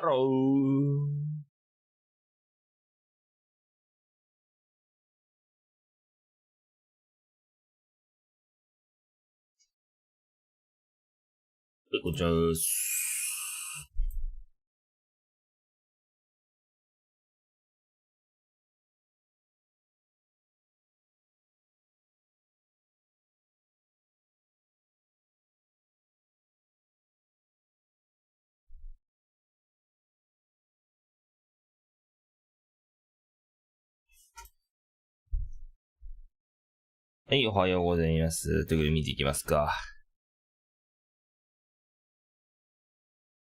ハロー。こんにちはです。はい、おはようございます。ということで見ていきますか。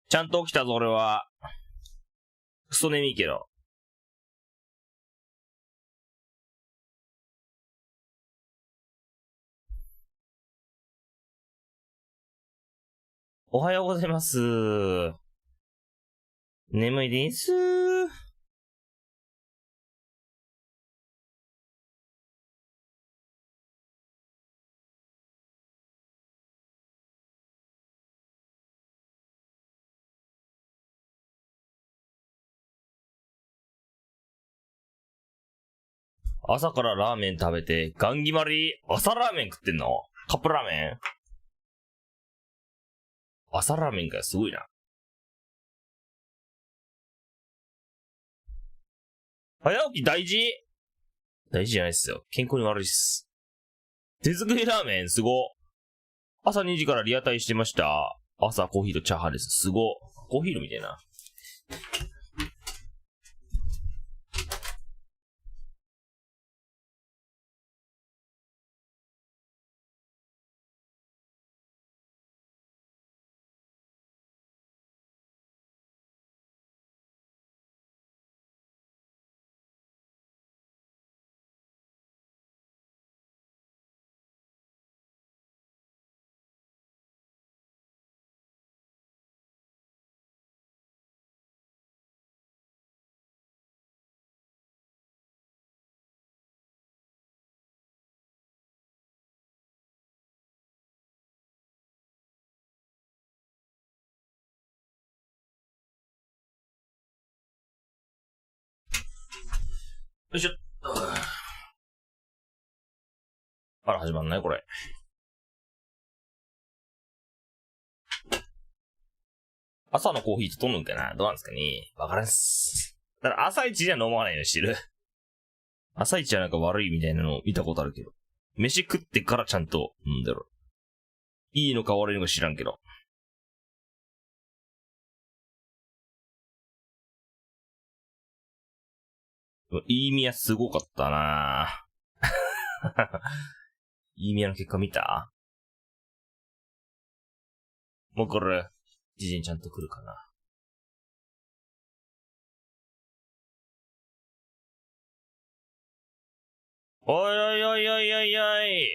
ちゃんと起きたぞ、俺は。クソ眠いけど。おはようございます。眠いです。朝からラーメン食べて、ガン決まり、朝ラーメン食ってんの？カップラーメン？朝ラーメンかよ、すごいな。早起き大事？大事じゃないっすよ。健康に悪いっす。手作りラーメン、すご。朝2時からリアタイしてました。朝コーヒーとチャーハンです。すご。コーヒーみたいな。よいしょ。あら、始まんないこれ。朝のコーヒーと取るんかな？どうなんですかね？わからんっす。だから朝一じゃ飲まないのしてる。朝一はなんか悪いみたいなのを見たことあるけど。飯食ってからちゃんと飲んでる。いいのか悪いのか知らんけど。いい宮すごかったなぁ。いい宮の結果見た？もうこれ、事前ちゃんと来るかな。おいおいおいおいおいおい。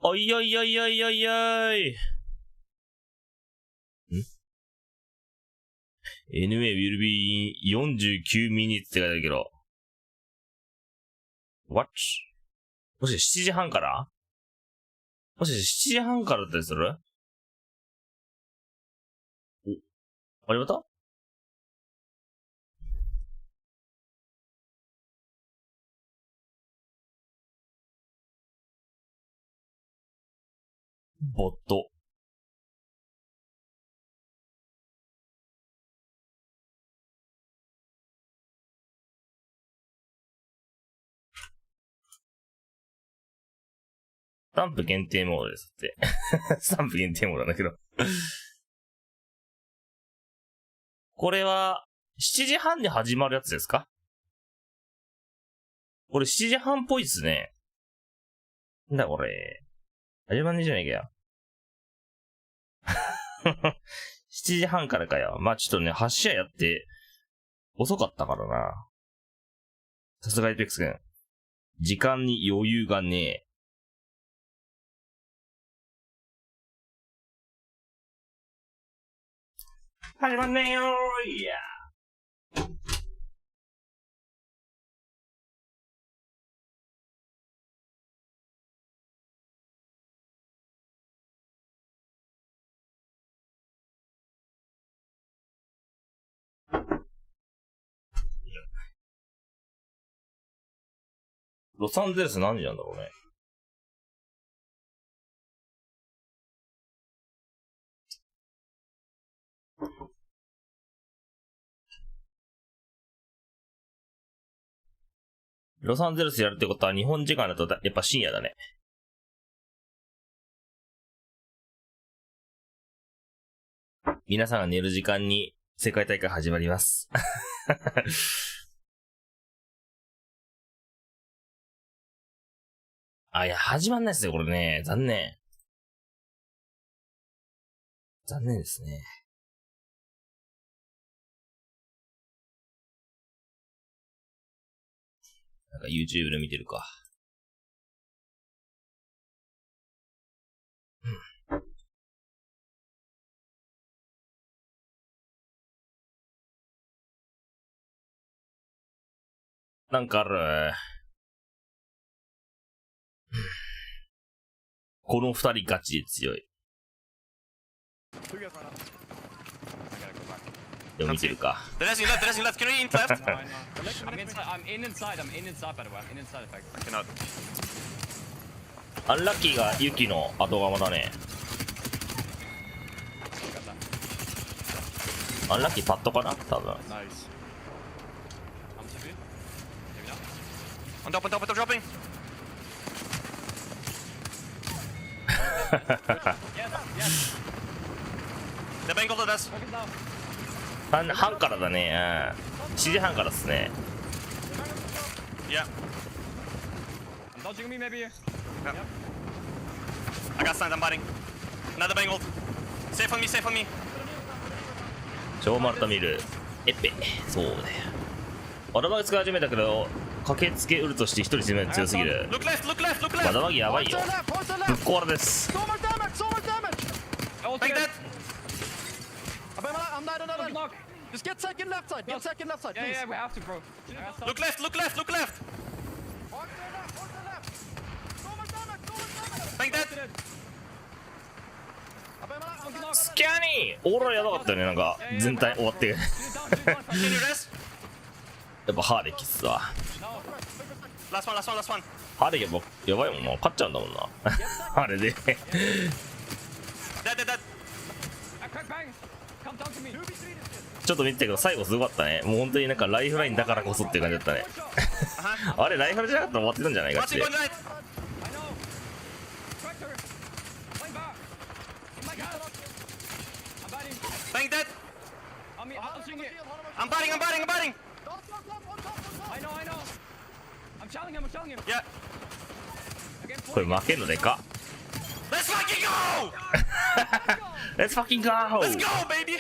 おいおいおいおいおいおい。NA will be in 49 minutes って書いてあるけど。What? もし7時半から？もし7時半からだったりする？お、あれまた？ボット。スタンプ限定モードですって。スタンプ限定モードなんだけど。これは、7時半に始まるやつですか？これ7時半っぽいっすね。なんだこれ。始まんねえじゃねえかよ。7時半からかよ。まあちょっとね、8試合やって、遅かったからな。さすがエイペックス君。時間に余裕がねえ。始まんねえよーいや。ロサンゼルス何時なんだろうね。ロサンゼルスやるってことは日本時間だとやっぱ深夜だね。皆さんが寝る時間に世界大会始まります。あ、いや、始まんないですね、これね。残念。残念ですね。なんか YouTube で見てるか。なんかある。この二人ガチで強い。でも見てるか。アンラッキーがユキの後釜だね。アンラッキーパッドかな多分。On top, dropping. The bangle to us. 半からだね。7時半からっすね。Yeah. I'm dodging me, maybe. Yeah. I got stunned, I'm biting. Another bangle. Safe on me, safe on me. 超丸太見る。エッペ。そうだよ。アドバイス使い始めたけど、駆けつけウルとして一人攻めるの強すぎる。 Look left, look left, look バ left. ダバギやばいよ。ぶっ壊れです。Take that. Just get second left side. Get second left side. Yeah, yeah, we have to, bro. Look left, look left, look left. Take that. スキャニーオーロラやばかったよね、なんか全体終わって。 Can you rest? やっぱハーレキっすわ。 Last one, last one, last one. ハーレやばいもんな。勝っちゃうんだもんな。ハーレで。 Dead, dead, dead. Come down to me. ちょっと見てたけど最後すごかったね。もう本当になんかライフラインだからこそっていう感じだったね。あれライフラインじゃなかったら終わってたんじゃないかって。 Watching one right. I know. Tractor. Playing back. Oh my god. I'm biting. Take that. I'm seeing it. I'm biting, I'm biting, I'm biting. I know. I'm challenging him. Yeah. Again, これ負けんのでか。 Let's fucking go! Let's fucking go! Let's go, baby!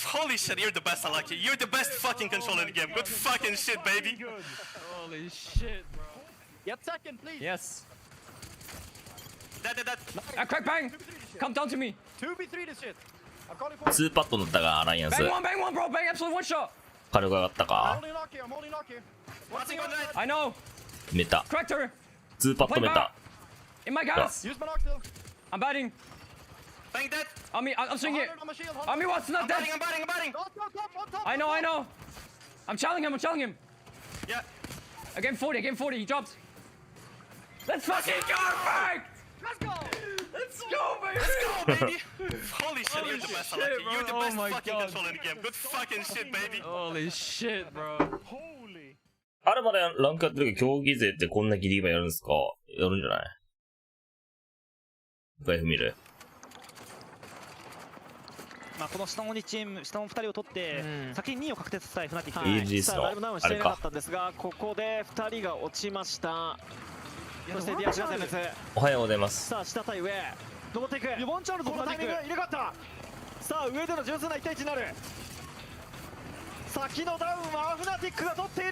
Holy shit, you're the best, Alaki. You're the best fucking controller in the game. Good fucking shit, baby. Holy shit, bro. Get second, please. Yes. That. Crack bang. Come down to me. 2v3 this shit. I'm calling for 2パット乗ったがアライアンス。 Bang one, bro. Bang absolute one shot. 火力上がったか。 I'm holding knock here. I'm holding knock here. Watching one right. I know. メタ。 Tractor. 2パットメタ。 In my gas. Use my knock still. I'm biting. Bang that. On me. I'm seeing it. 100 on my shield. On me. What's not I'm dead? biting, I'm biting, I'm biting. Top, on top. I know. I'm challenging him. Yeah. Again 40. He dropped. Let's fucking go, Frank! Let's go. Let's go, baby! Let's go, baby. Holy shit, you're the best, shit, Alaki. You're the bro. best Oh my fucking God. controller in the game. Good fucking shit, baby. Holy shit, bro. Holy. あれまでランクやってるけど、競技勢ってこんなギリギリやるんですか？やるんじゃない？外譜見る。まあこの下の2チーム、下の2人を取って、先に2位を確定させたいフナティック、 ALGS のライブダウンしていなかったんですが、ここで2人が落ちました。そしてディアシナ戦です。おはようございます。さあ下対上、登っていく。ワンチャンルとフナティック入れ替わった。さあ上での純粋な1対1になる。先のダウンはフナティックが取っている。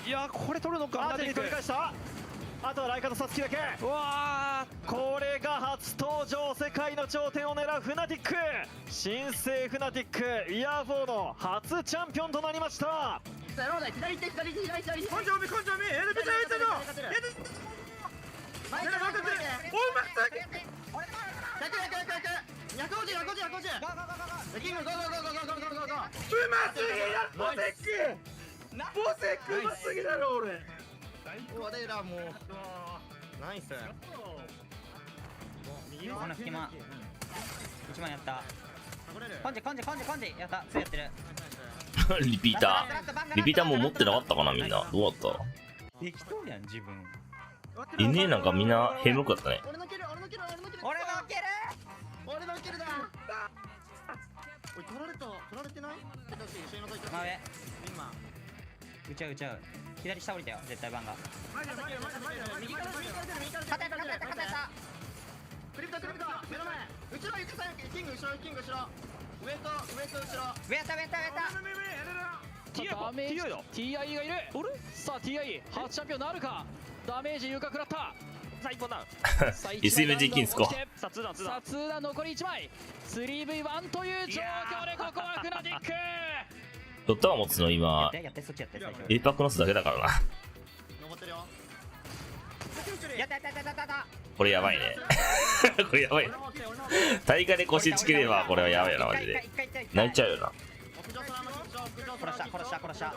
いやこれ取るのか。アーティに取り返した。あとはライカとサツキだけ。うわー、これが初登場、世界の頂点を狙うフナティック、新生フナティックイヤー4の初チャンピオンとなりました。左行って。根性見。エルビター行ったの。前から前から。おうまくたけ。150。キングゴー。うますぎだ。ボセックうますぎだろ俺。我らもうナイス。この隙間1枚やった。コンジやった。2やってる。リピーターも持ってなかったかなみんな。どうだった適当やん自分。いねえなんかみんな平目だったね。俺のキルだ。おい取られてない？一緒に覗いて。真上。今。撃ち合う。左下降りたよ絶対バンが。右から肩やった。クリプト目の前。後ろ行くさキング後ろ。上と後ろ。上やった。ダメージ TIE がいる。さあ TIE 初チャンピオンなるか。ダメージ床食らった。さあ1本ダウン。SMG キンスか。さあ2段残り1枚 3v1 という状況でここはフナティック。ドットは持つの今やってそっちやって最初。エイパックのスだけだからな。登ってるよ。やった。これやばいね。これやばい。大会で腰つければこれはやばいよなマジで。泣いちゃうよな。殺した。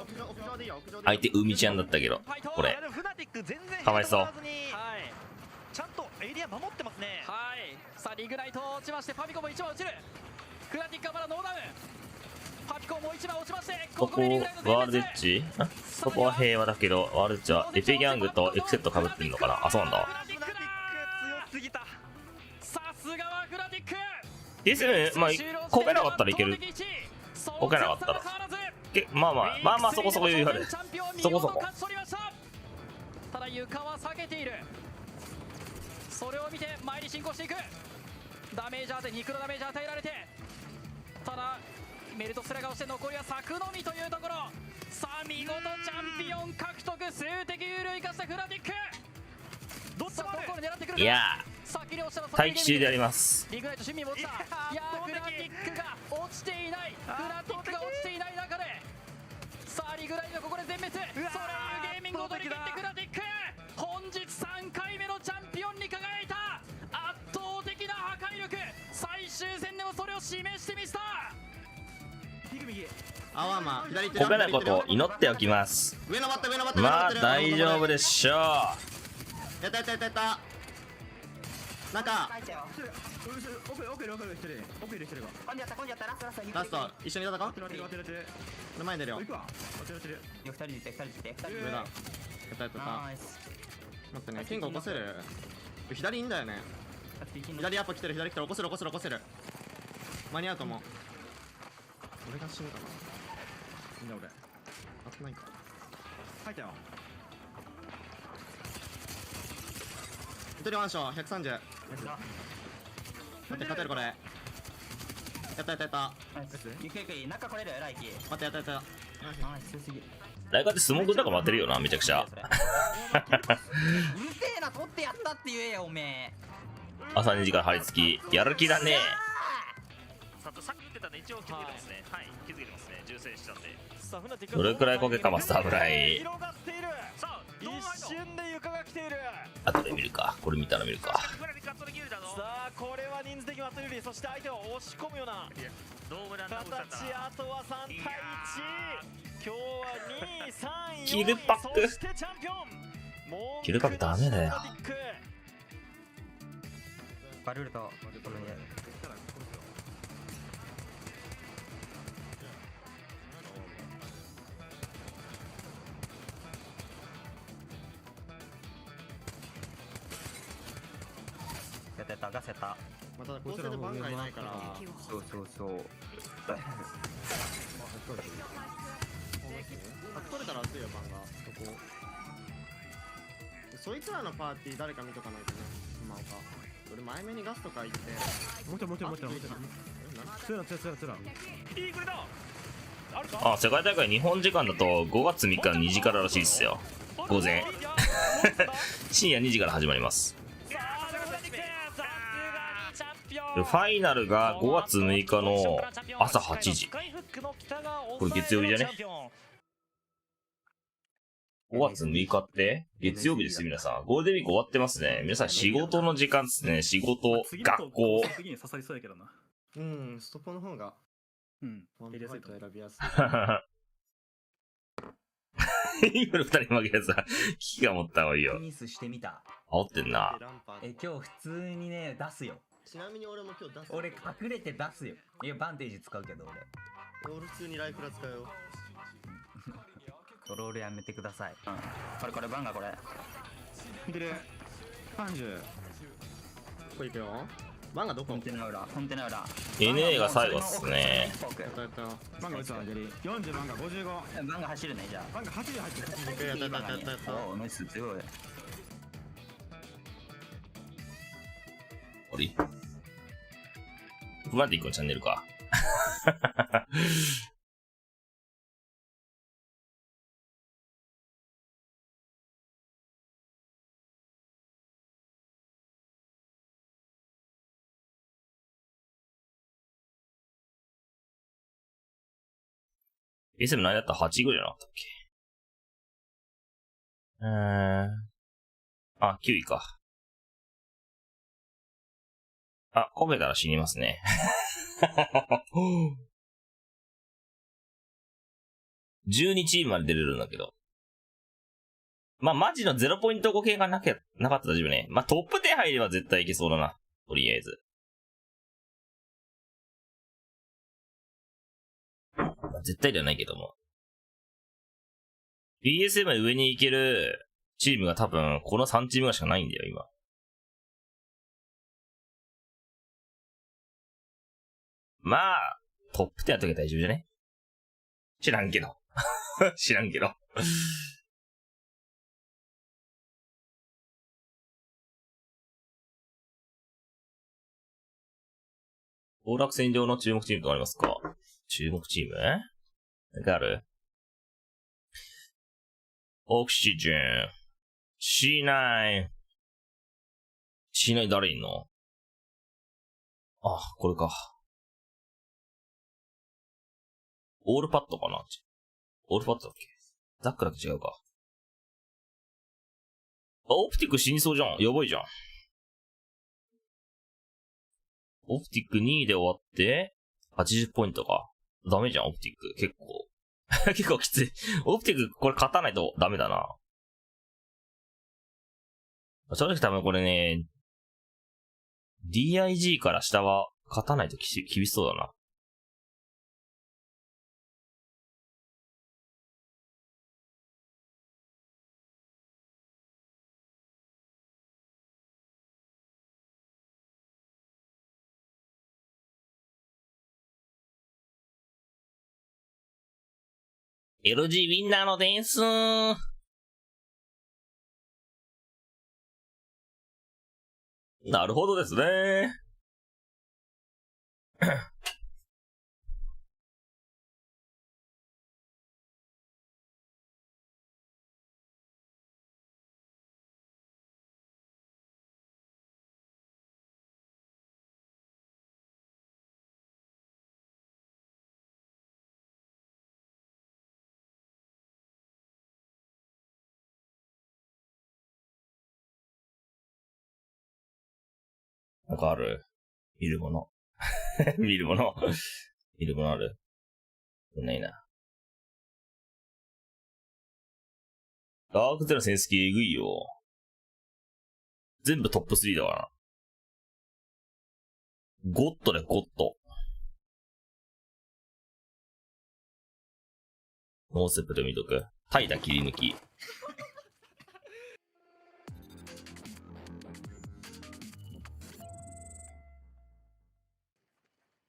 相手海ちゃんだったけどこれかわいそう。ちゃんとエリア守ってますね。はい。さあリグナイト落ちましてパピコも1枚落ちる。フナティックはまだノーダウン。パピコも1枚落ちまして。ここワールドエッジそこは平和だけどワールドエッジはエペギャングとエクセット被ってんのかな。あそうなんだ。強すぎた。さすがはフナティック。ですよね。まあこけなかったらいける。こけなかったらまあそこそこ余裕ある。そこただ床は避けている。それを見て前に進行していく。ダメージ肉のダメージ与えられて、ただメルトスラが押して残りは咲くのみというところ。さあ見事チャンピオン獲得。数的有利を生かしたフナティック。どこに狙ってくるか。いや先に落ちたら待機中であります。リグナイト趣味も落ちた。いやフナティックが落ちていない。フナティックが落ちていない中でさあリグナイトここで全滅。それをゲーミングを取り切ってフナティック本日3回目のチャンピオンに輝いた。圧倒的な破壊力。最終戦でもそれを示してみせた。アワーマン左手。こけないことを祈っておきます。まあ大丈夫でしょう。やった中ラスト一緒に戦おう。前に出るよ。2人で上だ。やった待ってねキング起こせる。左いいんだよね。左アップ来てる。起こせる。間に合うと思う。俺が死ぬかな。みんな俺あとないか。書いたよ。1人ワンショー130。待って勝てるこれ。やったゆっくり中来れる。来季待ってやった強すぎ。ライカってスモークとか待ってるよなめちゃくちゃ。うるせえな。取ってやったって言えよおめえ。朝2時から張り付きやる気だね。さっき言ってたんで一応気づいてますね。はい気づいてますね。重生したんで。どれくらいこけかマスターフライ。広がっている。さあ一瞬で床が来ている。後で見るか。これ見たら見るか。さあこれは人数的マット有利。そして相手を押し込むような形。あとは3対1。今日は2、3、4、キルパックそしてチャンピオン。キルパックダメだよ。バルールとこの家。ガセた。また構成でバンがいないから。そう取れたら熱いよバンが。そいつらのパーティー誰か見とかないとね。今か俺前目にガスとか行って。もうちょいあ世界大会日本時間だと5月3日の2時かららしいっすよ。午前深夜2時から始まります。ファイナルが5月6日の朝8時。これ月曜日じゃね。5月6日って月曜日ですよ皆さん。ゴールデンウィーク終わってますね。皆さん仕事の時間ですね。仕事、学校。うん、ストポの方が。うん。ワンファイト選びやすい。インフル2人負けるやつは、危機が持った方がいいよ。ミスしてみた。煽ってんな。今日普通にね、出すよ。ちなみに俺も今日出す。俺隠れて出すよ。いや、バンテージ使うけど俺普通にライフラ使うよ。俺。トロールやめてください。これバンがこれ。いける。30。これいくよ。バンがどこ？コンテナ裏。コンテナ裏。NA が最後っすね。バンが打つわけり40番が55バンが走るね、じゃあ。バンが80入ってるやった。おー、ナイス、強い。あれフマティックのチャンネルか。SM 何だった ?85 じゃなかったっけあ、9位か。あ、込めたら死にますね。12チームまで出れるんだけど。まあ、マジの0ポイント5系がなかったら大丈夫ね。まあ、トップ10入れば絶対いけそうだな。とりあえず。まあ、絶対ではないけども。BSM まで上に行けるチームが多分、この3チームがしかないんだよ、今。まあ、トップ10やっとけば大丈夫じゃね？知らんけど。知らんけど。当落戦場の注目チームとかありますか？注目チーム？なんかある？オキシジェン。C9。C9 誰いんの？あ、これか。オールパッドかな？オールパッドだっけ？ザックだけ違うか。あ、オプティック死にそうじゃん。やばいじゃん。オプティック2位で終わって、80ポイントか。ダメじゃん、オプティック。結構。結構きつい。オプティック、これ勝たないとダメだな。正直多分これね、DIG から下は勝たないと厳しそうだな。LG ウィンナーの点数。なるほどですね。なんかある？見るもの。見るもの。見るものある？ないな。ダークゼロセンスキーえぐいよ。全部トップ3だからな。ゴッドでゴッド。ノーステップで見とく。タイだ切り抜き。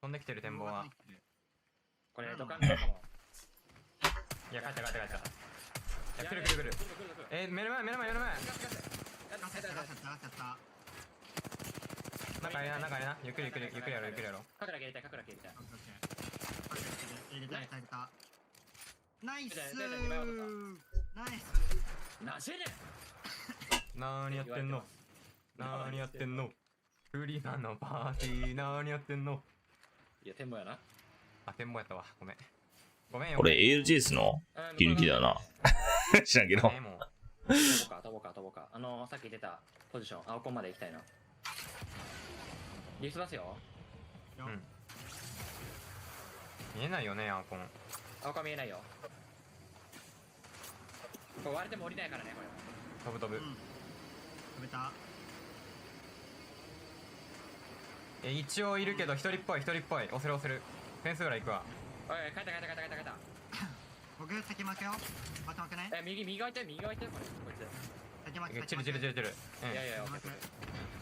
飛んできてる展望は。これドカンドカン。いや、帰った。いや、来る。目の前。中いな。ゆっくりやろう。カクラ切りたい。ナイス何やってんのフリーマンのパーティー何やってんの。いや、展望やな。あ、展望やったわ。ごめんよ。これ ALGS の切り抜きだよな。知らんけど。飛ぼうか。さっき出たポジション、青コンまで行きたいな。リスト出すよ。うん。見えないよね、アーコン。青コン見えないよ。これ割れても降りないからね、これ。飛ぶ飛ぶ。飛べた。一応いるけど一人っぽい。押せる。フェンスぐらい行くわ。おい、帰った。僕先負けよ。待ってね。右側行って、こいつ。先負け。チル。いや、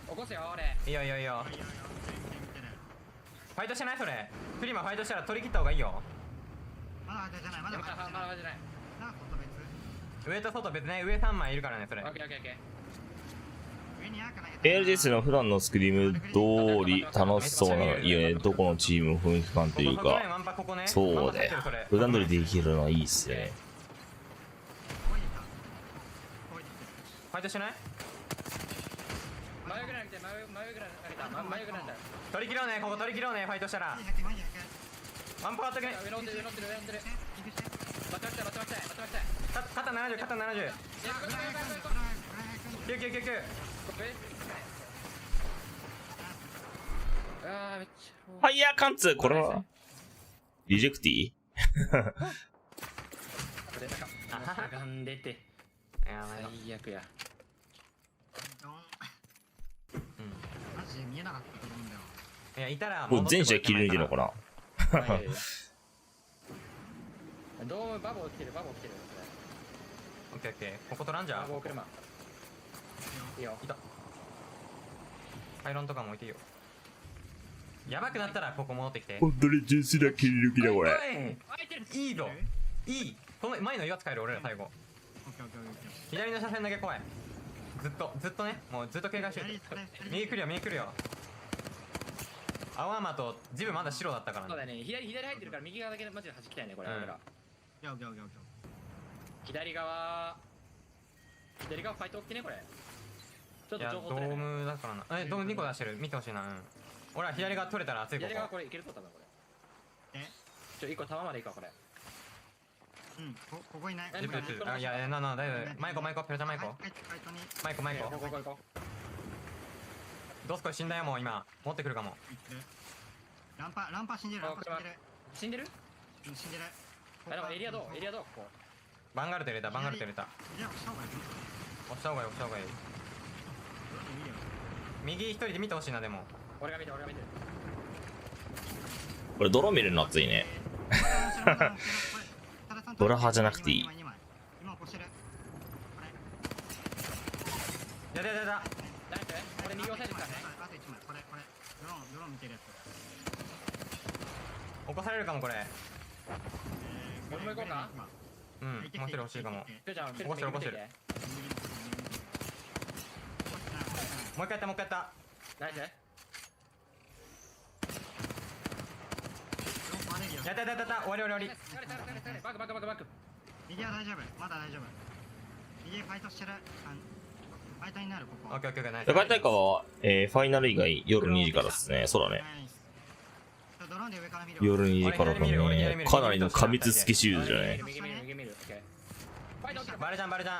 起こすよ、俺。いいよ。ファイトしてないそれ。プリマファイトしたら取り切った方がいいよ。まだじゃない。まだじゃない。なんか外別。上と外別ね。上3枚いるからねそれ。オッケー。上に赤ない。ALGS の普段のスクリーム通り楽しそうなのいいよね。どこのチームの雰囲気感というか。そうだよ。普段通りできるのはいいっすよね。ファイトしてない？前ぐらい見て、前ぐらいだ。取り切ろうね、ここ取り切ろうね、ファイトしたら。ワンパーっとけね。上乗ってる。待って。肩70。9。あー、めっちファイヤー貫通、これは。リジェクティゃ。しゃがんでて。最悪や。マジで見えなかったと思うんだよ。いや、いたらもう全試合切り抜いてるのかな。ドームバボ来てる。オッケー。ここ取らんじゃん。バボ車。いいよ。いた。パイロンとかも置いていいよ。やばくなったらここ戻ってきて。本当に純粋な切り抜きだこれ。いいぞ。いい。この前の岩使える俺ら最後。左の車線だけ怖い。ずっとね。もうずっと警戒してる。右来るよ。青山とジブまだ白だったからね。そうだね。左入ってるから右側だけマジで弾きたいね、これ。俺ら。左側ファイト起きね、これ。ちょっと情報取れない。ドームだからな。ドーム2個出してる。見てほしいな。俺は左側取れたら熱い。左側これいけると多分これ。1個弾までいいか、これ。ここいない。いや、大丈夫。マイコ、ペロちゃんマイコ。ドスコイ死んだよ、もう今。持ってくるかも。ランパ死んでる。死んでる。でもエリアどうここ。バンガルト入れた。いや、押した方がいい。押した方がいい。右一人で見てほしいな、でも。俺が見てる。これ泥見るの熱いね。ドラハじゃなくていい。今起こしてる。やだ。俺右押さえてるからね。あと1枚。これ。ドローン見てるやつ。起こされるかも、これ。俺も行こうか。もう一人欲しいかも。じゃあ、起こしてる。もう一回やった。ナイス。やった。終わり。バック。右は大丈夫。まだ大丈夫。右ファイトしてる。ファイトになる、ここ。オッケー、ナイス。世界大会は、ファイナル以外夜2時からですね。そうだね。ドローンで上から見る。夜2時からだね。かなりの過密スケジュールじゃない。右見る。バルジャン。バルジ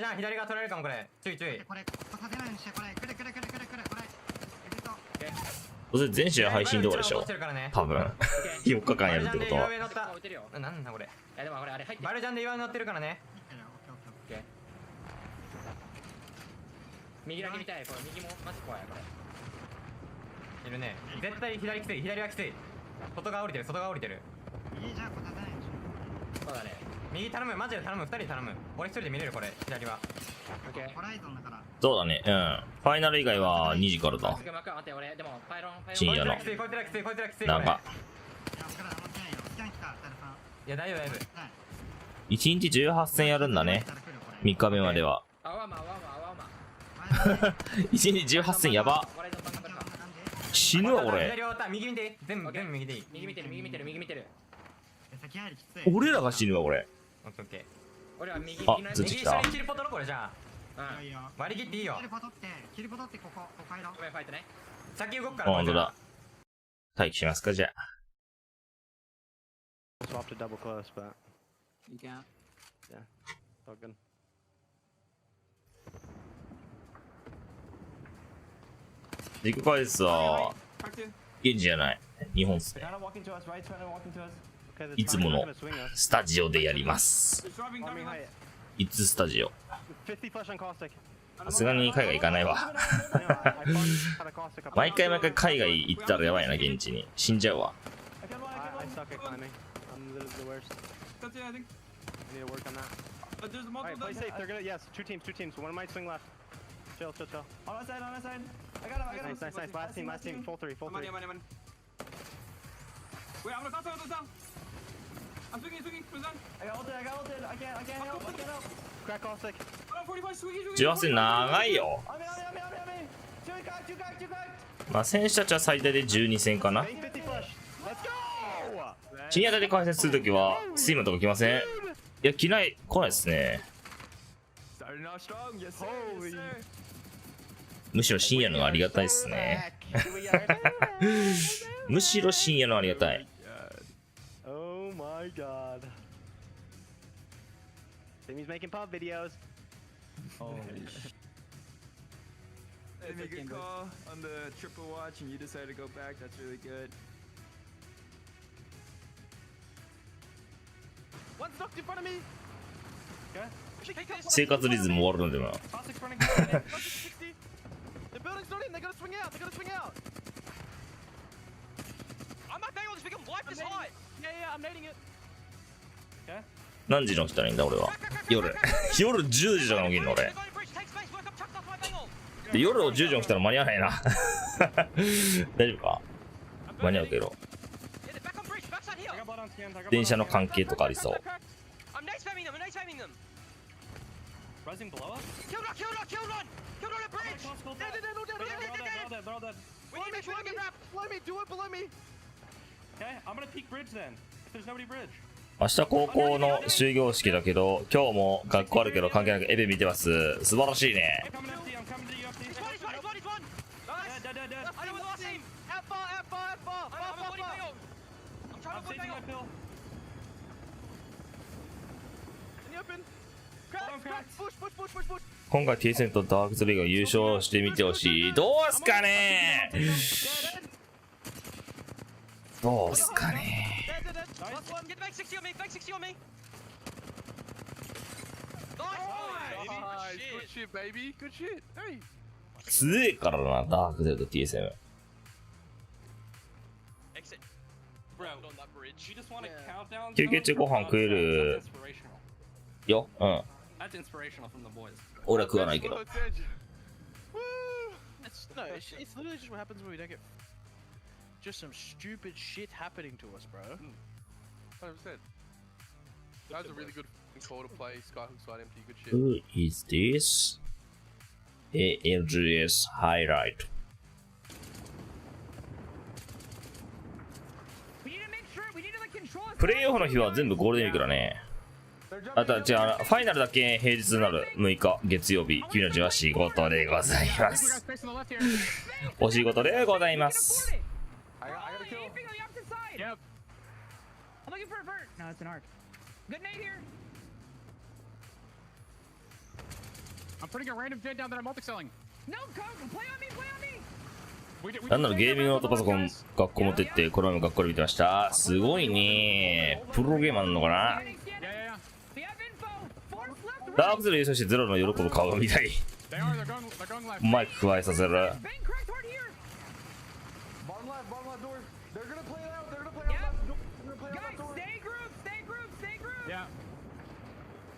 ャン、左側取られるかも、これ。注意。これ、立てないようにして、これ。くる。これ。それ全試合配信とかでしょ多分。4日間やるってことは。なんだこれ。でもあれ入ってる。バルジャンで岩に乗ってるからね。右だけ見たい。これ右もマジ怖い、これ。いるね。絶対左はきつい。外側降りてる。右じゃ立てないようにしそうだね。右頼む、マジで頼む、2人頼む。俺1人で見れる、これ、左は。オッケー。ホライゾンだから。そうだね。ファイナル以外は2時からだ。深夜の。こいつらきつい。なんか。いや、大丈夫。1日18戦やるんだね。3日目までは。1日18戦やば。死ぬわ、俺。右見て。全部右でいい。右見てる。俺らが死ぬわ、これ。オッケー。俺は右あ、ずっと来た。キルポ取ろ、これじゃあ。割り切っていいよ。キルポ取って、ここ入ろう。ファイトね。先動くから。本当だ。待機しますか、じゃあ。Swap to double close, but You can't. yeah, all good. 自己解説は、現地じゃない。日本っすね。Trying to walk into us, right? Trying to walk into us. いつものスタジオでやります。いつスタジオ。さすがに海外行かないわ。毎回海外行ったらやばいな、現地に。死んじゃうわ。18戦長いよ。まあ選手たちは最大で12戦かな。深夜帯で開催するときはスイマとか来ません？いや、来ないですね。むしろ深夜のがありがたいっすね。むしろ深夜のありがたい。Oh my god. Timmy's making pop videos. Oh. If you get call on the triple watch and you decide to go back, that's really good. One's knocked in front of me. Okay. 生活リズム終わるのでな。The building's not in. They gotta swing out. They gotta swing out. I'm not able to become life this high. Yeah, I'm nading it. Okay. 何時に起きたらいいんだ俺は。夜10時とか起きんの俺。で夜を10時に起きたら間に合わないな。大丈夫か？間に合うけど。電車の関係とかありそう。明日高校の終業式だけど、今日も学校あるけど関係なくエベ見てます。素晴らしいね。今回 T 戦とダークズリーが優勝してみてほしい。どうすかね。どうすかね。強えからな、ダークゼルと TSM。休憩中ご飯食えるよ。うん。俺は食わないけど。Just some stupid shit happening to us, bro. 100%. That was a really good call to play. Skyhook side empty, good shit. Who is this? ALGS highlight. プレイオフの日は全部ゴールデンウィークだね。あとはじゃあファイナルだけ平日になる6日月曜日。君たちは仕事でございます。お仕事でございます。Yep. I'm looking for a vert. No, it's an arc. Good nade here. I'm putting a random jet down that I'm multi-selling. No, Coke, play on me, play on me. なんなのゲーミングノートパソコン学校持ってってこの前も学校で見てました。すごいね。プロゲーマーなのかな。ダークゼロ優勝してゼロの喜ぶ顔が見たい。マイク加えさせる。Yeah.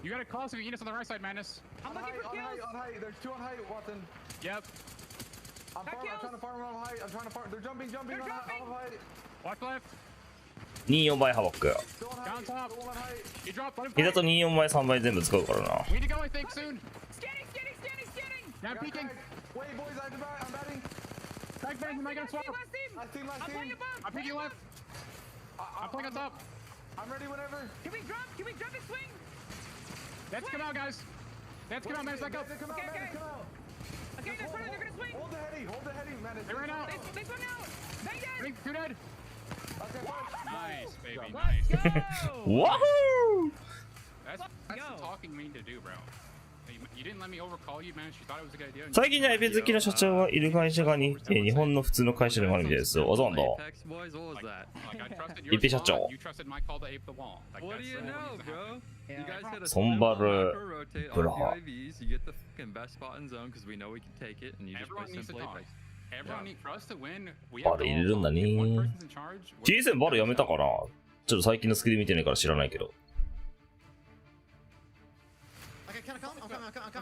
You got a call so you eat us on the right side, Madness. I'm looking for kills. On height. There's two on height, Watson. Yep. I'm trying to farm on height. I'm trying to farm. They're jumping on height. Watch left. 24倍ハバック。膝と24倍3倍全部使うからな。We need to go, I think, soon. Scanning. Now peeking. Wait, boys, I'm batting. Back bang, am I gonna swap? Last team. I'm peeking left. I'm playing on top. I'm ready whenever. Can we jump and swing? Let's come out, guys. Let's come out, Madness. Let's go. Come out. Okay, they're gonna swing. Hold the heady, Madness. They ran out. They swung out. Bang dead. Two dead. Nice, baby. Nice. Woohoo! That's the talking we need to do, bro. 最近の IP 好きな社長がいる会社が日本の普通の会社でもあるみたいですよ。あ、そうなんだ。IP 社長。ソンバルブラハ。バル入れるんだね。TSM バルやめたかな。ちょっと最近のスキル見てないから知らないけど。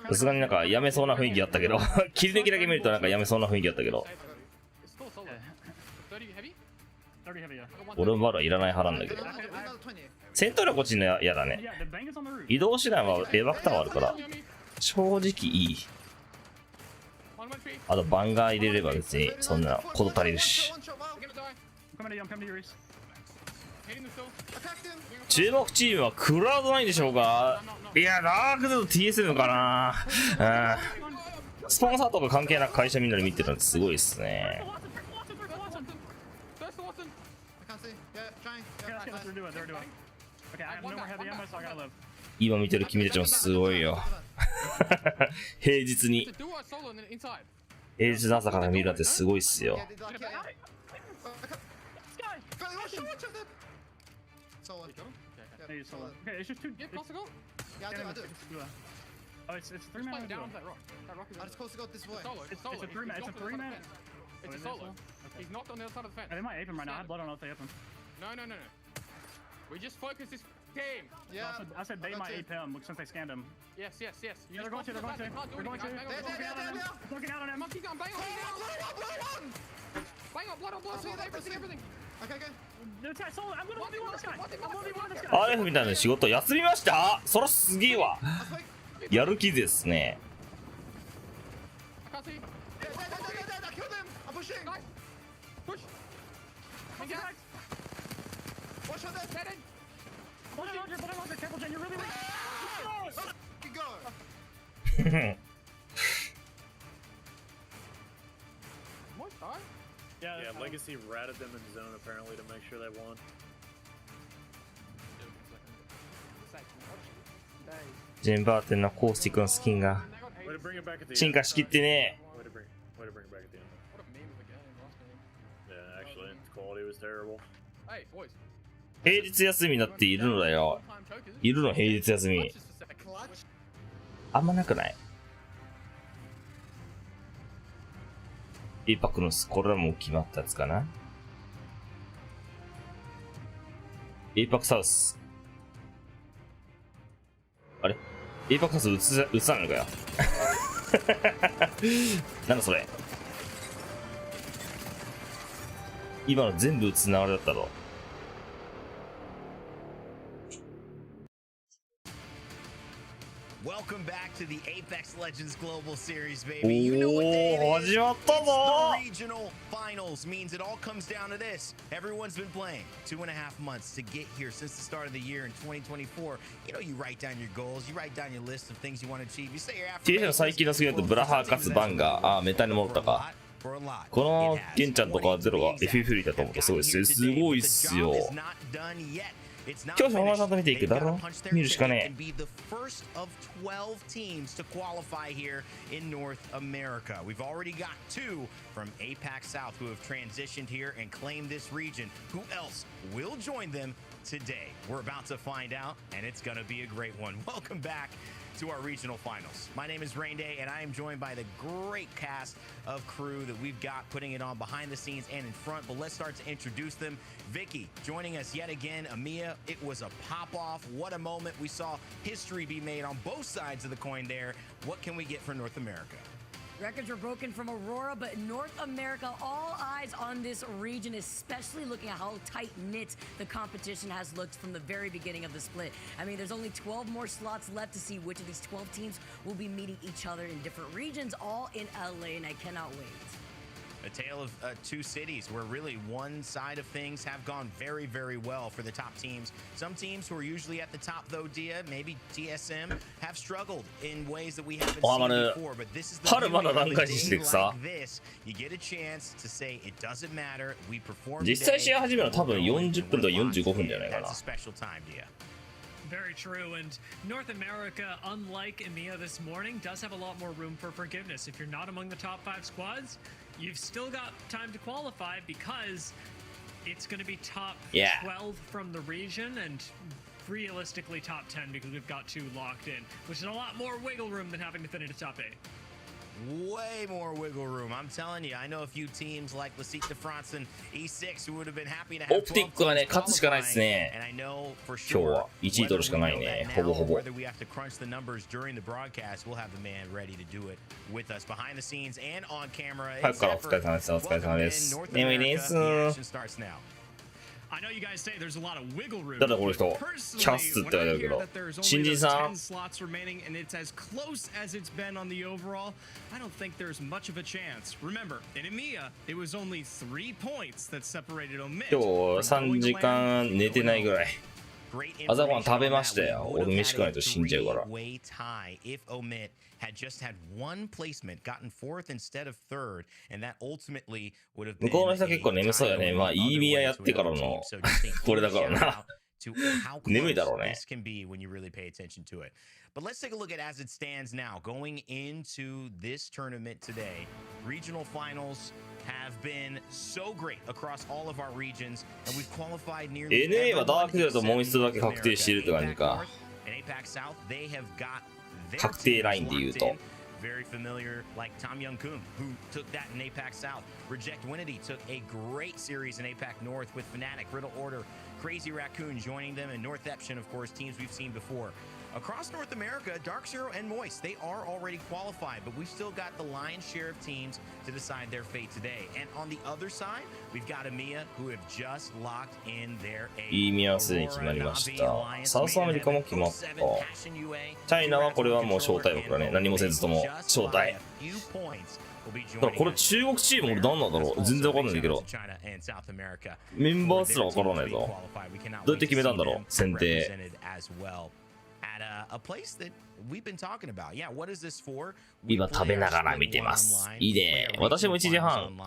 さすがになんかやめそうな雰囲気あったけど切り抜きだけ見るとなんかやめそうな雰囲気あったけど、俺もバルはいらない派なんだけど、戦闘力こっちの嫌だね。移動手段はエバクターはあるから正直いい。あとバンガー入れれば別にそんなこと足りるし。注目チームはクラウド9でしょうか。いや、ダークだと TSM かな。スポンサーとか関係なく会社みんなで見てたんですごいっすね。今見てる君たちもすごいよ。平日の朝から見るなんてすごいっすよ。RF みたいな仕事休みました。そらすげえわ。やる気ですね。Yeah, Legacy ratted them in zone apparently to make sure they won. ジェンバーテンのコースティックのスキンが進化しきってね。平日休みになっているのだよ。いるの平日休み。あんまなくない？エイパックのこれはもう決まったやつかな。エイパックサウス。あれ？エイパックサウス映さないのかよ。なんだそれ。今の全部映す流れだったろ。Welcome back to the Apex Legends Global Series, baby. You know what day it is. 始まったぞ。 It's the regional finals means it all comes down to this. Everyone's been playing 2.5 months to get here since the start of the year in 2024. You know, you write down your goals, you write down your list of things you want to achieve. You say your TF の最近のスキルだとブラハーかつバンガー。ああ、メタに戻ったか。このゲンちゃんとかゼロが FF フリーだと思うとすごいっすよ。すごいっすよ。今日もちゃんと見ていくだろ。見るしかねえ。First of 12 teams to qualify here in North America. We've already got 2 from APAC South who have transitioned here and claimed this region. Who else will join them today? We're about to find out, and it's going to be a great one. Welcome back to our regional finals. My name is Rain Day, and I am joined by the great cast of crew that we've got putting it on behind the scenes and in front. But let's start to introduce them. Vicky joining us yet again. Amia, it was a pop-off. What a moment. We saw history be made on both sides of the coin there. What can we get for North America? Records were broken from Aurora, but North America, all eyes on this region, especially looking at how tight-knit the competition has looked from the very beginning of the split. I mean, there's only 12 more slots left to see which of these 12 teams will be meeting each other in different regions, all in LA, and I cannot wait. A tale of 2 cities where really one side of things have gone very, very well for the top teams. Some teams who are usually at the top, though, Dia, maybe TSM, have struggled in ways that we haven't seen before. But this is the beauty of a day like this. You get a chance to say it doesn't matter. We performed today. 実際試合始めるの多分40分とか45分じゃないかな。That's a special time, Dia. Very true, and North America, unlike EMEA this morning, does have a lot more room for forgiveness. If you're not among the top 5 squads, you've still got time to qualify because it's going to be top 12 from the region and realistically top 10 because we've got 2 locked in, which is a lot more wiggle room than having to finish the top 8. Way more wiggle room. I'm telling you, I know a few teams like Lasite de France and E6 who would have been happy to have オプティックはね、勝つしかないですね。 and I know for 今日 sure は1位取るしかないね。ほぼほぼ。 whether we have to crunch the numbers during the broadcast, we'll have the man ready to do it with us behind the scenes and on camera. 早くからお疲れ様です。お疲れ様です。眠いです。 I know you guys say there's a lot of wiggle room. ただこの人、キャスって書いてあるけど、新人さん。 slots remaining and it's as close as it's been on the overall. I don't think there's much of a chance. Remember, in EMEA, it was only 3 points that separated Omit. 今日3時間寝てないぐらい。朝ごはん食べましたよ。俺飯食わないと死んじゃうから。 had just had 1 placement, gotten 4th instead of 3rd, and that ultimately would have 向こうの人結構眠そうやね。まあ、EMEAやってからのこれだからな。眠いだろうね。 But let's take a look at as it stands now. Going into this tournament today, regional finals have been so great across all of our regions, and we've qualified nearly NA はダークだともう1度だけ確定しているって感じか。 確定ラインで言うと。 Very familiar, like Tom Young-kun, who took that in APAC South. Reject Winity took a great series in APAC North with Fnatic, Riddle Order, Crazy Raccoon joining them, and North Eption, of course, teams we've seen before. Across North America, Dark Zero and Moist, they are already qualified, but we've still got the lion's share of teams to decide their fate today. And on the other side, we've got EMEA, who have just locked in their EMEA はすでに決まりました。サウスアメリカも決まった。チャイナはこれはもう招待枠だね。何もせずとも招待。だからこれ中国チーム俺何なんだろう全然わかんないんだけど。メンバーすらわからないぞ。どうやって決めたんだろう選定。 a place that we've been talking about. Yeah, what is this for? 今食べながら見てます。いいね。私も1時半。だ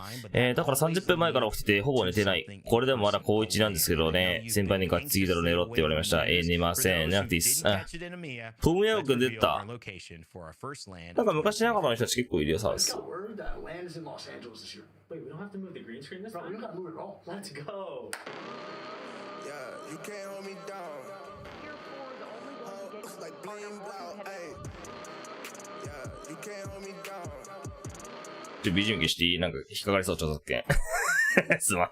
から30分前から起きててほぼ寝てない。これでもまだ高1なんですけどね。先輩にガッツギだろ寝ろって言われました。寝ません。寝なくていいっす。フムヤオくん出た。なんか昔ながらの人たち結構いるよ、サウス。Like bling blow, hey. Yeah, you can't hold me down. BGM消していいなんか引っかかりそう、著作権。すまん。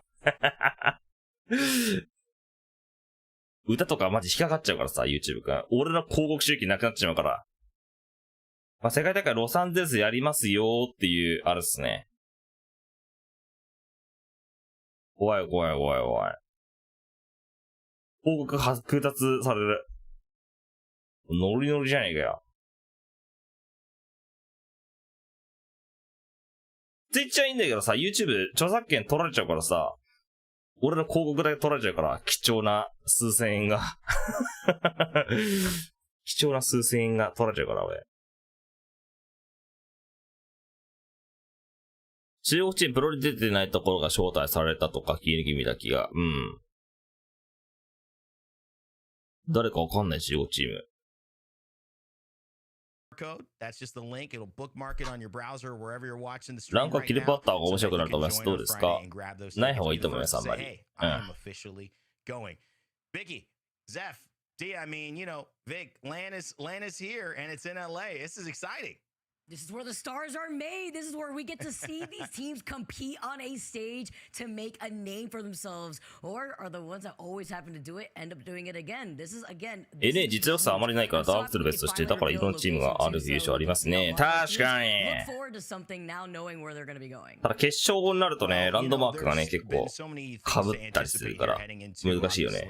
歌とかマジ引っかかっちゃうからさ、YouTube が。俺の広告収益なくなっちゃうから。まあ、世界大会ロサンゼルスやりますよーっていう、あれっすね。怖い怖い怖い怖い。広告剥奪される。ノリノリじゃねえかよ。Twitch はいいんだけどさ、YouTube 著作権取られちゃうからさ、俺の広告だけ取られちゃうから、貴重な数千円が。貴重な数千円が取られちゃうから、俺。中国チームプロに出てないところが招待されたとか聞いてみた気が。うん。誰かわかんない中国チーム。ランクはキルパッターが面白くなると思います。どうですか？ない方がいいと思います、あんまり。うん。Vicky, Zeph, D, I mean, you know, Vic, LAN is here and it's in LA. This is exciting. This is where the stars are made. This is where we get to see these teams compete on a stage to make a name for themselves, or are the ones that always happen to do it end up doing it again. This is again. NA 実力差あまりないからダークする別として、だからいろんなチームがある優勝ありますね。確かに。ただ決勝後になるとね、ランドマークがね結構被ったりするから難しいよね。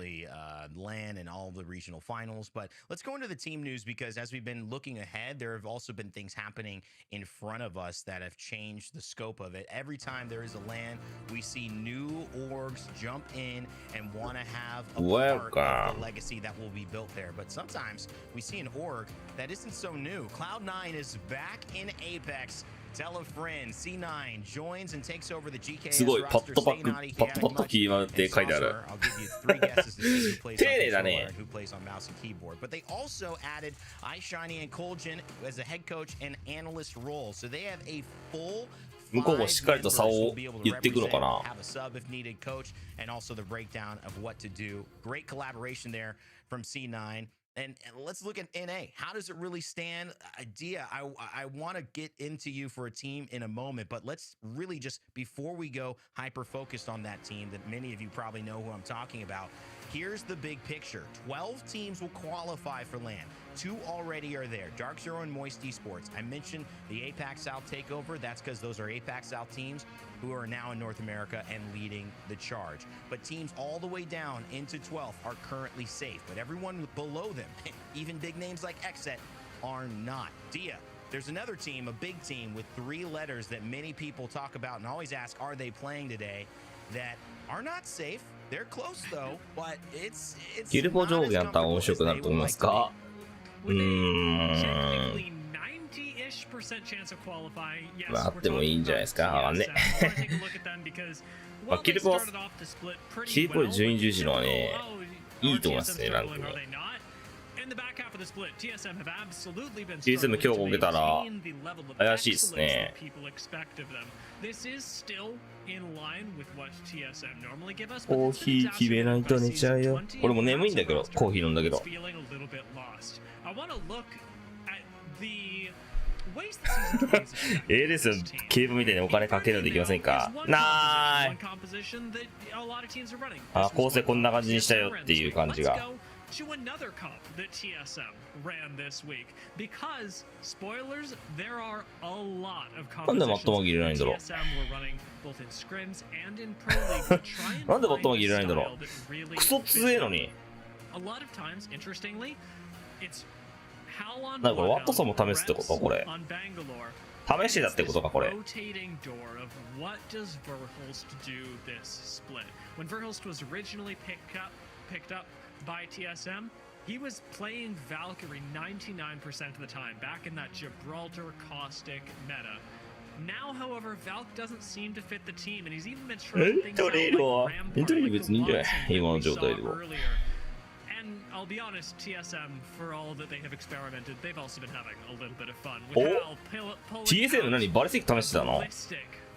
LAN and all the regional finals, but let's go into the team news because as we've been looking ahead, there have also been things happening in front of us that have changed the scope of it. Every time there is a LAN, we see new orgs jump in and want to have a part of the legacy that will be built there. But sometimes we see an org that isn't so new. Cloud9 is back in Apex Tell a friend. C9 joins and takes over the GKS すごいパッ roster. とパ Stay ッ naughty, パッとパッとキーマウって書いてある。 I'll give you 3 guesses to see who plays on 丁寧だ controller ね。 and who plays on mouse and keyboard. But they also added iShiny and Colgin as a head coach and analyst role. So they have a full 向こうもしっかりと差を言っていくのかな。 have a sub if needed coach and also the breakdown of what to do. Great collaboration there from C9. And let's look at NA. How does it really stand? Idea, I want to get into you for a team in a moment, but let's really just, before we go hyper focused on that team that many of you probably know who I'm talking about, here's the big picture. 12 teams will qualify for LAN. 2 already are there. Dark Zero and Moist Esports. I mentioned the APAC South takeover. That's because those are APAC South teams who are now in North America and leading the charge. But teams all the way down into 12 are currently safe. But everyone below them, even big names like Exet, are not. Dia, there's another team, a big team with 3 letters that many people talk about and always ask, are they playing today? That are not safe. They're close though, but it's ギルボ上下やったら面白くなると思いますか。まああってもいいんじゃないですか。わかんね。まあキルボ順位重視のはね、いいと思いますね、ランクも。TSM 今日こけたら怪しいですね。コーヒー決めないと寝ちゃうよ。俺も眠いんだけど、コーヒー飲んだけど。ですよ、競馬みたいにお金かけるのできませんか。なーい。あ、構成こんな感じにしたよっていう感じが。To another comp that TSM ran this week because spoilers, there are a lot of compositions TSM were running both in scrims and in pro league to try and find a style that really fits them. A lot of times, interestingly, it's how on on Bangalore 試してたってことかこれ。 rotating door of what does Verhulst do this split. When Verhulst was originally picked up by TSM, he was playing Valkyrie 99% of the time, back in that Gibraltar caustic meta. Now, however, Valk doesn't seem to fit the team, and he's even been trying things out like Rampart, like the ones we saw earlier. And I'll be honest, TSM, for all that they have experimented, they've also been having a little bit of fun. With Hal pulling TSM 何バリスティック試してたの？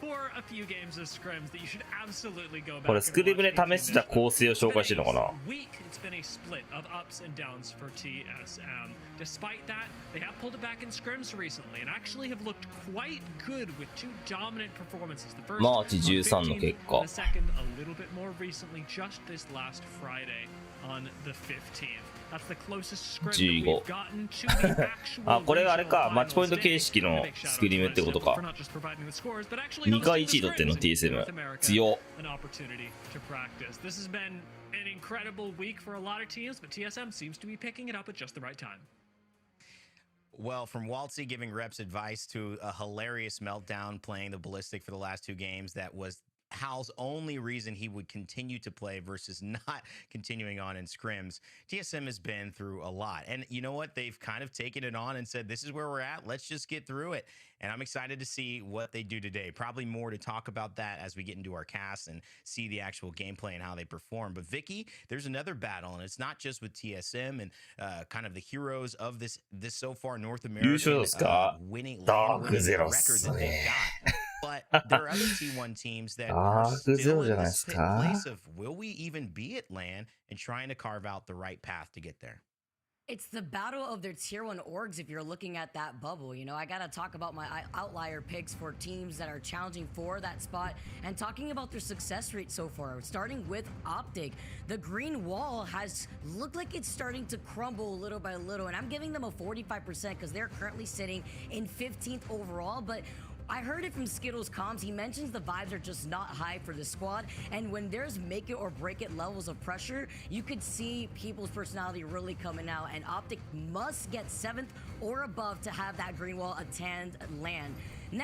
for a few games of scrims that you should absolutely go back これスクリブで試してた構成を紹介してるのかな。 It's been a split of ups and downs for TSM. Despite that, they have pulled it back in scrims recently and actually have looked quite good with 2 dominant performances. The first マーチ13の結果。 the second a little bit more recently, just this last Friday on the 15th. That's the closest scrim that we've gotten to the actual あ、これがあれか、マッチポイント形式のスクリームってことか。2回1位取ってんの TSM。強。 An opportunity to practice. This has been an incredible week for a lot of teams, but TSM seems to be picking it up at just the right time. Well, from Waltzy giving reps advice to a hilarious meltdown playing the ballistic for the last 2 games that was Hal's only reason he would continue to play versus not continuing on in scrims. TSM has been through a lot. And you know what? They've kind of taken it on and said, this is where we're at. Let's just get through it. And I'm excited to see what they do today. Probably more to talk about that as we get into our cast and see the actual gameplay and how they perform. But Vicky, there's another battle, and it's not just with TSM and kind of the heroes of this so far North American winning record that they've got. But there are other T1 teams that are still in this place of will we even be at LAN and trying to carve out the right path to get there. It's the battle of their tier 1 orgs if you're looking at that bubble. You know, I gotta talk about my outlier picks for teams that are challenging for that spot and talking about their success rate so far. Starting with Optic, the green wall has looked like it's starting to crumble little by little, and I'm giving them a 45% because they're currently sitting in 15th overall, but I heard it from Skittles comms. He mentions the vibes are just not high for the squad, and when there's make it or break it levels of pressure, you could see people's personality really coming out, and Optic must get 7th or above to have that green wall attend LAN.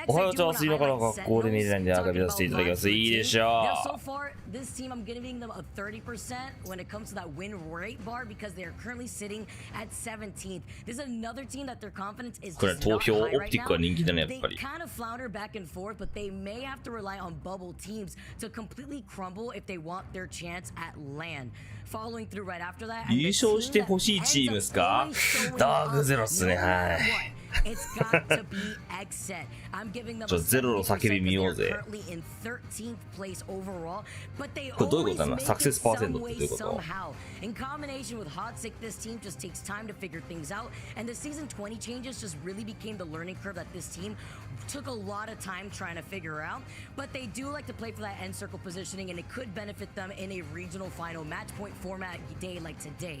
おはようございます。今から学校で見れないんでアーカイブさせていただきます。いいでしょう。 So far, this team, I'm giving them a 30% when it comes to that win rate bar because they are currently sitting at 17th. This is another team that their confidence is これ just not 投票 high オプ right ティックは now. 人気だねやっ They ぱり。 kind of flounder back and forth, but they may have to rely on bubble teams to completely crumble if they want their chance at LAN. Following through right after that, and 優 the 勝 team して that ほしい ends チーム up ですか always showing ダーク up ゼロっすね。 no は matter い。 what. It's got to be X-Set. I'm giving them a ゼロの叫び見よう 70% ぜ。 currently in 13th place overall, but they これどういうことな always の？ make サクセ it スパーセン some トってどう way いうこと？ somehow. In combination with Hot Sick, this team just takes time to figure things out, and the season 20 changes just really became the learning curve that this team took a lot of time trying to figure out. But they do like to play for that end circle positioning, and it could benefit them in a regional final match point format day like today.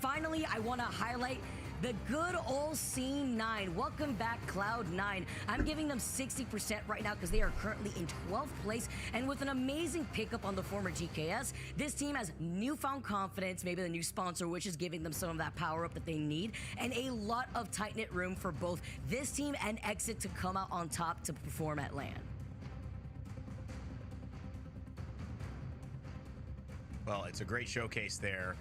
Finally, I want to highlight the good old C9. Welcome back, Cloud9. I'm giving them 60% right now because they are currently in 12th place. And with an amazing pickup on the former GKS, this team has newfound confidence, maybe the new sponsor, which is giving them some of that power up that they need, and a lot of tight-knit room for both this team and Exit to come out on top to perform at LAN. Well, it's a great showcase there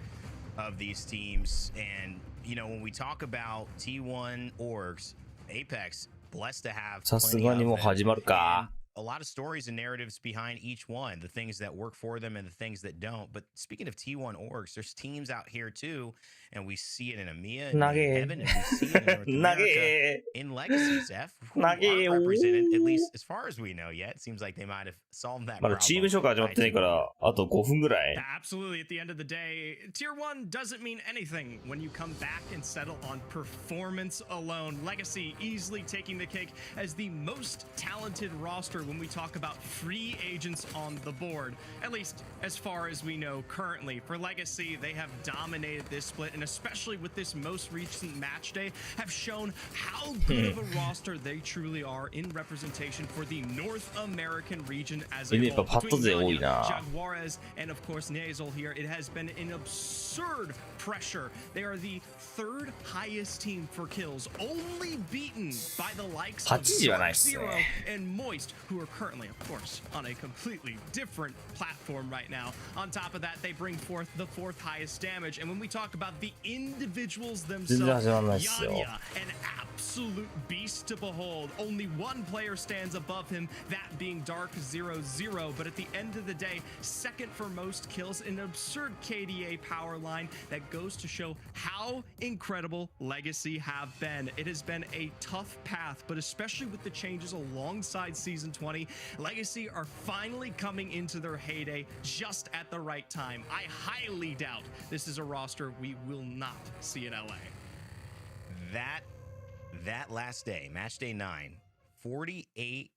of these teams. And, you know, when we talk about T1 orgs, Apex, blessed to have さすがにもう始まるか。 a lot of stories and narratives behind each one, the things that work for them and the things that don't. But speaking of T1 orgs, there's teams out here too, and we see it in EMEA, and in Heaven, and we see it in North America, in Legacy, Zeph, who aren't represented, at least as far as we know yet. It seems like they might have solved that まだ problem. チーム紹介始まってないから、あと5分ぐらい。 Absolutely. At the end of the day, Tier 1 doesn't mean anything when you come back and settle on performance alone. Legacy easily taking the cake as the most talented roster when we talk about free agents on the board, at least as far as we know currently. For Legacy, they have dominated this split, and especially with this most recent match day, have shown how good of a roster they truly are in representation for the North American region as a whole. Between Ganya, Jaguares, and of course Nasal here, it has been an absurd pressure. They are the third highest team for kills, only beaten by the likes of Zero and Moist, who are currently, of course, on a completely different platform right now. On top of that, they bring forth the fourth highest damage. And when we talk about the individuals themselves, Yanya, an absolute beast to behold. Only one player stands above him, that being Dark00. But at the end of the day, second for most kills, an absurd KDA power line that goes to show how incredible Legacy have been. It has been a tough path, but especially with the changes alongside Season 20, Legacy are finally coming into their heyday just at the right time. I highly doubt this is a roster we will not see in LA. That last day, match day 9, 48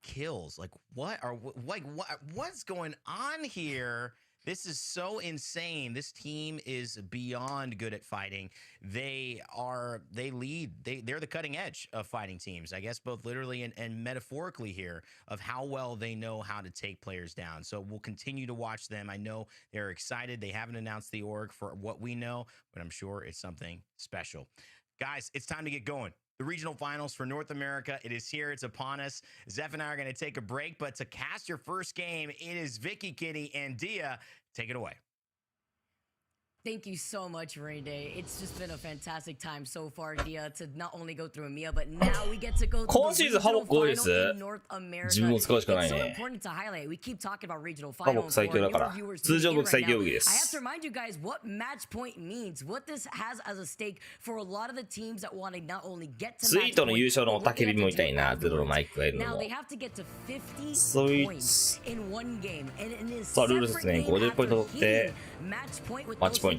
kills. Like what's going on here? This is so insane. This team is beyond good at fighting. They lead. They're the cutting edge of fighting teams, I guess, both literally and metaphorically here, of how well they know how to take players down. So we'll continue to watch them. I know they're excited. They haven't announced the org for what we know, but I'm sure it's something special. Guys, it's time to get going. The regional finals for North America, it is here. It's upon us. Zeph and I are going to take a break, but to cast your first game, it is Vicky, Kitty, and Dia. Take it away. Thank you so much, Rene. It's just been a fantastic time so far, Dia, to not only go through EMEA, but now we get to go through the regional final in North America. It's so important to highlight. We keep talking about regional finals for newer viewers tuning in right now. I have to remind you guys what match point means, what this has as a stake for a lot of the teams that want to not only get to match point, now they have to get to 50 points in one game, and in this separate game after match point with those points,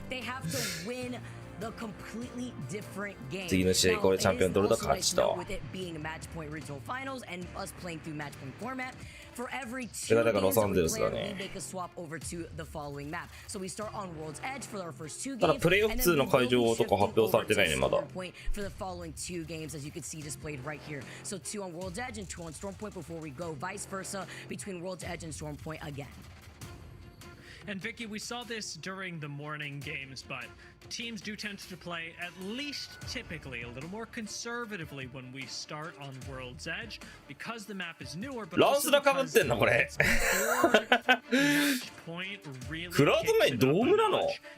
they have to win the completely different game. Now, it is also nice to know with it being a match point regional finals and us playing through match point format, for every 2 games that we play, we make a swap over to the following map. So we start on World's Edge for our first 2 games, and then we will be shifting over to Stormpoint for the following 2 games, as you can see displayed right here. So 2 on World's Edge and 2 on Stormpoint before we go vice versa between World's Edge and Stormpoint again. And Vicky, we saw this during the morning games, but teams do tend to play at least typically a little more conservatively when we start on World's Edge because the map is newer, but also because the match point really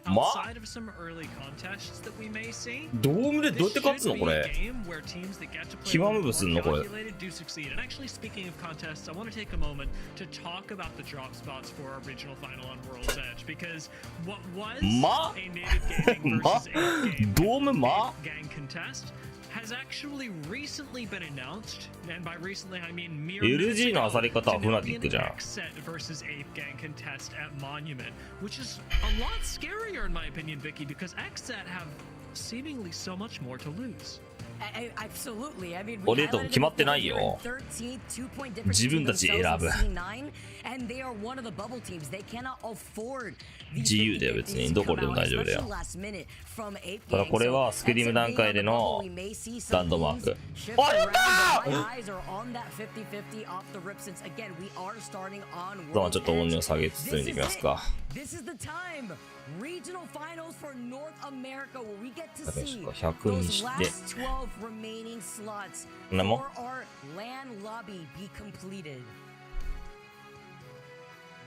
outside of some early contests that we may see. ドームでどうやって勝つのこれ。キマムブすんのこれ。 do succeed. And actually, speaking of contests, I want to take a moment to talk about the drop spots for our regional final on World's Edge because what was a native gaming versus ALGS gang contest has actually recently been announced, and by recently I mean mere LG の漁り方はフナティックじゃん。set versus Ape gang contest at Monument, which is a lot scarier in my opinion, Vicky, because XSET have seemingly so much more to lose. Absolutely. I mean, 俺と決まってないよ。自分たち選ぶ。自由だよ別にどこでも大丈夫だよ。ただこれはスクリーム段階でのランドマーク。あれだー！ちょっと音量下げつつ見ていきますか。Regional finals for North America where we get to see 100にして 12 remaining slots for our LAN lobby be completed.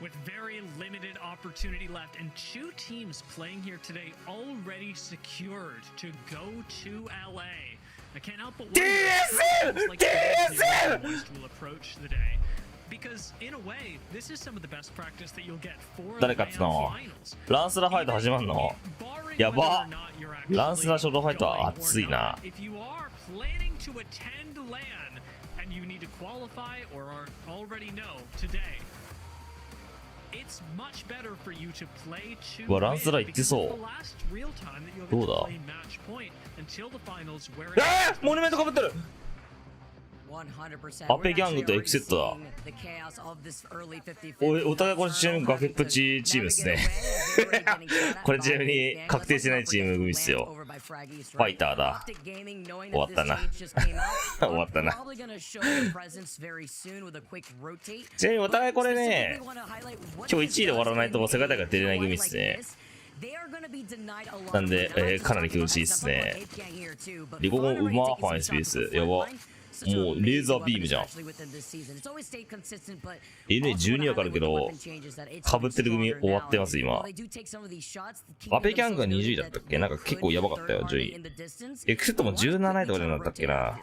With very limited opportunity left and 2 teams playing here today already secured to go to LA. I can't help but wonder how will approach the day. Because in a way, this is some of the best practice that you'll get for the finals. ランスラファイト始まんの？やば。ランスラショートファイトは熱いな。 If you are planning to attend LAN and you need to qualify or already know today, it's much better for you to play to win because it's the last real time that you'll get to play match point until the finals where it's モニュメント被ってる。アペギャングとエクセットだ。お互いこれちなみに崖っぷちチームですね。これちなみに確定してないチーム組っすよ。ファイターだ。終わったな。終わったな。ちなみにお互いこれね、今日1位で終わらないと世界大会出れない組っすね。なんで、かなり厳しいっすね。リココンうまーファン SPS。やば。もうレーザービームじゃん。NA12 わかるけど、かぶってる組終わってます、今。アペキャングが20位だったっけ？なんか結構やばかったよ、10位。エクセットも17位とかになったっけな。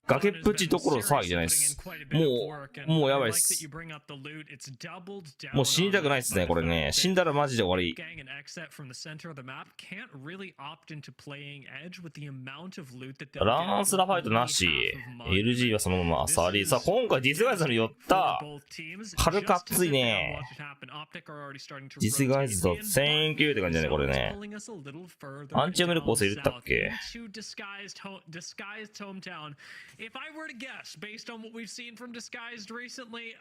崖っぷちどころの騒ぎじゃないっす。もうやばいっす。もう死にたくないっすね、これね。死んだらマジで終わり。ランスラファイトなし。LG はそのままサリー。さあ、今回ディスガイズに寄った。はるか熱いね。ディスガイズと1000級って感じだね、これね。アンチオメルコース入れたっけ？ If I were to guess, based on what we've seen from Disguised recently,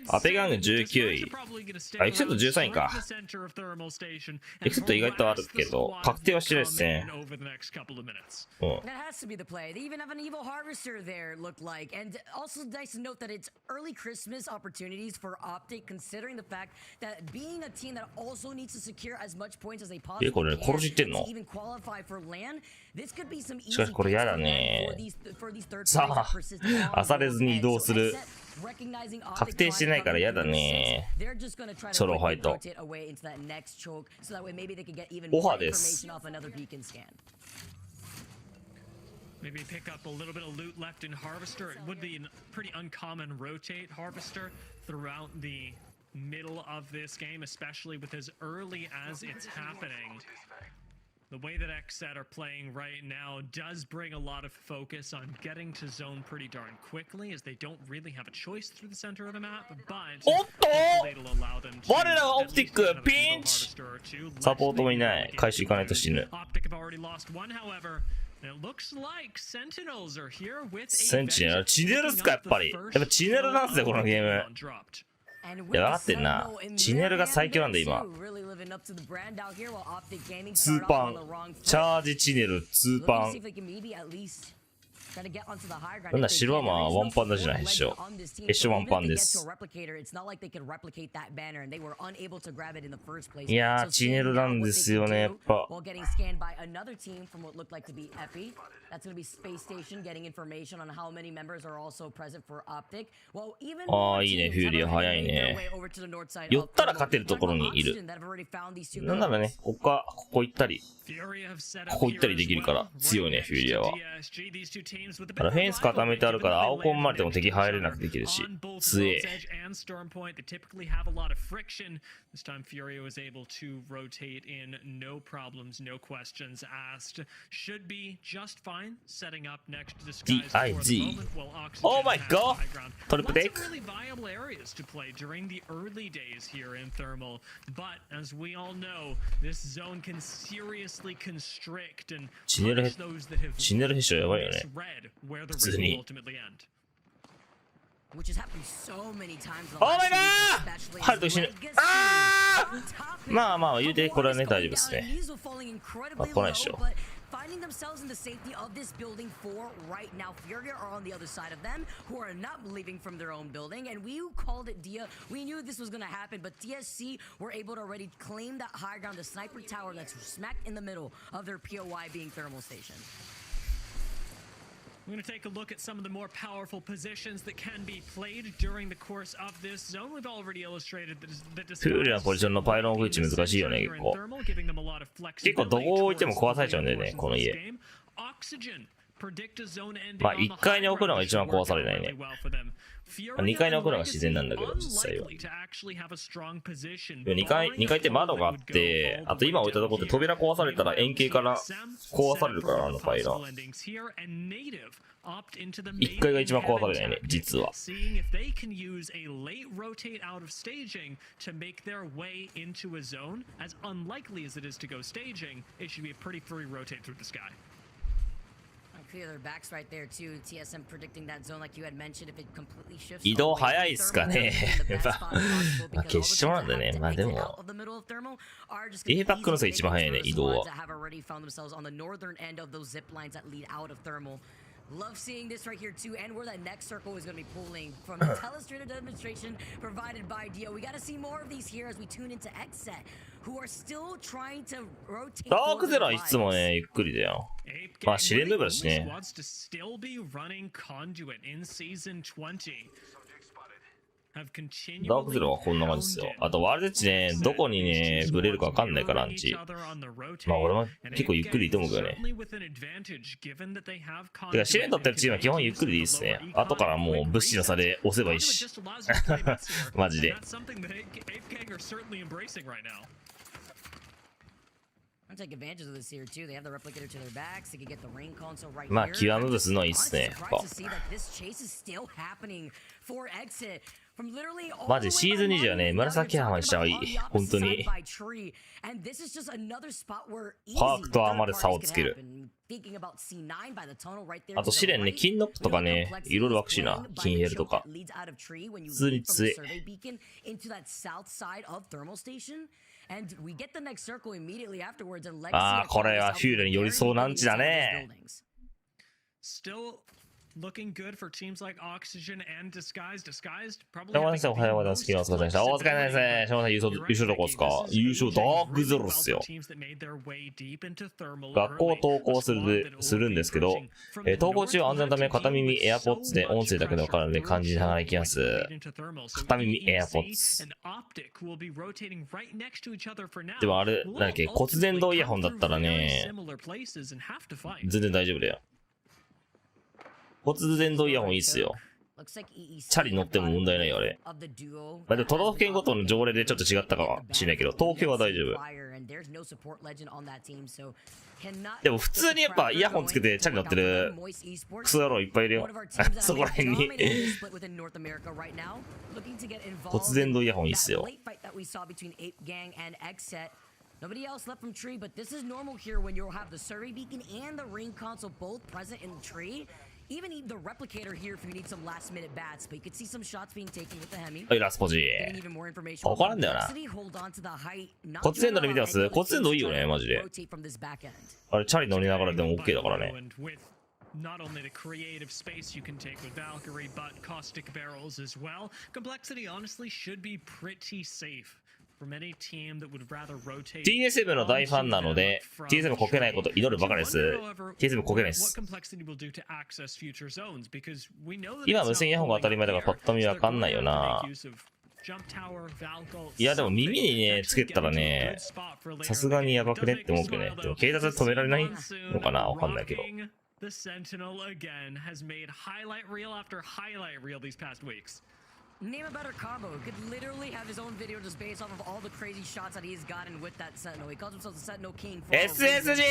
アペガング19位。あ、エクセット13位か。エクセット意外とあるけど、確定はしてないですね。That has to be the play. They even have an evil harvester there, looked like. And also nice to note that it's early Christmas opportunities for Optic, considering the fact that being a team that also needs to secure as much points as they possibly can to even qualify for LAN, this could be some easy しかしこれやだね。さあ、あされずに移動する。確定してないからやだね。ソロファイト。オファーです。Maybe pick up a little bit of loot left in Harvester. It would be a pretty uncommon rotate Harvester throughout the middle of this game, especially with as early as it's happening. The way that XSET are playing right now does bring a lot of focus on getting to zone pretty darn quickly, as they don't really have a choice through the center of the map, but it'll allow them to 我らがオプティックピンチサポートもいない。回収行かないと死ぬ。 Optic have already lost one, however. It looks like Sentinels are here with センチネルチネルっすかやっぱり。やっぱチネルなんすよこのゲーム。いや分かってんな。チネルが最強なんだ今。ツーパンチャージチネルツーパン。なんだ、白馬はワンパンだじゃない、決勝。決勝ワンパンです。いやー、チネルなんですよね、やっぱ。ああ、いいね、フューリー早いね。寄ったら勝てるところにいる。なんならね、ここ行ったり、ここ行ったりできるから強いね、フューリアは。フェンス固めてあるから青コンまででも敵入れなくできるし、強え。DIZ Oh my god! トリプルテイクチネルヘッショやばいよね。普通に。Oh my god! ハルト死ぬ。あーまあまあ言うてこれはね大丈夫ですね。まあ来ないでしょ。Finding themselves in the safety of this building for right now. Furia are on the other side of them, who are not leaving from their own building. And we called it Dia. We knew this was going to happen, but TSC were able to already claim that high ground, the sniper tower that's smack in the middle of their POI being thermal station. We're going to take a look at some of the more powerful positions that can be played during the course of this zone. We've already illustrated that this フューリアのポジションのパイロング位置難しいよね、結構。結構どこを置いても壊されちゃうんだよね、この家。まあ1階に置くのが一番壊されないね。2階に置くのが自然なんだけど、実際は。2階って窓があって、あと今置いたとこって扉壊されたら円形から壊されるから、あのパイロン。1階が一番壊されないね、実は。移動早いっすかね。まあ決勝なんだね。まあでも、A パックの差が一番早いね、移動は。Love seeing this right here too, and where that next circle is going to be pulling from the telestrator demonstration provided by Dio. We got to see more of these here as we tune into XSET, who are still trying to rotate. ダークゼロはいつもね、ゆっくりだよ。まあ、試練部分だしね。ダークゼロはこんな感じですよ。あと、ワールドエッジね、どこにね、ブレるかわかんないから、アンチ。まあ、俺も結構ゆっくりいいと思うけどね。てか、試練取ってるチームは基本ゆっくりでいいっすね。後からもう物資の差で押せばいいし。マジで。まあ、キュアムーブするのはいいっすね。マジシーズン20はね、紫浜にした方がいい。本当に。パークとアーマで差をつける。あと試練ね、金ノックとかね、いろいろ湧くしな。金ヘルとか。普通に強い。ああ、これはフュールに寄り添うなんちだね。Looking good for teams like Oxygen and Disguised. Disguised probably. おはようございます。お疲れ様でした。お疲れ様ですね。優勝どこですか？優勝ダークゼロっすよ。学校登校するんですけど、登校中は安全のため片耳エアポッツで音声だけでわかるので感じながら行きます。片耳エアポッツ。でもあれ、なんだっけ、骨伝導イヤホンだったらね、全然大丈夫だよ。骨伝導イヤホンいいっすよ。チャリ乗っても問題ないよ、あれ。まあ、でも都道府県ごとの条例でちょっと違ったかはしれないけど、東京は大丈夫。でも普通にやっぱイヤホンつけてチャリ乗ってるクソ野郎いっぱいいるよ。そこら辺に。骨伝導イヤホンいいっすよ。Nobody else left from tree, but this is normal here when you'll have the survey beacon and the ring console both present in the tree. Even the replicator here if you need some last minute bats, but you could see some shots being taken with the Hemi. はい、ラスポジ。わからんだよな。骨伝導で見てます？骨伝導いいよね、マジで。あれ、チャリ乗りながらでも OK だからね。not only the creative space you can take with Valkyrie, but caustic barrels as well. Complexity honestly should be pretty safe from any team that would rather rotate. TSM の大ファンなので TSM こけないこと祈るばかりです。TSM こけないです。今無線イヤホンが当たり前だからパッと見わかんないよな。いやでも耳にねつけたらねさすがにやばくねって思うけどね。でも警察で止められないのかな、わかんないけど。The Sentinel again has made highlight reel after highlight reel these past weeks. Name a better combo. He could literally have his own video just based off of all the crazy shots that he's gotten with that Sentinel. He calls himself the Sentinel King. SSG!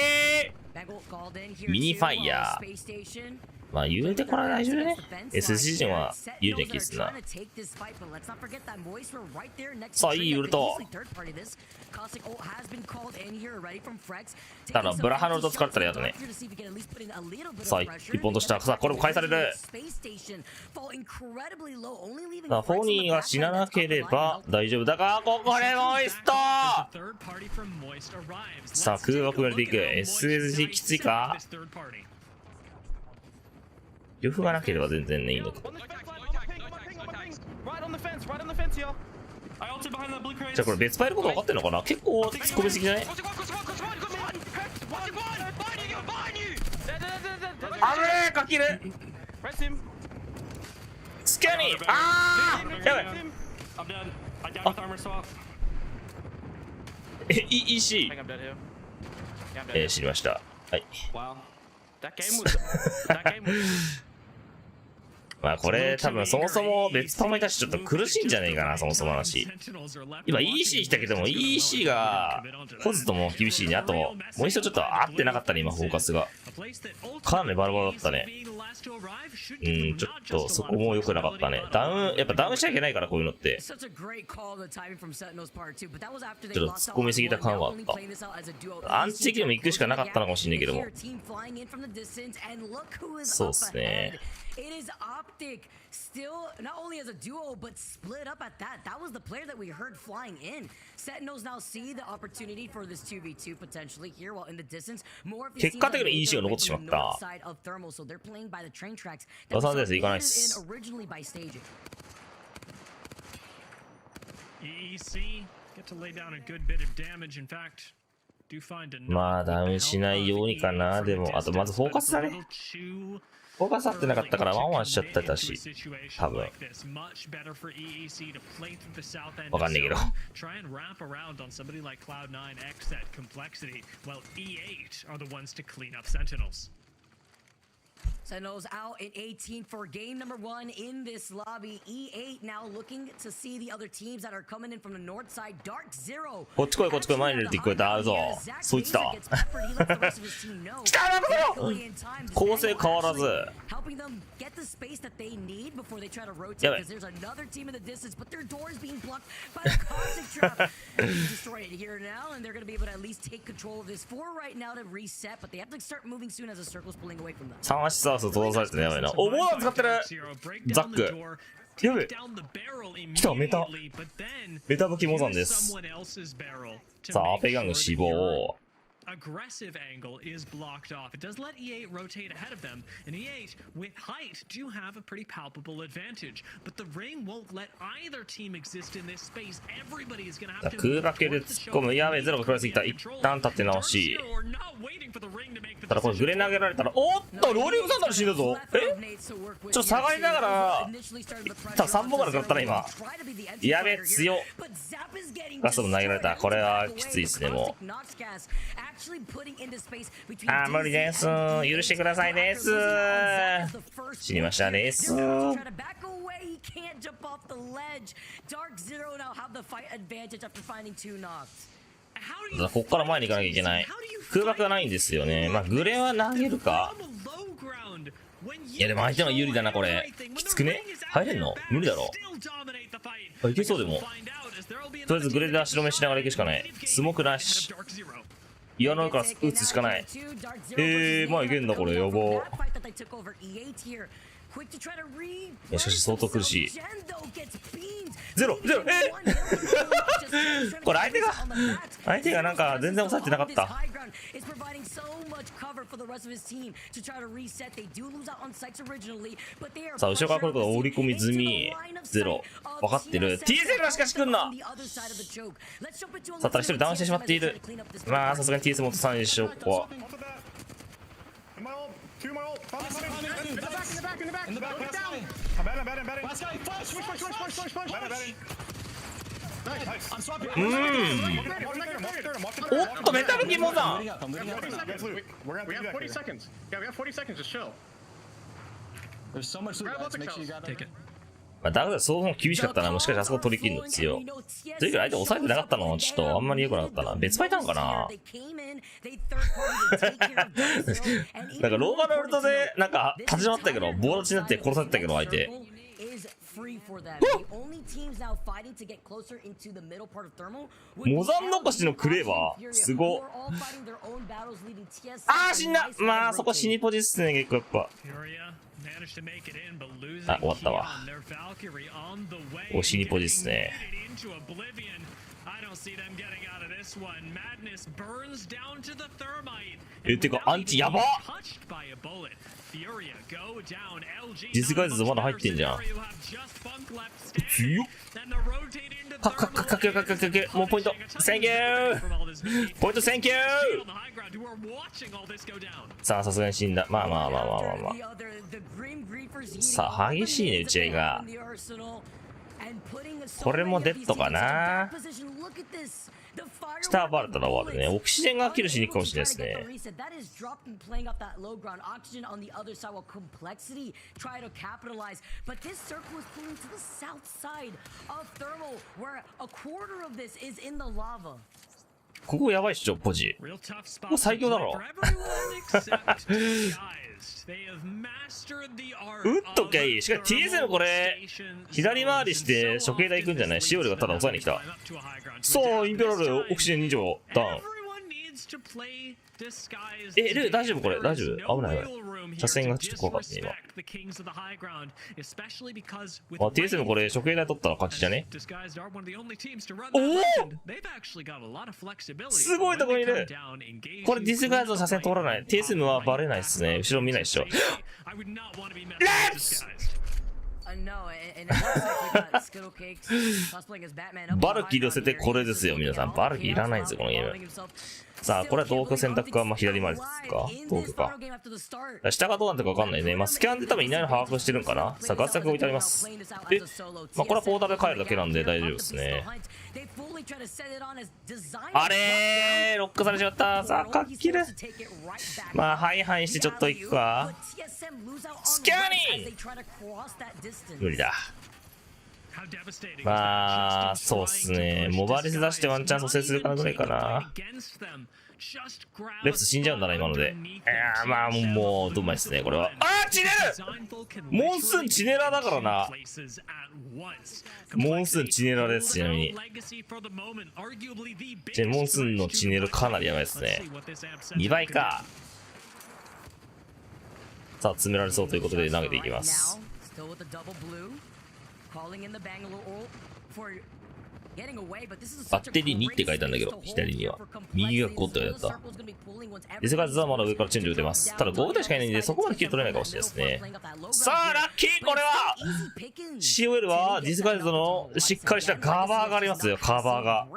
ミニファイヤー。まあ言うてこれは大丈夫ね。SSG 陣は有利な気すな。さあいいウルト。ただブラハのウルト使ったらやだね。さあ一本とした。さあこれも返される。さあフォーニーが死ななければ大丈夫だが、ここでモイスト。さあ空爆が出ていく。SSG きついか。余裕がなければ全然ねいいのか。じゃあこれ別パイルこと分かってんのかな。結構突っ込みすぎじゃない。あれかけるスキャニー。あーやばい。EC 知りました。はい。まあこれ多分そもそも別パもいたしちょっと苦しいんじゃねえかな、そもそも話。今 EC 来たけども EC がポズとも厳しいね。あともう一度ちょっと合ってなかったね、今フォーカスが。かなりバラバラだったね。ちょっとそこも良くなかったね。やっぱダウンしちゃいけないからこういうのって。ちょっと突っ込みすぎた感はあった。アンチ的にも行くしかなかったのかもしれないけども。そうっすね。It is Optic still not only as a duo but split up at that. That was the player that we heard flying in. Sentinels now see the opportunity for this 2v2 potentially here while in the distance. More of these teams are on the north side of thermal, so they're playing by the train tracks that was in originally by staging. EEC get to lay down a good bit of damage. In fact, do find a まあダウンしないようにかな。でもあとまずフォーカスだね。フォーカス合ってなかったからワンワンしちゃってたし、多分わかんねえけど。Sentinels out in 18 for game number 1 in this lobby. E8 now looking to see the other teams that are coming in from the north side. Dark Zero. こっち来いこっち来い、前に出て聞こえた。あるぞ。そいつだ。来たなこれ。構成変わらず。やばい。3足サース閉ざされてね、やばいな。お、ボーダー使ってる。ザック。やべえ。来た、メタ武器モザンです。さあ、アペガング死亡。Aggressive angle is blocked off. It does let E8 rotate ahead of them, and E8 with height do have a pretty palpable advantage. But the ring won't let either team exist in this space. Everybody is going to have to 空爆で突っ込む。やべえ、ゼロが食らいすぎた。一旦立って直し。ただこれグレ投げられたら、おっとローリングサンダル死ぬぞ。ちょっと下がりながらただ3本から食らったら今。やべえ、強っ。ガスも投げられた。これはきついですね、もう。あー無理です。許してくださいです。死にましたです。こっから前に行かなきゃいけない。空爆がないんですよね。まあグレは投げるか。いやでも相手の有利だなこれ。きつくね。入れんの無理だろ。あ、いけそうでも。とりあえずグレで白目しながら行くしかない。スモークなし。岩の上から撃つしかない。まあいけんだこれ。やば。しかし相当苦しい。ゼロこれ相手がなんか全然抑えてなかった。さあ後ろから来ること織り込み済み。ゼロ分かってる。 T セルがしかし来んな。さあただ一人ダウンしてしまっている。まあさすがに T セルも落とさないでしょう。ここはおっとメタルキモザン。まあだからそう厳しかったな。もしかしてあそこ取り切るの強い。というか相手抑えてなかったのはちょっとあんまり良くなかったな。別パイなのかな。なんかローマのウルトでなんか立ち回ったけどボールになって殺されたけど相手。モザン残しのクレーバーすごっ。あー死んだ。まあそこ死にポジっすね結構やっぱ。あ終わったわ。お死にポジっすね。てかアンチやばっ。実外図まだ入ってんじゃん。強っ。かけもうポイントセンキュー。ポイントセンキュー。さあさすがに死んだ。まあさあ激しいね打ち合いが。これもデッドかな。スターバルタの終わるね。オキシジェンがキルしに行くかもしれないですね。ここやばいっしょポジ。もう最強だろ。打っときゃいい。しかし TS のこれ左回りして処刑台行くんじゃない。シオルがただ抑えに来た。そうインペラルオキシジェン2錠ダウン。ルー大丈夫これ大丈夫。危ない危ない。車線がちょっと怖かったね今。TS もこれ処刑台取ったら勝ちじゃね。おおすごいとこにいる。これディスガイズの車線通らない。TS はバレないっすね。後ろ見ないっしょ。レッツバルキー寄せてこれですよ皆さん。バルキーいらないんですよこのゲーム。さあこれは同居選択か、まあ、左回りですか。同居か下がどうなってるか分かんないね。まあスキャンで多分いないの把握してるんかな。さあガス薬置いてあります。まあこれはポータルで帰るだけなんで大丈夫ですね。あれーロックされちまった。さあかっきる。まあハイハイしてちょっといくか。スキャニン無理だ。まあそうっすね。モバリス出してワンチャン蘇生するかなぐらいかな。レプス死んじゃうんだな今ので。まあもうどうまいっすねこれは。あーチネルモンスーンチネラだからな。モンスーンチネラです。ちなみにモンスーンのチネルかなりやばいですね。2倍か。さあ詰められそうということで投げていきます。バッテリー2って書いたんだけど左には右が5って書いてあった。ディスガイズはまだ上からチェンジ打てます。ただ5ぐらいしかいないんでそこまでキル取れないかもしれないですね。さあラッキー。これは COL はディスガイズのしっかりしたカバーがありますよ。カバーが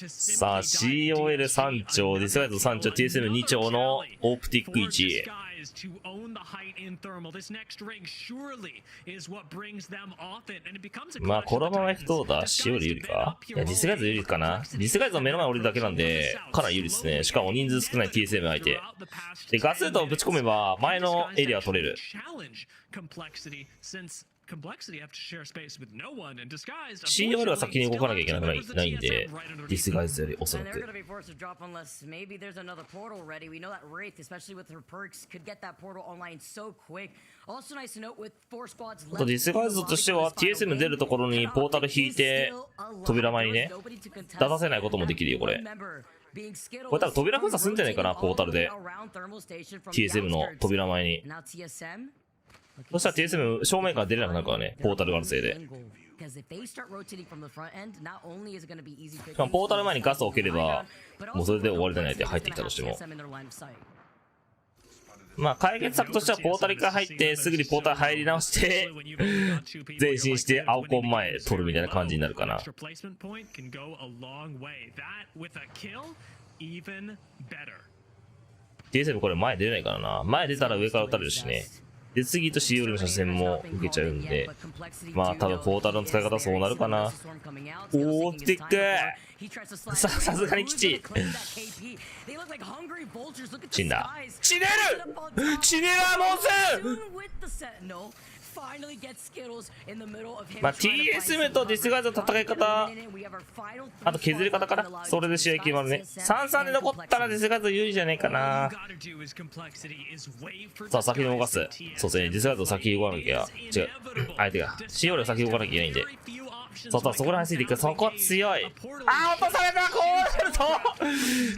さあ COL3 丁ディスガイズ3丁 TSM2 丁のオプティック1。まあこのままいくとだCOL有利か。いやディスガイズ有利かな。ディスガイズの目の前降りるだけなんでかなり有利ですね。しかも人数少ない TSM 相手でガスートをぶち込めば前のエリア取れる。COL は先に動かなきゃいけなくないんでディスガイズよりおそらく。force a drop unless maybe there's another portal ready. We know that Wraith, especially with her perks, could get that portal online so quick. Also nice to note with 4 squads left. ディスガイズとしては TSM 出るところにポータル引いて扉前にね出させないこともできるよこれ。これ多分扉封鎖するんじゃないかなポータルで TSM の扉前に。そしたら TSM 正面から出れなくなるからねポータルがあるせいで。しかもポータル前にガスを置ければもうそれで終わりじゃないって入ってきたとしても。まあ解決策としてはポータルから入ってすぐにポータル入り直して前進して青コン前取るみたいな感じになるかな。TSM これ前出れないからな。前出たら上から撃たれるしね。で次と COL の車線も受けちゃうんで、まあ多分ポータルの使い方そうなるかな。おお来てっかさすがに基地死んだ。死ねる死ねるモンス。まあ TSM とディスガイズの戦い方、あと削り方かな、それで試合決まるね。3-3で残ったらディスガイズ有利じゃねえかな。さあ先に動かす。そうですね、ディスガイズを先に動かなきゃ違う相手が COL を先に動かなきゃいけないんで、そうそうそこら辺ついていく。そこは強い。あー落とされた。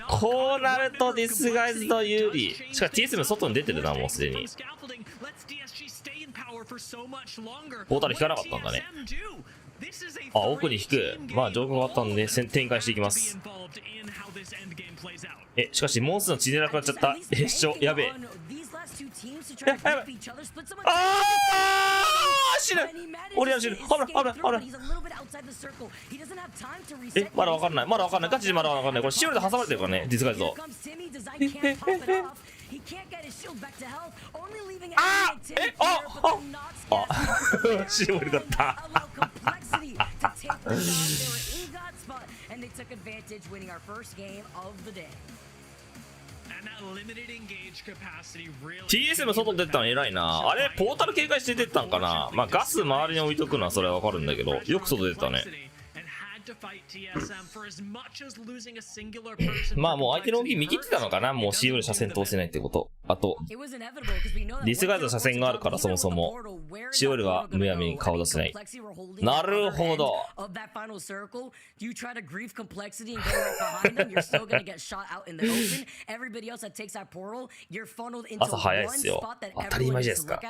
こうなるとディスガイズと有利。しかも TSM 外に出てるなもうすでに。ポータル引かなかったんだね。あ奥に引く。まあ状況があったんで展開していきます。しかしモンスの血出なくなっちゃった。やべえ。やばい。死ぬ。俺は死ぬ。危ない。まだわかんない。ガチでまだわかんない。これシオルで挟まれてるからねディスガイズと。シオルだった。TSM 外出たの偉いな。あれポータル警戒して出たんかな。まあガス周りに置いとくのはそれはわかるんだけど、よく外出たね。まあもう相手の動き見切ってたのかな。もう COL 車線通せないってこと。あとディスガイズの車線があるからそもそも COL はむやみに顔出せない。なるほど。朝早いっすよ。当たり前じゃないですか。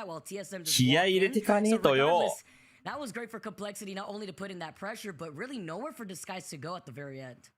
気合い入れてかねえとよ。That was great for Complexity, not only to put in that pressure, but really nowhere for Disguise to go at the very end.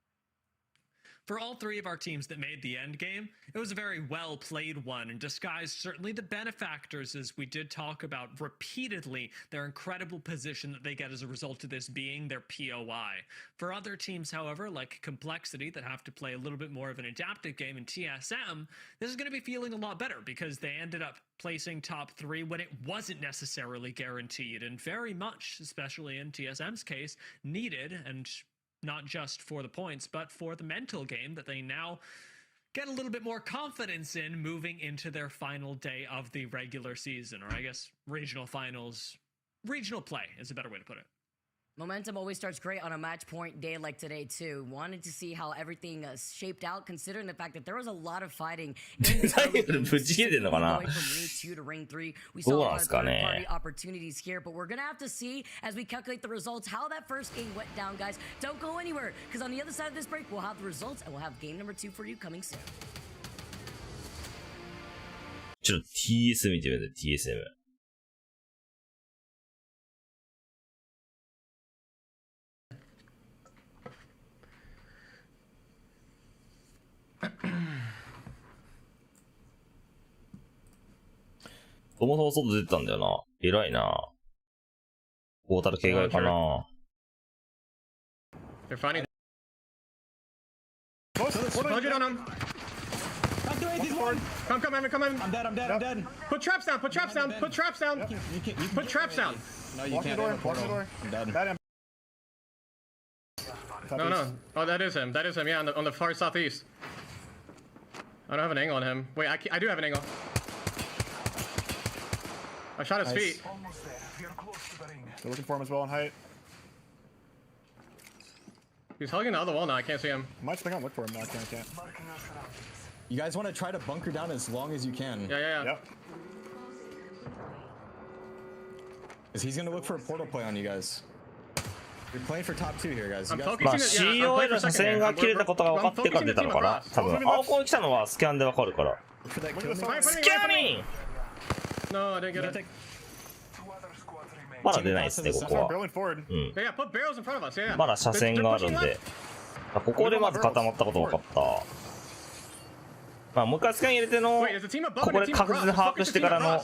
For all 3 of our teams that made the end game, it was a very well played one, and Disguise certainly the benefactors, as we did talk about repeatedly their incredible position that they get as a result of this being their POI. For other teams, however, like Complexity, that have to play a little bit more of an adaptive game in TSM, this is going to be feeling a lot better because they ended up placing top 3 when it wasn't necessarily guaranteed, and very much, especially in TSM's case, needed, and not just for the points, but for the mental game that they now get a little bit more confidence in moving into their final day of the regular season, or I guess regional finals. Regional play is a better way to put it. Momentum always starts great on a match point day like today too. Wanted to see how everything shaped out, considering the fact that there was a lot of fighting in the going from ring 2 to ring 3. We saw a lot of third-party opportunities here, but we're gonna have to see as we calculate the results how that first game went down, guys. Don't go anywhere, because on the other side of this break, we'll have the results and we'll have game number 2 for you coming soon. ちょっと TS 見てみて、TSM。そもそも外出てたんだよな。偉いな。ポータル警戒かな。Budget on him. Come, Evan. I'm dead. Put traps down. Put traps down. Put traps down. Put traps down. No, you can't. Walk the door. I'm dead. No. Oh, that is him. Yeah, on the far southeast. I don't have an angle on him. Wait, I do have an angle. I shot his feet. They're looking for him as well on height. He's hugging the other wall now. I can't see him. Might still gonna look for him now. I can't. You guys want to try to bunker down as long as you can. Yeah. Yep. Because he's gonna look for a portal play on you guys. You're playing for top 2 here, guys. まあ COL の車線が切れたことが分かってから出たのかな。多分青コン来たのはスキャンで分かるから。スキャニン。No, I didn't get it. まだ出ないですねここは。まだ車線があるんで。ここでまず固まったこと分かった。まあもう一回スキャン入れてのここで確実に把握してからの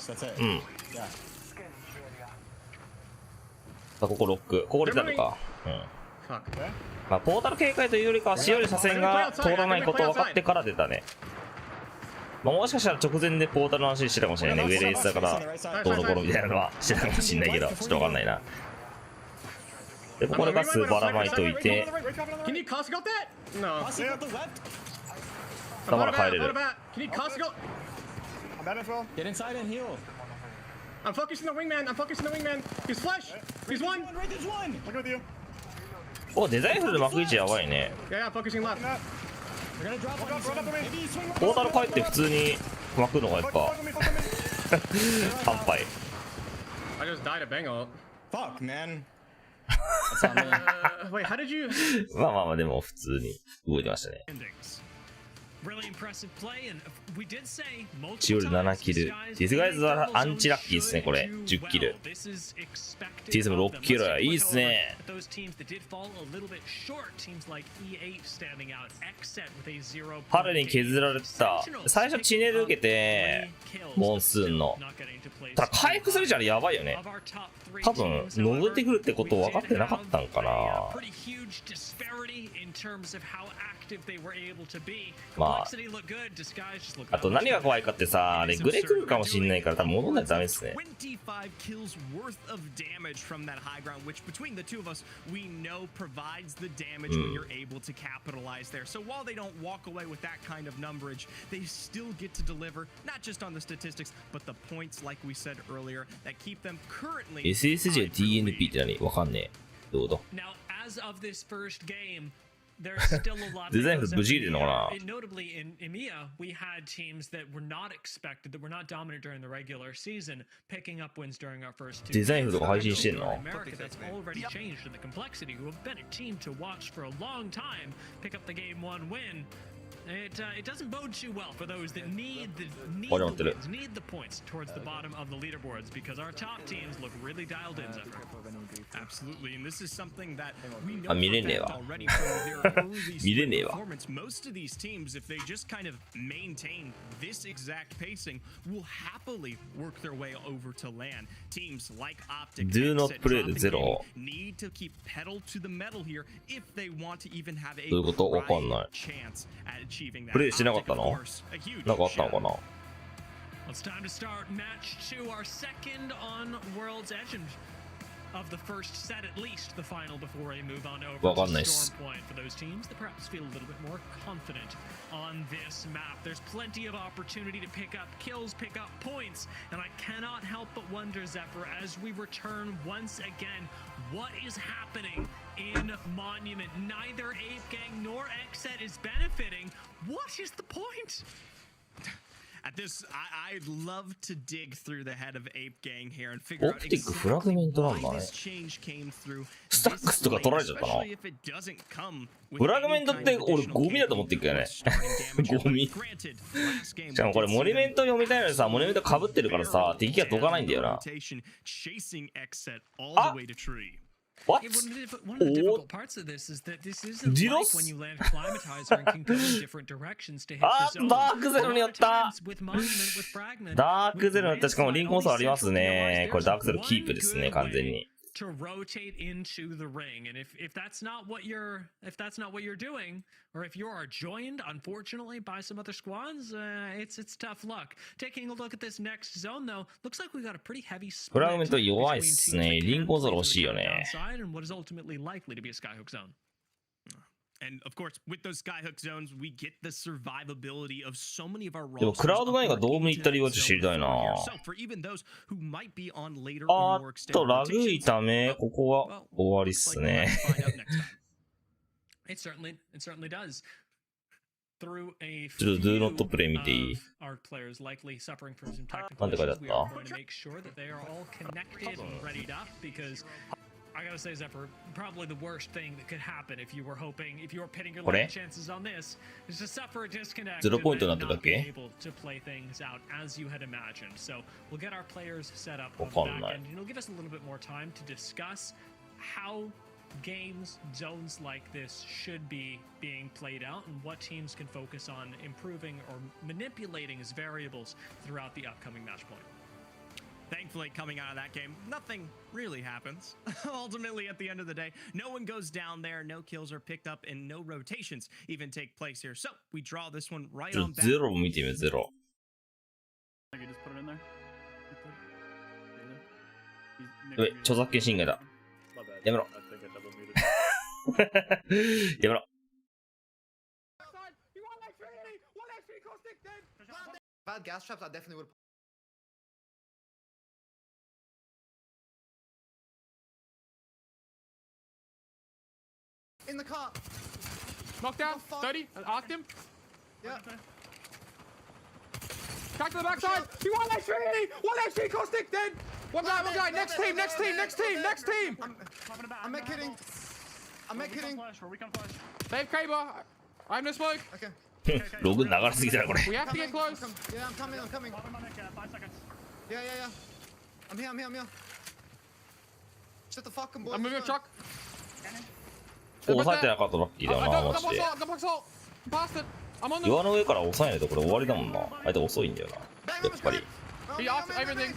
ここロックここで来たのか。まあポータル警戒というよりかはしおり車線が通らないことを分かってから出たね。まあもしかしたら直前でポータルの話してたかもしれないね。上レースだからどうのこうのみたいなのはしてたかもしれないけどちょっと分かんないな。でここでガスばらまいといてまだ帰れる。Get inside and heal. I'm focusing the wingman. I'm focusing the wingman. He's flash. He's one. There's one. Look with you. おデザインフルで幕1やばいね。Yeah, focusing left. ポータル帰って普通に巻くのがやっぱ乾杯。 I just died a Bengal. Fuck, man. Wait, how did you? まあまあまあでも普通に動いてましたね。チオル7キル。ディスガイズはアンチラッキーですねこれ。10キル。ティーズも6キルやいいっすね。春に削られてた。最初チネル受けてモンスーンの。ただ回復するじゃんやばいよね。多分登ってくるってこと分かってなかったんかな。まああと何が怖いかってさあれグレ来るかもしんないから多分戻んないとダメですね。SSG は DNP って何わかんねえ。どういうこと？ There's still a lot of notably in EMEA, we had teams that were not expected, that were not dominant during the regular season, picking up wins during our first 2 design とか配信してんの America, that's already changed in the complexity, who have been a team to watch for a long time, pick up the game 1 win. It doesn't bode too well for those that need the wins, need the points towards the bottom of the leaderboards because our top teams look really dialed in. Absolutely, and this is something that we know already from their early performance. Most of these teams, if they just kind of maintain this exact pacing, will happily work their way over to LAN. Teams like Optic do not play the zero. Need to keep pedal to the metal here if they want to even have a chance at achieving that. プレイしてなかったの？なんかあったのかな？ It's time to start match 2, our second on World's Edge of the first set, at least the final before we move on over to Storm Point for those teams that perhaps feel a little bit more confident on this map. There's plenty of opportunity to pick up kills, pick up points, and I cannot help but wonder, Zephyr, as we return once again, what is happening in Monument? Neither Ape Gang nor Xset is benefiting. What is the point? At this, I'd love to dig through the head of Ape Gang here and figure out exactly why this change came through. スタックスとか取られちゃったな。フラグメントって俺ゴミだと思っていくよね。ゴミ。しかもこれモニュメント読みたいのにさ、モニュメント被ってるからさ、敵がどかないんだよな。あWhat? One of the difficult parts of this is that this isn't like when you land Climatizer and can go in different directions to hit the zone. ダークゼロにやった。ダークゼロにやった。しかもリンコンソーありますね。これダークゼロキープですね、完全に。To rotate into the ring, and if that's not what you're doing, or if you are joined unfortunately by some other squads, it's tough luck. Taking a look at this next zone though, looks like we got a pretty heavy split. フラグメント弱いっすね。リンコンソー欲しいよね。 and what is ultimately likely to be a skyhook zone. And of course, with those skyhook zones, we get the survivability of so many of our roles. でもクラウド9がドームに行った理由はちょっと知りたいな。あとラグいため、ここは終わりっすね。It certainly does. Through a ちょっと Do few Not Play 見ていい？ our players likely suffering from some technical なんて書いてあっ issues, we た？ are going to make sure that they are all connected and readied up because I gotta say, Zephyr, probably the worst thing that could happen if you were pitting your life chances on this is to suffer a disconnect and then not be able to play things out as you had imagined. So we'll get our players set up on the back end, and it'll give us a little bit more time to discuss how games, zones like this should be being played out and what teams can focus on improving or manipulating as variables throughout the upcoming match point. Thankfully, coming out of that game, nothing really happens. Ultimately, at the end of the day, no one goes down there, no kills are picked up, and no rotations even take place here. So we draw this one right on back. ゼロ見てみよう、ゼロ。 I can just put it in there. 著作権侵害だ。やめろ。やめろ。Bad gas traps, I definitely would. In the car. Knockdown, 30, arced him. Yeah. Back to the backside. He won that Trinity. 1 HP caustic dead. One guy. Next team. I'm not kidding. Save Kraber. I have no smoke. Okay. ログ流れすぎたな、これ。 We have to get close. Yeah, I'm coming. 5 seconds. Yeah. I'm here. Shut the fucking boy. I'm moving a truck. 押さえてなかったラッキーだよな、マジで。 岩の上から押さえないとこれ終わりだもんな。あいつ遅いんだよな。やっぱり。 He arced everything.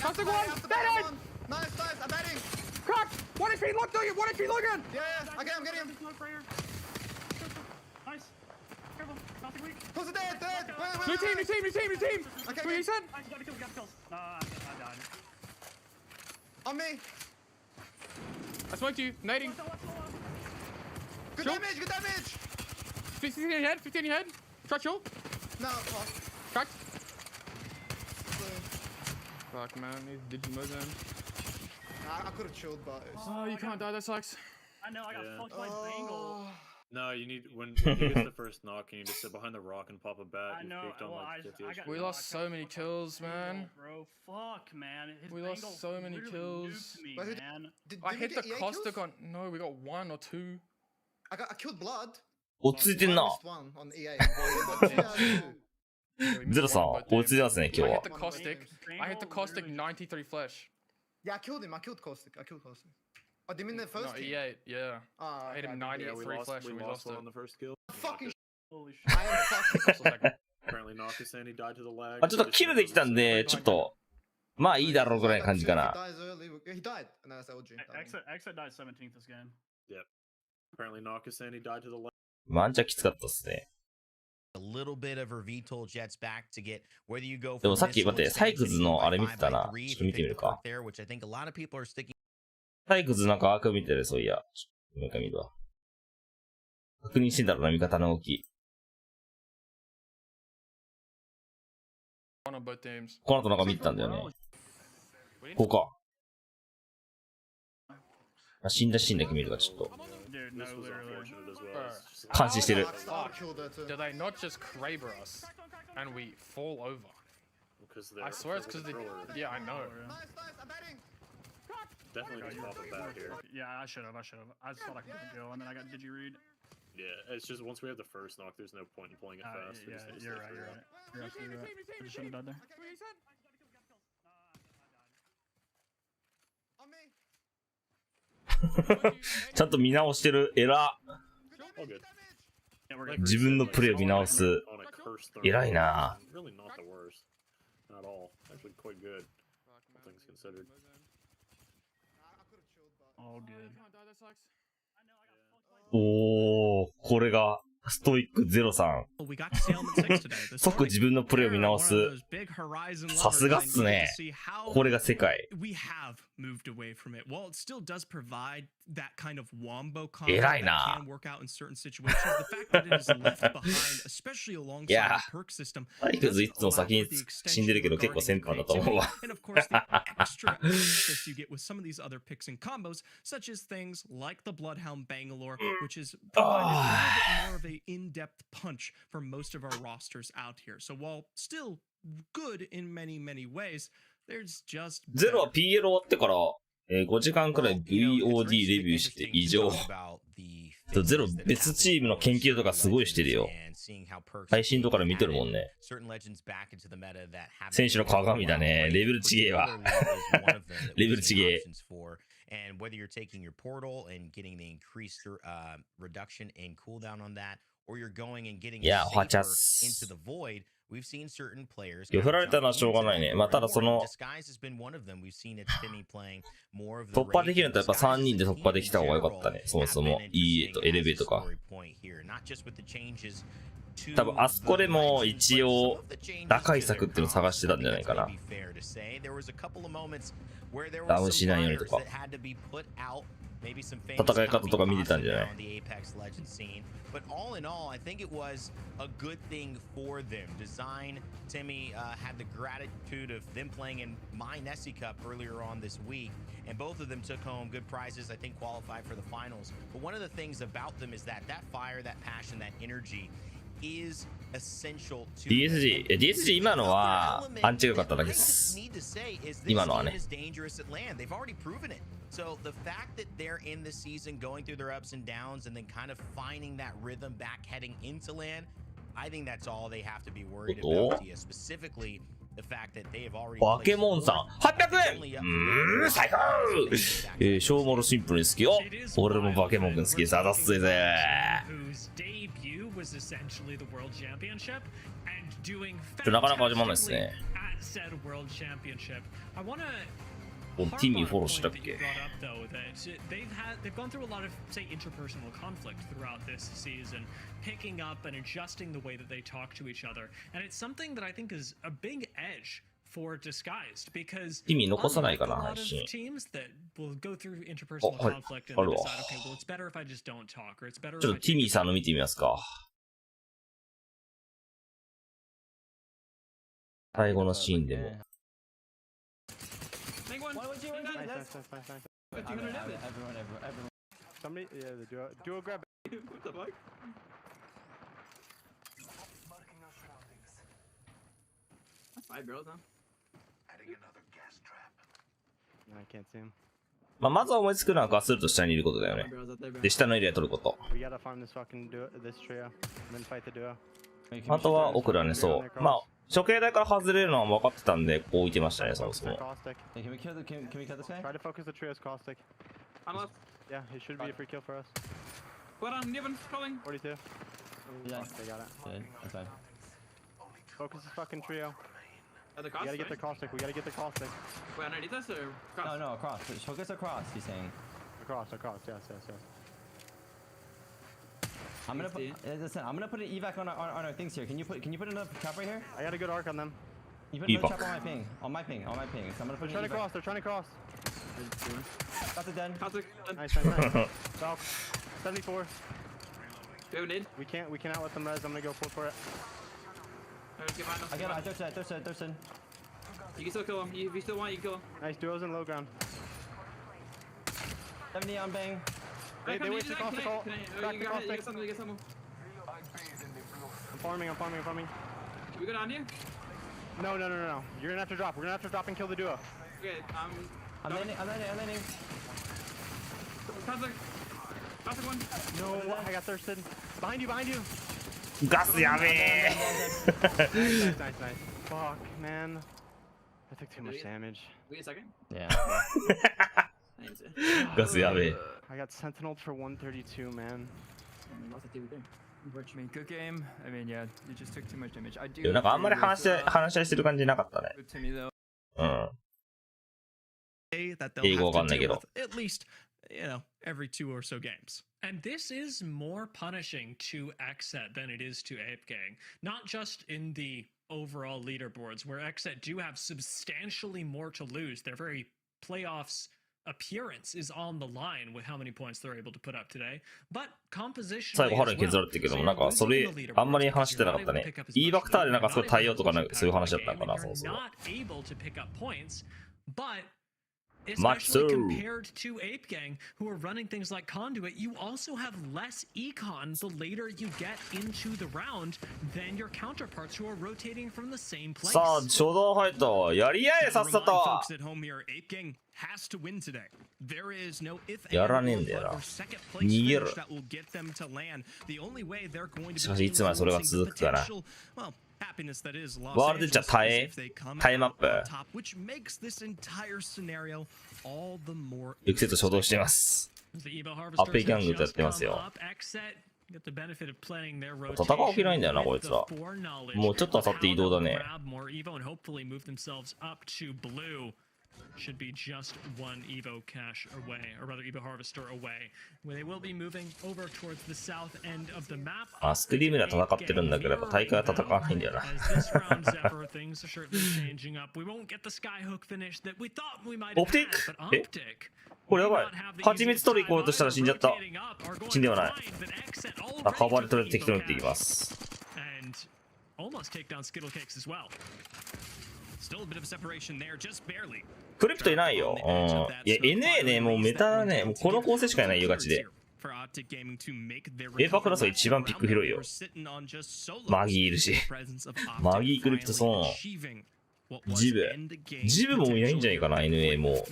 Caustic one. Dead. Nice. I'm batting. Crack. 1 HP. Look, dude. 1 HP. Logan. Yeah. Okay, I'm getting him. Nice. Careful. Nothing weak. Who's dead? New team. Okay. Nice, Okay. you got the kills. I died. On me. I smoked you. Nading. Good damage. 15 in your head. Try chill. No, fuck. Cracked. Fuck, man. These Digimon. I could have chilled, but it's... Oh, you can't die. That sucks. I know, I got fucked by the angle. No, you need when he gets the first knock, you need to sit behind the rock and pop a bat. I know. We lost so many kills, man. Bro, fuck, man. We lost so many kills. Me, man. I hit the caustic on. No, we got 1 or 2. I killed blood. 落ち着いてんな。ゼロさん、落ち着いてますね、今日は。I hit the caustic 93 flash. Yeah, I killed him. I killed caustic. Oh, they mean the first no, team? E8, yeah. I hit him 93 flash and we lost it. On the first kill. Fucking holy shit. I am fucking Apparently Narcus and he died to the lag. あ、ちょっとキルできたんで、ちょっと、まあいいだろうぐらいの感じかな。 He died. And then I said, OG. Exit died 17th this game. Yep. Apparently Narcus and he died to the lag. ワンチャきつかったっすね。A little bit of REVIZE jets back to get whether you go でもさっき待って、サイクズのあれ見てたな。ちょっと見てみるか。サイクズなんかアーク見てる、そういや。もう一回見るわ。確認してんだろうな、味方の動き。この後なんか見てたんだよね。ここか。死んだシーンだけ見るか、ちょっと。監視してる。Did they not just Kraber us and we fall over? I swear it's because they. Yeah, I know. Definitely just pop a bat here. Yeah, I should have. I just thought I could go, and then I got digi-read. Yeah, it's just once we have the first knock, there's no point in playing it fast. Yeah, you're right. You're absolutely right. I just should have died there. ちゃんと見直してる。エラー。自分のプレイを見直す。偉いな。Really not the worst. Not all. Actually quite good. All things considered. All good. おー、これがストイックゼロさん。即自分のプレイを見直す。さすがっすね。これが世界。moved away from it. While it still does provide that kind of wombo combo 偉い that な。 can work out in certain situations, the fact that it is left behind, especially い alongside や the perk system, タイクズい doesn't つも allow 先に for the 死んでるけど extension 結構先 regarding 般だと思うわ。 creativity, and of course the extra access you get with some of these other picks and combos, such as things like the Bloodhound Bangalore, which is provided a little bit more of a in-depth punch for most of our rosters out here. So while still good in many, many ways, there's just ゼロは PL 終わってから、5時間くらい VOD レビューして異常。ゼロ別チームの研究とかすごいしてるよ。配信とかで見てるもんね。選手の鏡だね。レベルちげえわ。レベルちげえ。And whether you're taking your portal and getting the increased reduction in cooldown on that, or you're going and getting Yeah, safer watch into the void, we've seen certain players. 振られたのはしょうがないね。まあただその Disguise has been one of them. We've seen it Timmy playing more of the 突破できるんだったらやっぱ3人で突破できた方がよかったね。そもそも EA とエレベとか。多分あそこでも一応打開策っていうのを探してたんじゃないかな。ダウンしないようにとか。戦い方とか見てたんじゃない？ But all in all, I think it was a good thing for them. Design, Timmy had the gratitude of them playing in my Nessie Cup earlier on this week, and both of them took home good prizes, I think qualified for the finals. But one of the things about them is that fire, that passion, that energy is essential to DSG 今のはアンチが良かっただけです。今のはね。 They've already proven it. So the fact that they're in the season going through their ups and downs and then kind of finding that rhythm back heading into LAN, I think that's all they have to be worried about here. Specifically, the fact that they have already バケモンさん800円最高ショーモロシンプルに好きよ俺もバケモン君好きですあざっすいぜ was essentially the world championship and doing なかなか始まんないですね at said world championship. I want to ティミーフォローしたっけ they've gone through a lot of say interpersonal conflict throughout this season, picking up and adjusting the way that they talk to each other, and it's something that I think is a big edge for Disguised because ティミー残さないかな a lot 配信 of teams that will go through interpersonal はい conflict and ある they わ decide, okay, well, it's better if I just don't talk, or it's better ちょ if っとティミーさんの見てみますか最後のシーンでも Somebody, yeah, the duo grab it. What the fuck? That's 5 girls, huh? Adding another gas trap. No, I can't see him. まあ、まずは思いつくのはガスルと下にいることだよね。で、下のエリア取ること。We gotta farm this fucking duo, this trio, and then fight the duo. あとは奥だね、そう。まあ、処刑台から外れるのは分かってたんで、こう置いてましたね、そもそも。Can we kill this guy? Try to focus the trio's caustic. I'm left. Yeah, it should be a free kill for us. What on, Niven, calling. 42. Yeah. They got it. Okay, that's fine. Focus this fucking trio. At the We cross, gotta get the caustic. We gotta get the caustic. Wait, underneath us or cross? No, across. Focus across, he's saying. Across, yes. I'm gonna put, listen, I'm gonna put an evac on our things here. Can you put another trap right here? I got a good arc on them. You put another trap on my ping. So I'm gonna put They're trying to cross. Got it done. Nice. Falk. 74. We cannot let them res. I'm gonna go full for it. I got it. I thirsted. You can still kill him. If you still want, you can kill him. Nice duos in low ground. 70 on bang. They wasted caustic ult. Crack the caustic. You get some. I'm farming. We go down here? No. You're gonna have to drop. We're gonna have to drop and kill the duo. Okay, I'm landing. Classic one. No, I got thirsted. Behind you. ガスやべえ Nice. Fuck, man. I took too much damage. Wait a second. Yeah. ガスやべえ I got sentineled for 132, man. Which mean good game. I mean, yeah, you just took too much damage. I で do. もなんかあんまり話し合いしてる感じなかったね To me though. うん that they'll 英語わか have ん to ないけ deal ど with at least, every 2 or so games. And this is more punishing to XSET than it is to Ape Gang. Not just in the overall leaderboards, where XSET do have substantially more to lose. They're very playoffs appearance is on the line with how many points they're able to put up today. But composition 最後ハルに削られてるけども、なんかそれあんまり話してなかったね。E バクターでなんかすごい対応とかそういう話だったのかな、そうそう。Especially compared to Ape Gang, who are running things like Conduit, you also have less econ the later you get into the round than your counterparts who are rotating from the same place. さあ、初動入った。やり合え、さっさと。やらねえんだよな。逃げる。しかし、いつまでそれが続くかな。ワールドじゃ耐えマップ。エクセット初動しています。アッペイギャングとやってますよ。戦うわけないんだよな、こいつら。もうちょっとあさって移動だね。Should be just one Evo cache away, or rather Evo harvester away, where they will be moving over towards the south end of the map. あ、スクリームでは戦ってるんだけど、やっぱ大会は戦わないんだよな。オプティック？え？これやばい。蜂蜜取り行こうとしたら死んじゃった。死んではない。あ、カバーで取れて適当に打っていきます。クリプトいないよ。いや、NA ね、もうメタだね。もうこの構成しかいないよ、ガチで。エーパークラスが一番ピック広いよ。マギーいるし。マギークリプトソン。ジブもいないんじゃないかな、NA も。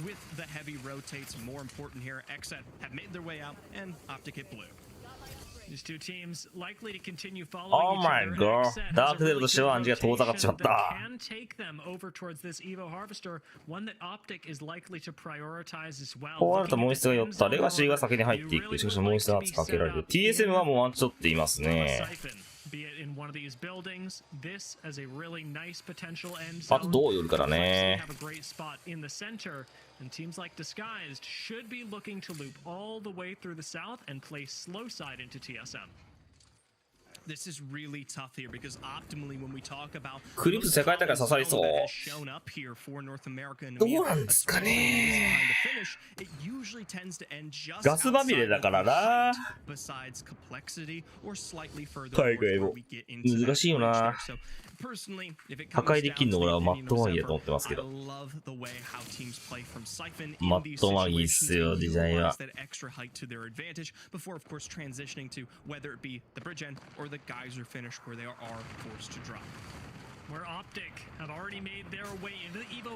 Oh my god! ダークゼロとしては暗示が遠ざかってしまった。こうなるとモンストが寄った。レガシーが先に入っていく。しかしモンストが圧かけられる。TSM はもうワンチ取っていますね。あとどう寄るからね。And teams like Disguised should be looking to loop all the way through the south and play slow side into TSM. This is really tough here because optimally when we talk about クリプス世界大会刺さりそう。どうなんですかね。ガスまみれだからな。海外も難しいよな。破壊できるの俺はマットマギーだと思ってますけど。マットマギーっすよ、デザインは。the geyser finish where they are forced to drop.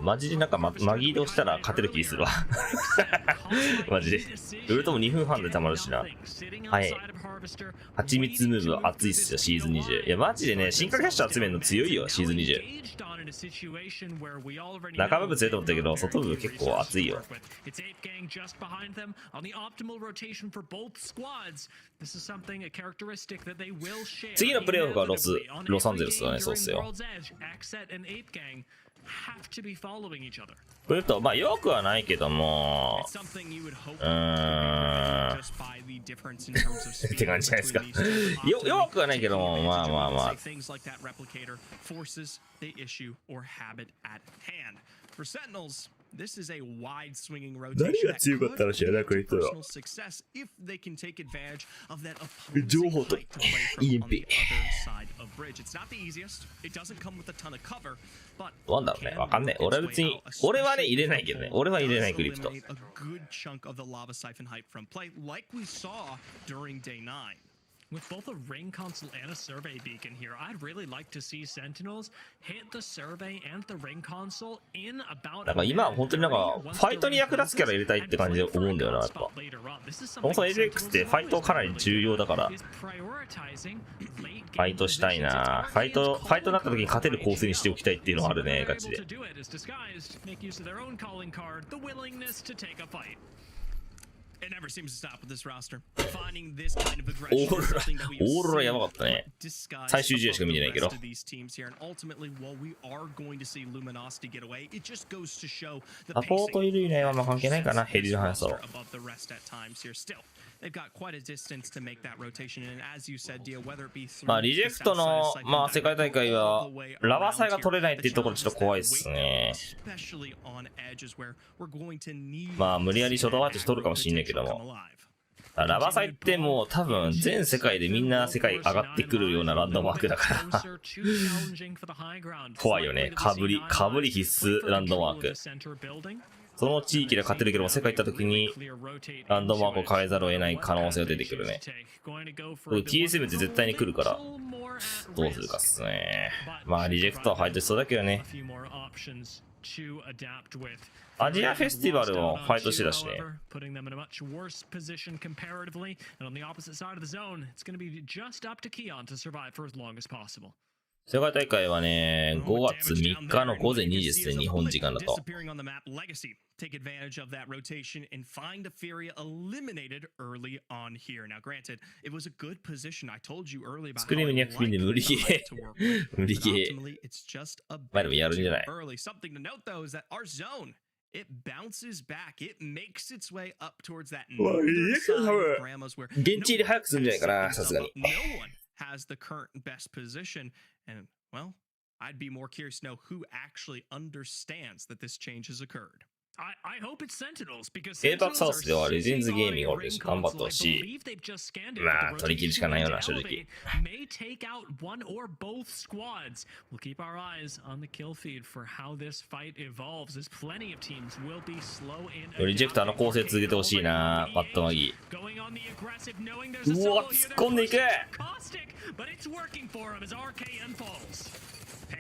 マジでなんかマギードしたら勝てる気するわ。マジで。ウルトも2分半で溜まるしな。はい。蜂蜜ムーブは熱いっすよ、シーズン20。いや、マジでね、進化キャッシュ集めるの強いよ、シーズン20。中部分強いと思ったけど、外部分結構熱いよ。次のプレイオフがロサンゼルスだね、そうっすよ。これとまあよくはないけども、って感じじゃないですか。よくはないけども、まあまあまあ。This is a wide swinging rotation 何が強かったら知らなくてpersonal success if they can take advantage of that opposing height to play from on the other side of bridge. It's not the easiest. It doesn't come with a ton of cover, but どうなんだろうね。わかんない。俺は別に、俺はね入れないけどね。俺は入れないクリプト。a good chunk of the lava siphon height from play, like we saw during day 9. With both a ring console and a survey beacon here, I'd really like to see Sentinels hit the survey and the ring console in about なんか今は本当になんかファイトに役立つキャラ入れたいって感じで思うんだよな、やっぱ。そもそも ALGS ってファイトかなり重要だから。ファイトしたいな。ファイトになった時に勝てる構成にしておきたいっていうのはあるね、ガチで。It never seems to stop with this roster. Finding this kind of オ aggression ー is ロラ something that we オーロラ have や seen ばかったね。 disguised 最終試合しか above 見 the てないけど rest of these teams here. And ultimately, while we are going to see Luminosity get away, it just goes to show the サポートいる以内はあんま関係ないかな、ヘリの速さは。 above the rest at times here. Still, they've got quite a distance to make that rotation. And as you said, Dia, whether it be through まあ、リジェクトの、まあ、世界大会は、ラバーサイが取れないっていうところちょっと怖いっすね。 especially on edges where we're going to need まあ、無理やりショートワーチ取るかもしんないけども。ラバーサイってもう多分全世界でみんな世界上がってくるようなランドマークだから怖いよね。かぶり必須ランドマーク。その地域で勝てるけども世界行った時にランドマークを変えざるを得ない可能性が出てくるね。TSM って絶対に来るからどうするかっすね。まあリジェクトはファイトしそうだけどね。アジアフェスティバルもファイトしてたしね。世界大会はね、5月3日の午前2時ですね、日本時間だと。Take advantage of that rotation and find a Furia eliminated early on here. Now, granted, it was a good position. I told you early about スクリーム200ピンで無理ゲー。無理ゲー。まあでもやるんじゃない。 Something to note though is that our zone, it bounces back. It makes its way up towards that 現地入り早くするんじゃないかな、さすがに。 No one has the current best position, and well, I'd be more curious to know who actually understands that this change has occurred. エーパックサウスではレジェンズゲーミングを頑張ってほしい。まあ、取り切るしかないよな、正直。リジェクターの構成続けてほしいな、バットマギー。うわ、突っ込んでいく！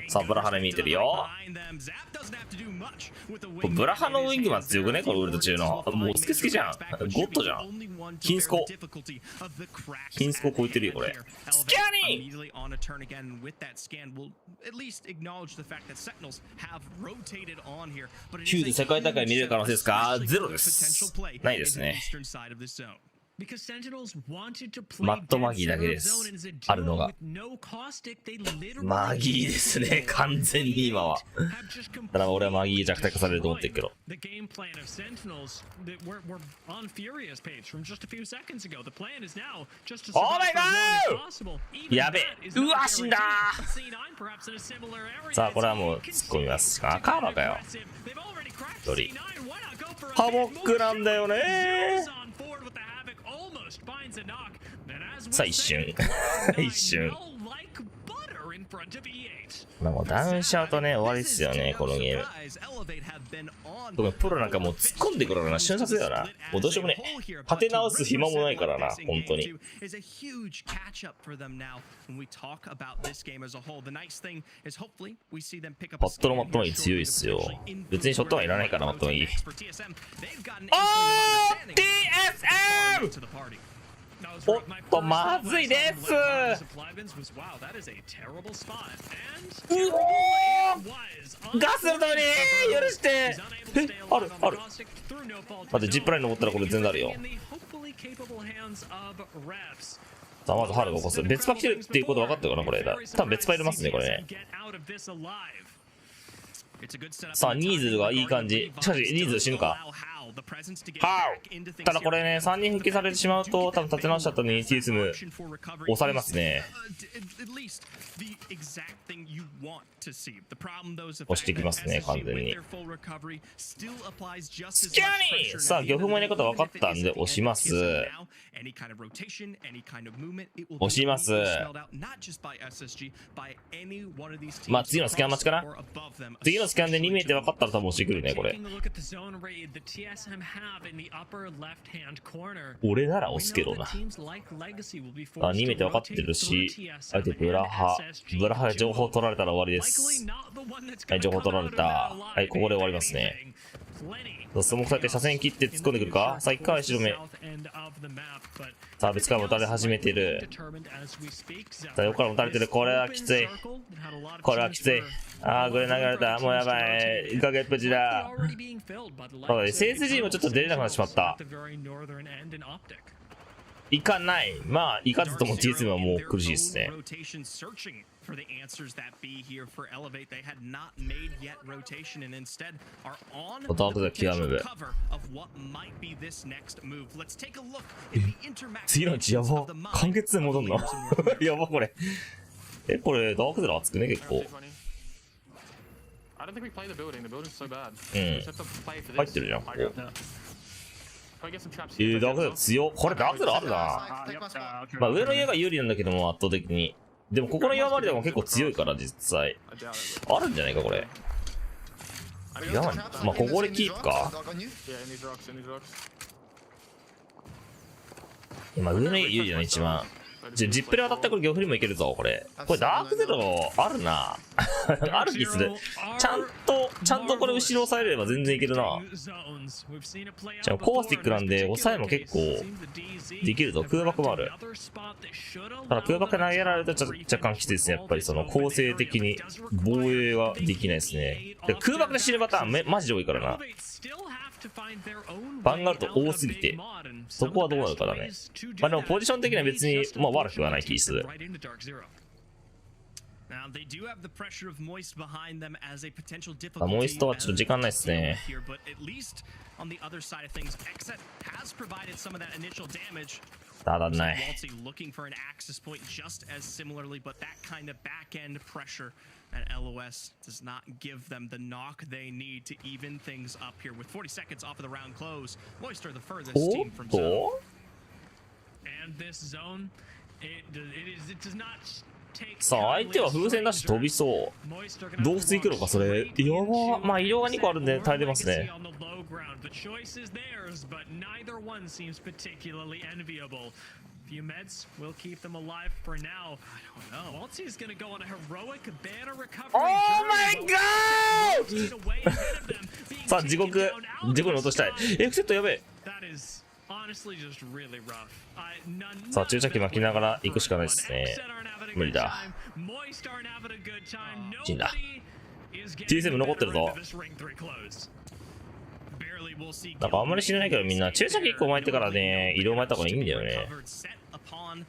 さあ、ブラハで見えてるよ。ブラハのウィングマン強くねこのウルト中の。もうスケスケじゃん。ゴッドじゃん。金スコ。金スコ超えてるよ、これ。スキャニー9で世界大会見れる可能性ですか？ゼロです。ないですね。マットマギーだけです。あるのが。マギーですね、完全に今は。ただ俺はマギー弱体化されると思ってるけど。オーマイガー！やべえ。うわ、死んだー！さあ、これはもう突っ込みます。あ、カーマかよ。一人。ハボックなんだよねー。さあ一瞬一瞬まあもうダウンしちゃうとね終わりっすよねこのゲーム。特にプロなんかもう突っ込んでくるからな瞬殺だよな。もうどうしようもね立て直す暇もないからな本当に。バットのマットマギー強いっすよ。別にショットはいらないからマットマギー。TSM！おっとまずいです。うおーガスのために許して。あるある。待ってジップライン登ったらこれ全然あるよ。さあまずハルが起こす。別パ来てるっていうこと分かったかなこれ。多分別パ入れますねこれね。さあニーズがいい感じ。しかしニーズ死ぬか。ただこれね3人復帰されてしまうと多分立て直しちゃったのに TSM 押されますね。押してきますね完全に。スキャニー！さあ漁夫もいないこと分かったんで押します。押します。まあ次のスキャン待ちかな。次のスキャンで2名って分かったら多分押してくるねこれ。俺なら押すけどな。あ、2名って分かってるし、相手ブラハで情報取られたら終わりです。はい、情報取られた。はい、ここで終わりますね。スモークされて車線切って突っ込んでくるか。さあ、一回後ろ目。さあ、別からもたれ始めてる。さあ、横からもたれてる。これはきつい。これはきつい。あー、これ投げられた。もうやばい。崖っぷちだ。SSG もちょっと出れなくなってしまった。いかない。まあ、いかずとも TSM はもう苦しいですね。For the answers that be here for Elevate, they had not made yet rotation and instead are on the potential cover of what might be this next move. Let's take a look at the intermax 次のうちやば。完結で戻んのやばこれ。これダークゼロ熱くね結構。I don't think we play the building. The building's so bad. 入ってるじゃん。ダークゼロ強。これダークゼロあるな。まあ上の家が有利なんだけども圧倒的に。でもここの岩割りでも結構強いから実際あるんじゃないかこれ。岩割りまあここでキープか。今上の家有利だね一番。ジップで当たったらこれ玉振りもいけるぞこれ。これダークゼロあるなある気する。ちゃんとこれ後ろ押さえれば全然いけるな。じゃあコースティックなんで抑えも結構できるぞ。空爆もある。ただ空爆投げられると若干きついですね。やっぱりその構成的に防衛ができないですね。で空爆で死ぬパターンマジで多いからな。バンガルト多すぎてそこはどうなるかだね。まあでもポジション的には別にまあ悪くはない気する。モイストはちょっと時間ないですね。当たんない。And LOS does not give them the knock they need to even things up here. With 40 seconds off of the round close, Moist are the furthest team from zone. And this zone, it does not take. さあ相手は風船なし飛びそう。洞窟行くのかそれ。やば。まあ色が2個あるんで耐えれますね。The choice is theirs, but neither one seems particularly enviable. Few meds will keep them alive for now. I don't know. Waltzy is going to go on a heroic banner recovery. Oh my god! さあ地獄に落としたい。エクセットやべえ。さあ注射器巻きながら行くしかないですね。無理だ。死んだ。TSM 残ってるぞ。なんかあんまり知らないけどみんな注射器1個巻いてからね移動巻いた方がいいんだよね。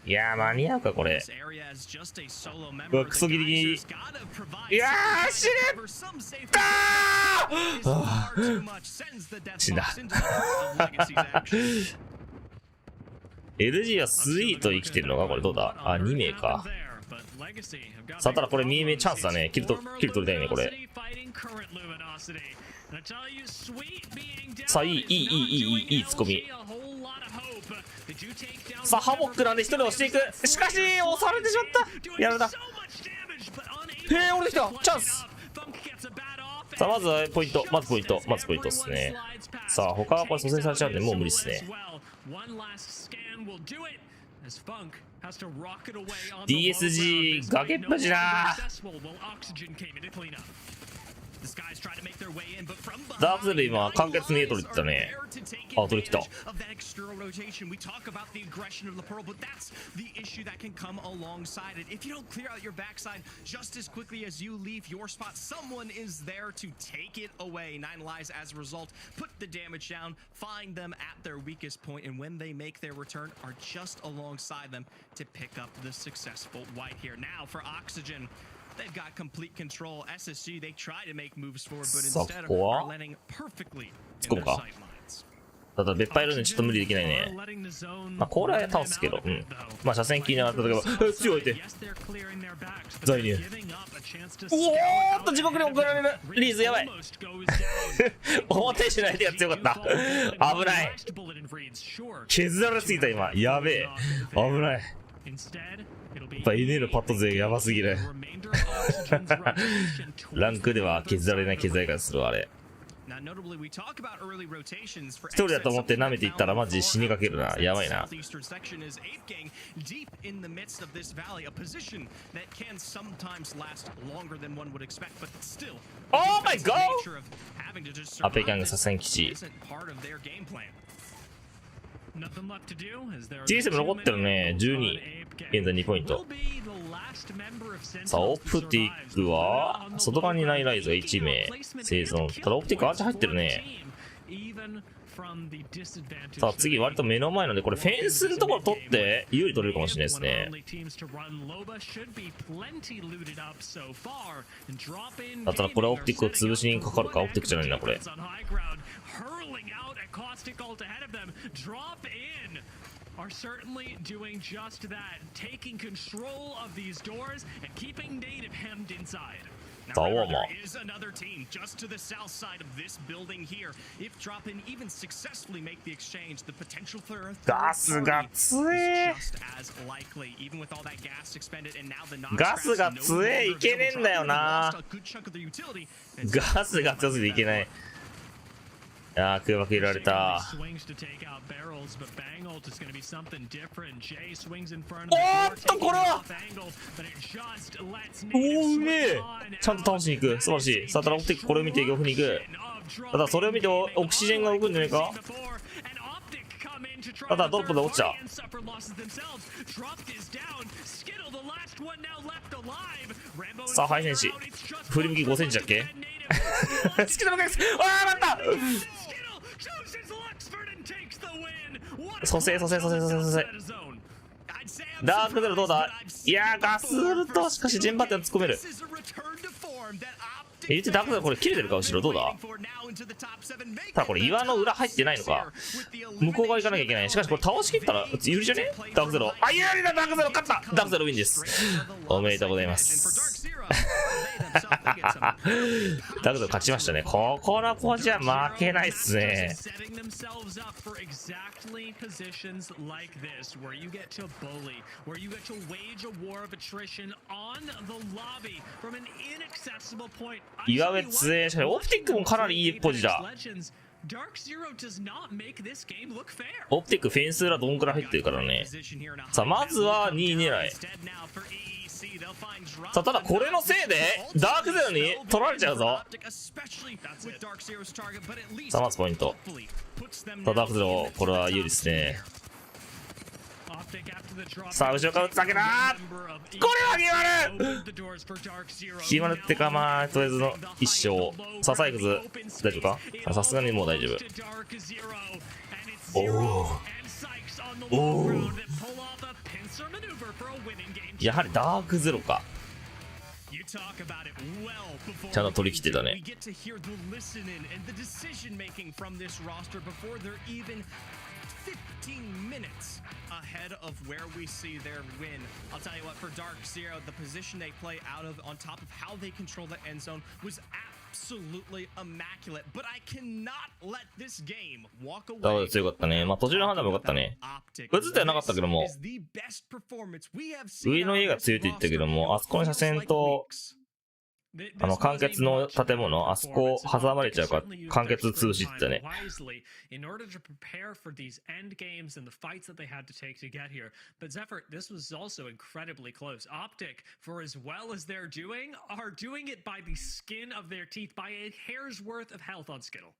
いやー間に合うかこれ。うわクソギリギリ。いやー死ねたー死んだLG はスイート生きてるのかこれどうだ。あ2名か。さあただこれ2名チャンスだね。キル取りたいねこれ。さあいいツッコミ。さあハモックなんで一人押していく。しかし押されてしまった。やられた。へえ俺できたチャンス。さあまずポイントっすね。さあ他はこれ蘇生されちゃうんでもう無理っすね。DSG 崖っぷちだ。ダークゼル今完結に取りに行ったね。あ取り来た。They've got complete control. SSG, they try to make moves forward, but instead are landing perfectly in their sight lines. ただ別敗いるんでちょっと無理できないね。まあこれは倒すけど、まあ車線切りながら戦えば強い手在入。おーっと地獄に送られる。リーズやばい思った以上に相手が強かった。危ない。削られすぎた今。やべえ危ない。やっぱ NA のパッド勢やばすぎるランクでは削られない削られ方するわあれ。Now, notably, we talk about early rotations for 一人だと思って舐めていったらマジ死にかけるな。やばいな。 Southeastern section is Ape Gang deep in the midst of this valley, a position that can sometimes last longer than one would expect, but still, Oh my god! nature of having to just アペキャン survive グ左遷基地。 isn't part of their game plan. Nothing left to do as there are チーセム残ってるね。12。現在2ポイント。さあ、オプティックは、外側にいないライズが1名生存。ただ、オプティックアーチ入ってるね。さあ、次、割と目の前なんで、これ、フェンスのところ取って、有利取れるかもしれないですね。だったら、これはオプティックを潰しにかかるか。オプティックじゃないな、これ。are certainly doing just that, taking control of these doors and keeping native hemmed inside. Now, there is another team just to the south side of this building here. If drop-in even successfully make the exchange, the potential for a third party is just as likely. Even with all that gas expended and now the knock ガスが強え、いけねえんだよな。ガスが強すぎていけない。いやー、空爆入れられた。おーっと、これはおー、うめえ。ちゃんと倒しに行く。素晴らしい。さあ、ただ、オプティックこれを見てオフに行く。ただ、それを見てオキシジェンが動くんじゃないか。ただ、ドロップで落ちた。さあ、ハイセンシ。振り向き5センチだっけ好きなのかです。あー、待った蘇生。ダークゼロどうだ。いやー、ガスウルトしかしジェンバッテン突っ込める。言ってダークゼロこれ切れてるか後ろどうだ。ただこれ岩の裏入ってないのか。向こう側行かなきゃいけない。しかしこれ倒しきったら有利じゃね。ダークゼロ、あ、有利だ。ダークゼロ勝った。ダークゼロウィンです。おめでとうございます。ダークゼロ勝ちましたね。ここのポジは負けないっすね。岩上強え。しかしオプティックもかなりいいポジだ。オプティックフェンス裏どんくらい入ってるからね。さあまずは2位狙い。さあただこれのせいでダークゼロに取られちゃうぞ。さあまずポイント。さあダークゼロこれは有利ですね。さあ後ろから打つだけだ。これは決まる。決まるってか、まあとりあえずの一勝。さあサイクズ大丈夫か。さすがにもう大丈夫。おお、やはりダークゼロか。ちゃんと取り切ってたね。15 minutes ahead of where we see their win. I'll tell you what, for Dark Zero, the position they play out of on top of how they control the end zone was absolutely immaculate. But I cannot let this game walk away. 強かったね。まあ途中の判断も良かったね。映ってはなかったけども、上の家が強いって言ったけども、あそこの車線と完結の建物、あそこ挟まれちゃうから完結潰しってね。In order to prepare for these end games and the fights that they had to take to get here. But Zephyr, this was also incredibly close. Optic, for as well as they're doing, are doing it by the skin of their teeth, by a hair's worth of health on Skittle.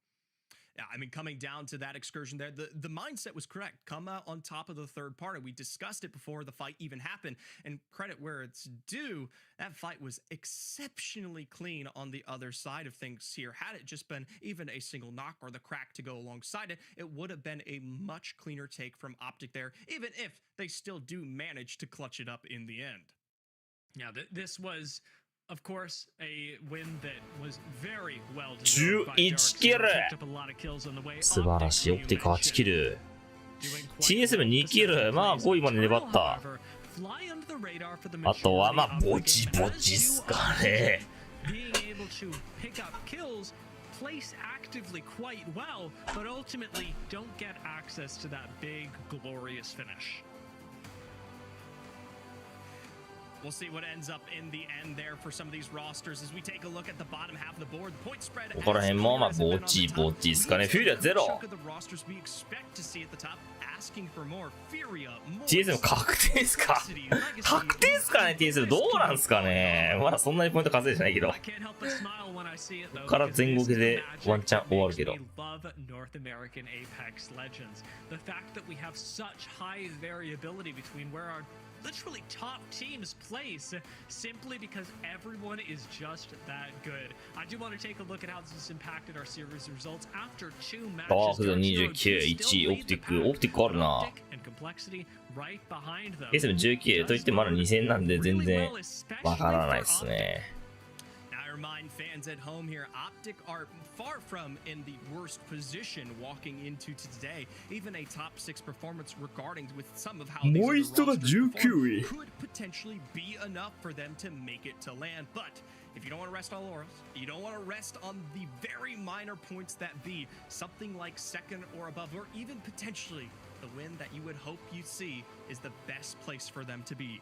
Yeah, I mean, coming down to that excursion there, the mindset was correct. Come out on top of the third party. We discussed it before the fight even happened. And credit where it's due, that fight was exceptionally clean on the other side of things here. Had it just been even a single knock or the crack to go alongside it, it would have been a much cleaner take from Optic there, even if they still do manage to clutch it up in the end. Yeah, this was... Of course, a win that was very well deserved by Dark Zero. Picked up a lot of kills on the way. 素晴らしい。オプティック8キル。TSM2 キル。まあ5位まで粘った。あとはまあぼちぼちっすかね。Place actively quite well, but ultimately don't get access to that big, glorious finish. We'll see what ends up in the end there for some of these rosters as we take a look at the bottom half of the board. The point spread. ここら辺もまあぼっちですかね。フューリアゼロ。TSM 確定ですか？確定ですかね TSM どうなんすかね。まだそんなにポイント稼いでないけど。ここから前後系でワンチャン終わるけど。Literally top teams place simply because everyone is just that good. I do want to take a look at how this has impacted our series results after 2 matches. ダークで29、1、オプティックあるな。TSM19 といってもまだ2000なんで全然わからないですね。Remind fans at home here, Optic are far from in the worst position walking into today. Even a top 6 performance regarding with some of how these other rosters perform could potentially be enough for them to make it to land. But if you don't want to rest on laurels, you don't want to rest on the very minor points that be something like second or above, or even potentially the win that you would hope you see is the best place for them to be.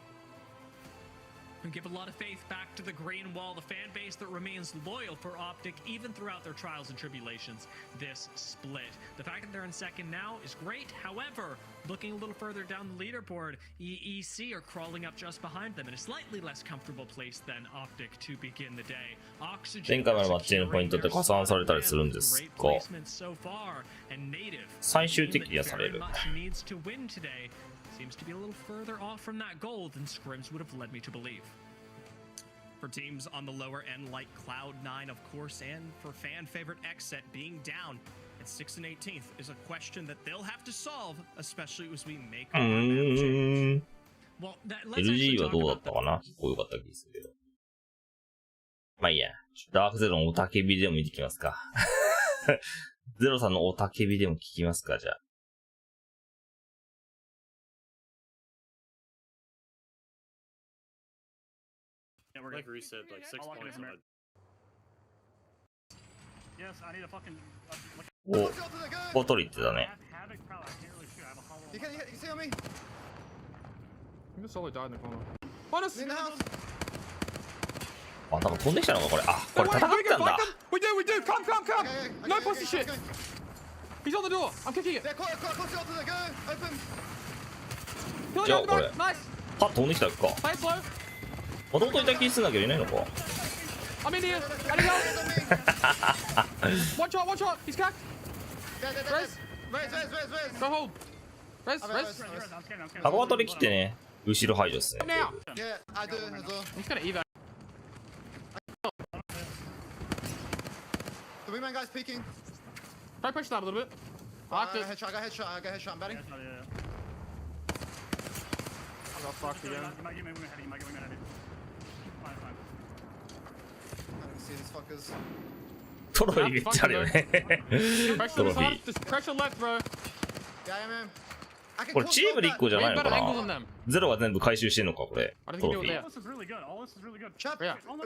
We give a lot of faith back to the Green Wall, the fan base that remains loyal for Optic even throughout their trials and tribulations this split. The fact that they're in second now is great. However, looking a little further down the leaderboard, EEC are crawling up just behind them in a slightly less comfortable place than Optic to begin the day. Oxygen 前回までマッチのポイントって加算されたりするんですか？最終的にはされる。Seems to be a little further off from that goal than scrims would have led me to believe. For teams on the lower end like Cloud9, of course, and for fan favorite Xset being down at 6th and 18th is a question that they'll have to solve, especially as we make our map change. Well, LG はどうだったかな？結構良かった気がするけど。まあいいや。ダークゼロのおたけびでも見てきますか。ゼロさんのおたけびでも聞きますか、じゃあ。Like reset, like 6 points. Yes, I need a fucking. お、取りってだね。You can see on me? You just only died in the corner. On us! In the house! あ、なんか飛んできたのかこれ。あ、これ戦ってたんだ。We do! Come! No pussy shit! He's on the door! I'm kicking it! じゃあこれ。あ、飛んできたか。Play it slow! もともといた気するんだけどいないのか。I'm in here! I need help! One shot! He's cracked! Res! Go hold! Res! 箱は取り切ってね、後ろ排除っすね。Now! He's gonna evac. The wingman guy's peeking. Try push that a little bit. I got headshot, I'm betting. I got fucked again. See these fuckers. トロフィーめっちゃあるよね。トロフィー。Pressure left, bro. Yeah, man. これチームで1個じゃないのかな。ゼロが全部回収してんのかこれ。トロフィー。All this is really good. All this is really good. Yeah. No,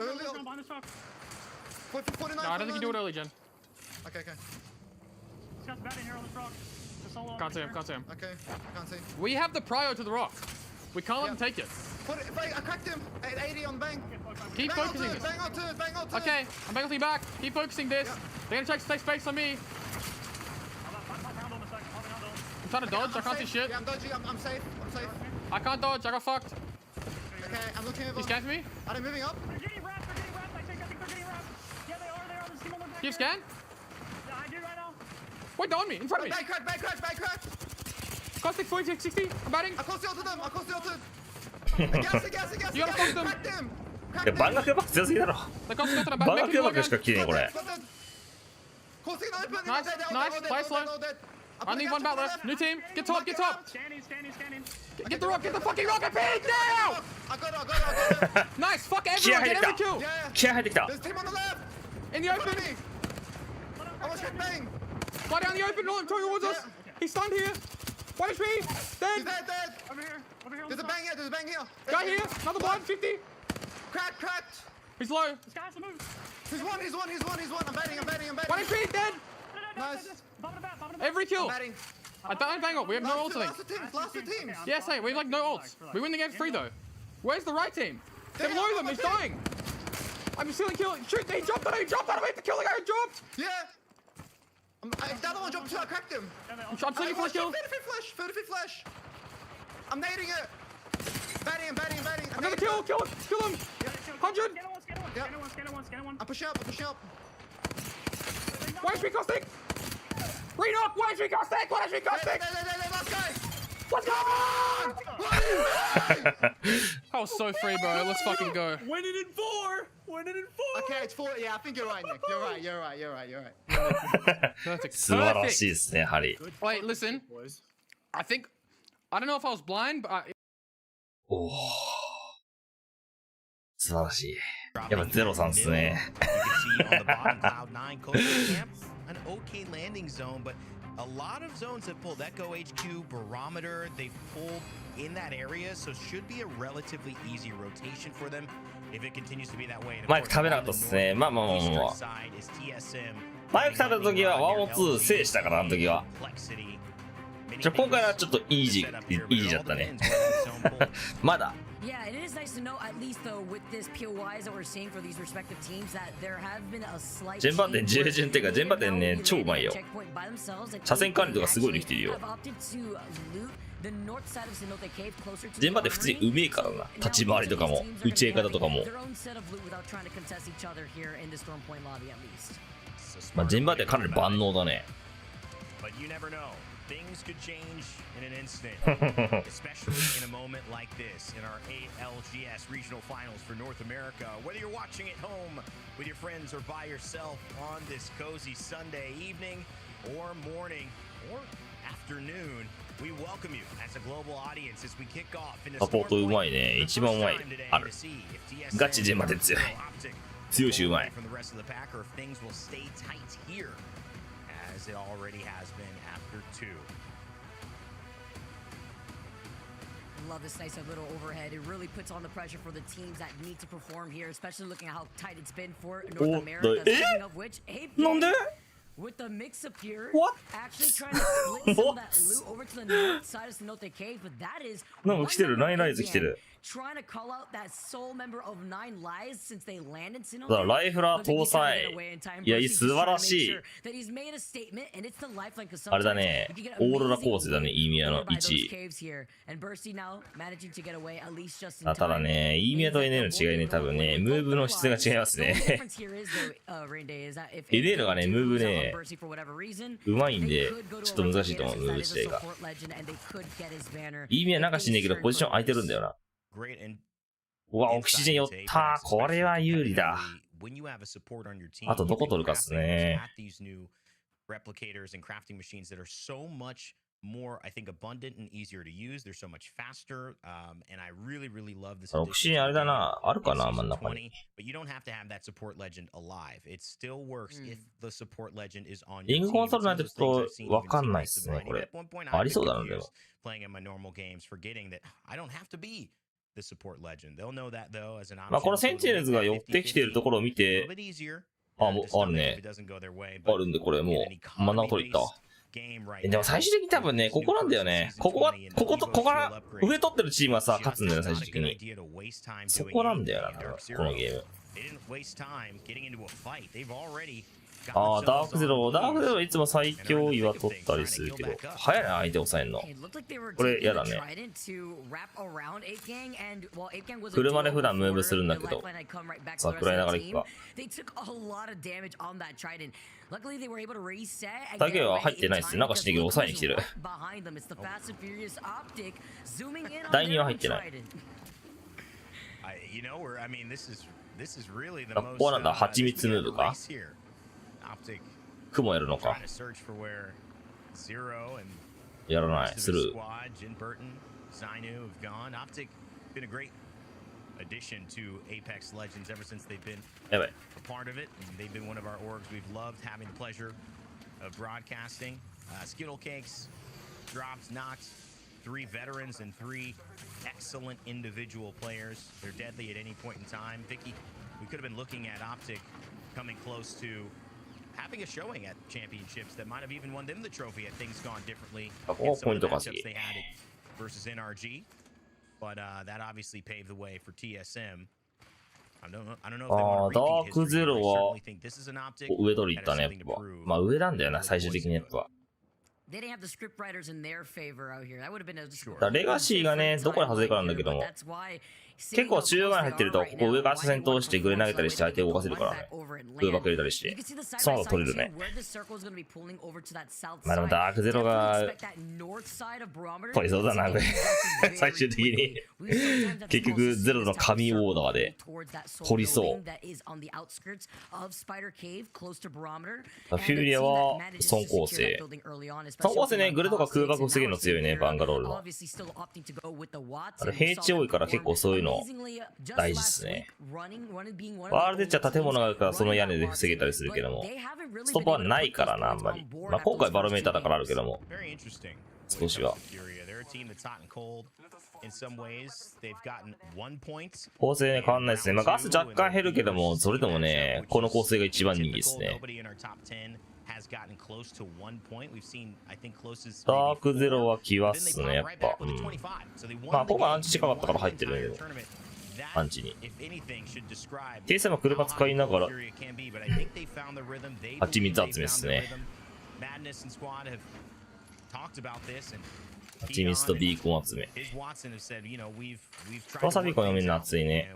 I don't think you do it early, Jen. Okay. Scott's batting here on this rock. Can't see him. Okay, can't see. We have the prio to the rock. We can't let him take it. I cracked him at 80 on bang. Keep focusing this. Bang on two. Okay, I'm banging you back. Keep focusing this. They're gonna take space on me. I'm trying to dodge. I can't see shit. Yeah, I'm dodging. I'm safe. I can't dodge. I got fucked. Okay, I'm looking over. He's scanning me. Are they moving up? They're getting wrapped. I think they're getting wrapped. Yeah, they are. There's team on the back. Keep scan. Yeah, I do right now. Wait, on me. In front of me. Back crack. Caustic 40, 60. I'm batting. I close the ulted them. Gas. You gotta focus them. いや、バンガクバック強すぎだろ。バンガクバックしか来てねえこれ。Nice. Play slow. I need one bat left. New team. Get top. Scanning. Get the rock. Get the fucking rocket pig now. I got it. Nice. Fuck everyone. Get every kill. 気合入ってきた。 There's team on the left. In the open. I was hit bang. Fly down the open. No, towards us. He's stunned here. 1 HP. Dead. He's dead. Over here. There's a bang here. Guy here. Another blind. 50. Cracked. He's low. This guy's to move. He's one. I'm betting. 1 HP. Dead. Nice. Every kill. I'm betting. I don't bang up. We have no ulting. Last two teams. Yes, hey, we have like no ults. We win the game free though. Where's the right team? They below them. He's dying. I'm just gonna kill him. Shoot! He jumped on him. He jumped on him. To kill the guy who dropped. Yeah. The other one jumped too. I cracked him. I'm swinging for a kill. 30 feet flash. I'm nading it. Batting him. I'm gonna kill him. Kill him. 100. I'm pushing up. Why is we costing? Re-knock. Why is we costing? Last guy. Let's go! I was so free, bro. Let's fucking go. Winning in 4. Okay, it's 4. Yeah, I think you're right, Nick. You're right. Perfect. 素晴らしいですね、やはり。 Wait, listen. I don't know if I was blind, but おお。素晴らしい。やっぱゼロさんっすね。An okay landing zone, but a lot of zones have pulled Echo HQ, Barometer, they've pulled in that area, so should be a relatively easy rotation for them if it continues to be that way. マイク食べなかったっすね。まあ。マイク食べた時は102制したから、あの時は。今回はちょっとイージーだったね。まだ。Yeah, it is nice to know, at least though, with this POIs that we're seeing for these respective teams, that there have been a slight ジェンバー店、ジェジェンっていうか、ジェンバー店ね、超うまいよ。車線管理とかすごいできてるよ。ジェンバー店普通にうめえからな。立ち回りとかも、打ち方とかも。まあ、ジェンバー店かなり万能だね。Things could change in an instant, especially in a moment like this in our ALGS regional finals for North America. Whether you're watching at home with your friends or by yourself on this cozy Sunday evening or morning or afternoon, we welcome you as a global audience as we kick off in this サポートうまいね。一番うまい。ある。ガチジェンバー店強い。強いしうまい。As it already has been after 2. Love this nice little overhead. It really puts on the pressure for the teams that need to perform here, especially looking at how tight it's been for North America. Speaking of which, with the mix up here, actually trying to split some of that loot over to the north side of Cenote Cave, but that is なんか来てる、9 ライズ来てる。trying to call out that sole member of 9 lives since they landed Cenote. だからライフラー搭載。いや、素晴らしい。あれだね、オーロラ構成だね、イーミヤの1位。ただね、イーミヤと NA の違いね、多分ね、ムーブの質が違いますね。NA がね、ムーブね、うまいんで、ちょっと難しいと思う、ムーブ自体が。イーミヤなんかしんねえけど、ポジション空いてるんだよな。うわ、オキシジェン寄った。これは有利だ。あとどこ取るかっすね。more, I think, abundant and easier to use. They're so much faster, and I really love this. オキシジェンあれだな。あるかな、真ん中に。But you don't have to have that support legend alive. It still works if the support legend is on your team. リングコンソールないとちょっとわかんないっすね、これ。ありそうだな、でも。Playing in my normal games, forgetting that I don't have to be the support legend. They'll know that though as an option. まあこのセンチネルズが寄ってきてるところを見て、あ、もうあるね。あるんでこれもう真ん中取り行った。でも最終的に多分ね、ここなんだよね。ここから上取ってるチームはさ、勝つんだよね、最終的に。そこなんだよな、このゲーム。ああ、ダークゼロいつも最強位は取ったりするけど、早いな、相手抑えんの。これ、やだね。車で普段ムーブするんだけど、さあ、食らいながら行くか。だけは入ってないっすね。なんかしてるけど、抑えに来てる。第2は入ってない。あ、ここはなんだ、蜂蜜ムーブか。雲やるのか。やらない。スルー。Addition to Apex Legends ever since they've been a part of it. They've been one of our orgs we've loved having the pleasure of broadcasting. Skittle Cakes, Drops, Knox, 3 veterans and 3 excellent individual players. They're deadly at any point in time. Vicky, we could have been looking at Optic coming close to having a showing at championships that might have even won them the trophy had things gone differently in some of the matchups they had versus NRG. But that obviously paved the way for TSM ああ、ダークゼロは上取りいったね、やっぱ。まあ上なんだよな、最終的にやっぱ。レガシーがね、どこに外れかなんだけども。結構中央側に入ってると、ここ上から車線通してグレ投げたりして相手を動かせるからね。空爆入れたりして。その後取れるね。まあでもダークゼロが、取りそうだな、これ。最終的に。結局ゼロの神オーダーで、取りそう。フューリアは、損構成。損構成ね、グレとか空爆防げるの強いね、バンガロールの。平地多いから結構そういうの大事ですね。ワールドエッジは建物があるからその屋根で防げたりするけども、ストップはないからな、あんまり。まあ今回バロメーターだからあるけども、少しは。構成ね、変わんないですね。まあガス若干減るけども、それでもね、この構成が一番人気ですね。ダークゼロは来ますね、やっぱ。うん。まあ、今回アンチ近かったから入ってるんだけど。アンチに。停車も車使いながら、蜂蜜集めですね。蜂蜜とビーコン集め。調査ビーコン読めるの熱いね。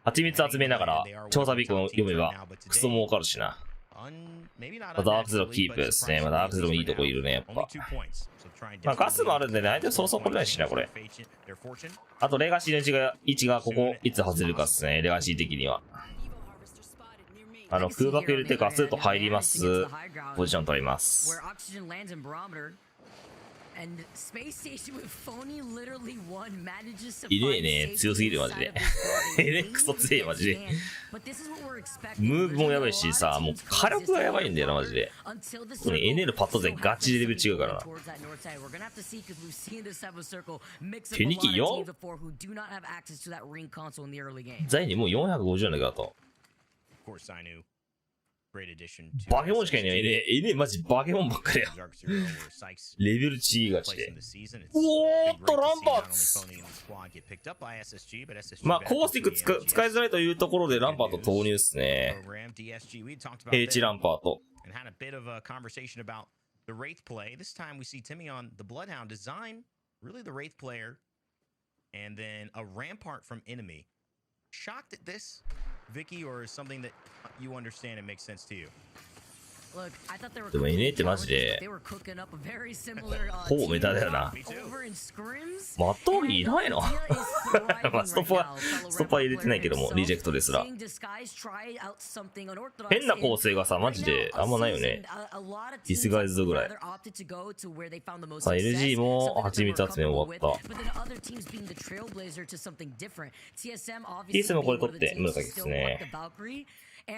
蜂蜜集めながら、調査ビーコン読めば、クソ儲かるしな。ダークゼロキープですね。まあ、ダークゼロもいいとこいるね、やっぱ。まあ、ガスもあるんでね、相手そうそう来れないしな、これ。あと、レガシーの位置がここ、いつ外れるかですね、レガシー的には。空爆入れてガスと入ります。ポジション取ります。いねえね、強すぎるマジで。クソ強いマジで。ムーブもやばいしさ、もう火力がやばいんだよなマジで。特に NL パッド勢ガチでレベル違うからな。手抜き 4？ ザイにもう450円だけどと。バケモンしかいないね。マジバケモンばっかりや。レベル違いがちで。おーっと、ランパーツ。まあ、コースティック使いづらいというところでランパート投入っすね。H ランパート。でも NA ってマジでほぼメタだよな。マットーリーいないの？まあストップは入れてないけども、リジェクトですら。変な構成がさ、マジであんまないよね。ディスガイズドぐらい。さあ LG も蜂蜜集め終わった。TS もこれ取って紫ですね。う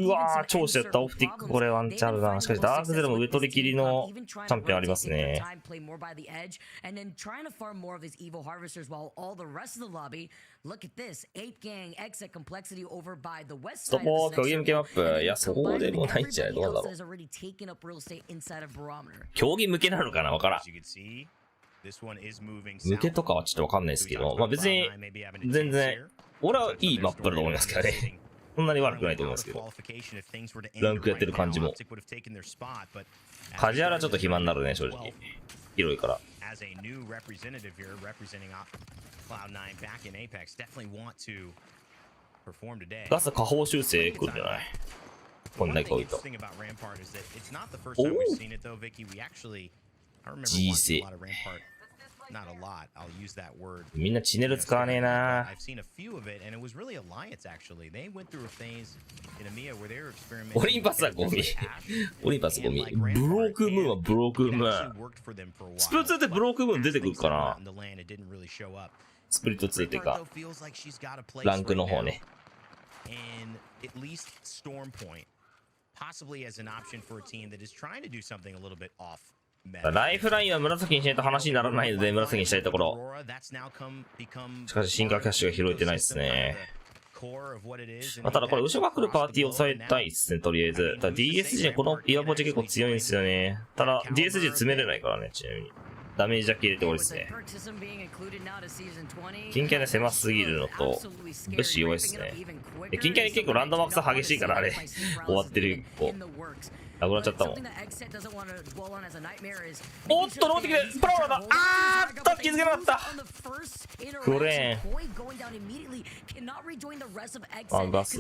わー、超しちゃったオプティック、これワンチャンあるな。しかしダークゼロも上取り切りのチャンピオンありますね。ストポー、競技向けマップ。いや、そうでもないんじゃない？どうだろう。競技向けなのかな？わからん。向けとかはちょっとわかんないですけど、まあ別に、全然、俺はいいマップだと思いますけどね。そんなに悪くないと思いますけど。ランクやってる感じも。カジュアルはちょっと暇になるね、正直。広いから。ガス下方修正来るんじゃない？こんなに来いと。おおG 世。みんなチネル使わねえな。オリンパスはゴミ。オリンパスゴミ。ブロークムーンはブロークムーン。スプリット2ってブロークムーン出てくるかな？スプリット2っていうか、ランクの方ね。ライフラインは紫にしないと話にならないので紫にしたいところ。しかし進化キャッシュが拾えてないですね。まあ、ただこれ後ろが来るパーティーを抑えたいですね、とりあえず。ただ DSG このイヤポチ結構強いんですよね。ただ DSG 詰めれないからね、ちなみに。ダメージだけ入れて終わりですね。近キャリ狭すぎるのと、武士弱いですね。近キャリ結構ランドマーク差激しいから、あれ、終わってる子。なくなっちゃったもん。おっと、登ってきて、プラウラだ。あーっと、気づけなかった。クレーン。あ、ガス。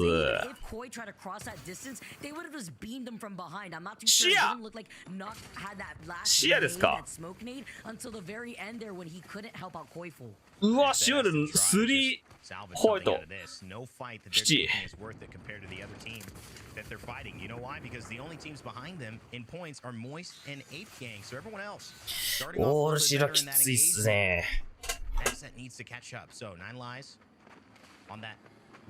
視野視野ですか。うわ、シュール3ホワイト7。that they're fighting. You know why? Because the only teams behind them in points are Moist and Ape Gang. So everyone else starting off with a better than that engagement. Accent needs to catch up. So 9 lives on that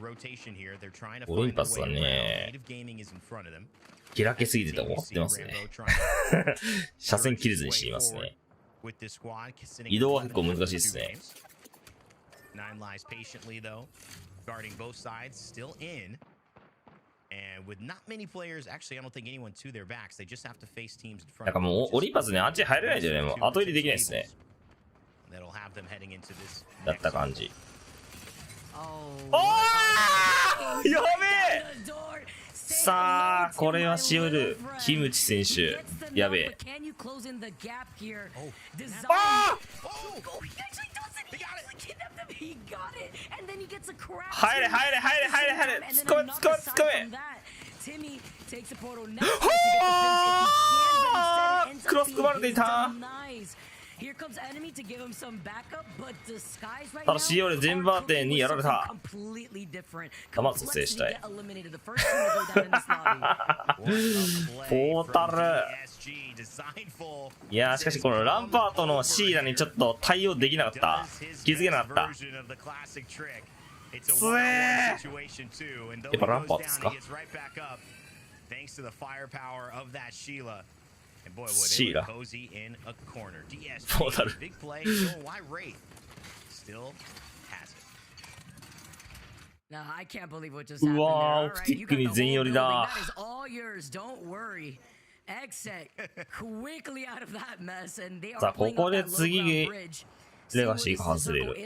rotation here. They're trying to find a way around. Native Gaming is in front of them. 開けすぎてたも思ってますね。車線切れずにしていますね。移動は結構難しいですね。9 lives patiently though, guarding both sides, still in. And with not many players, actually, I don't think anyone to their backs. They just have to face teams in front. なんかもうオリンパスね、あっち入れないんじゃないもう後入りできないですね。だった感じ。おーやべえ。さあこれはしおるキムチ選手やべえ。あー入れ入れ入れ入れ入れ突っ込め突っ込め突っ込め。クロス組まれていた。ただ CO で全バーテンにやられた。弾蘇生したい。ポータル。いやーしかしこのランパートのシーラにちょっと対応できなかった。気づけなかった。つえー。やっぱランパートですか。シーラポータルうわーオプティックに全寄りだ。さあここで次にレガシーが外れる。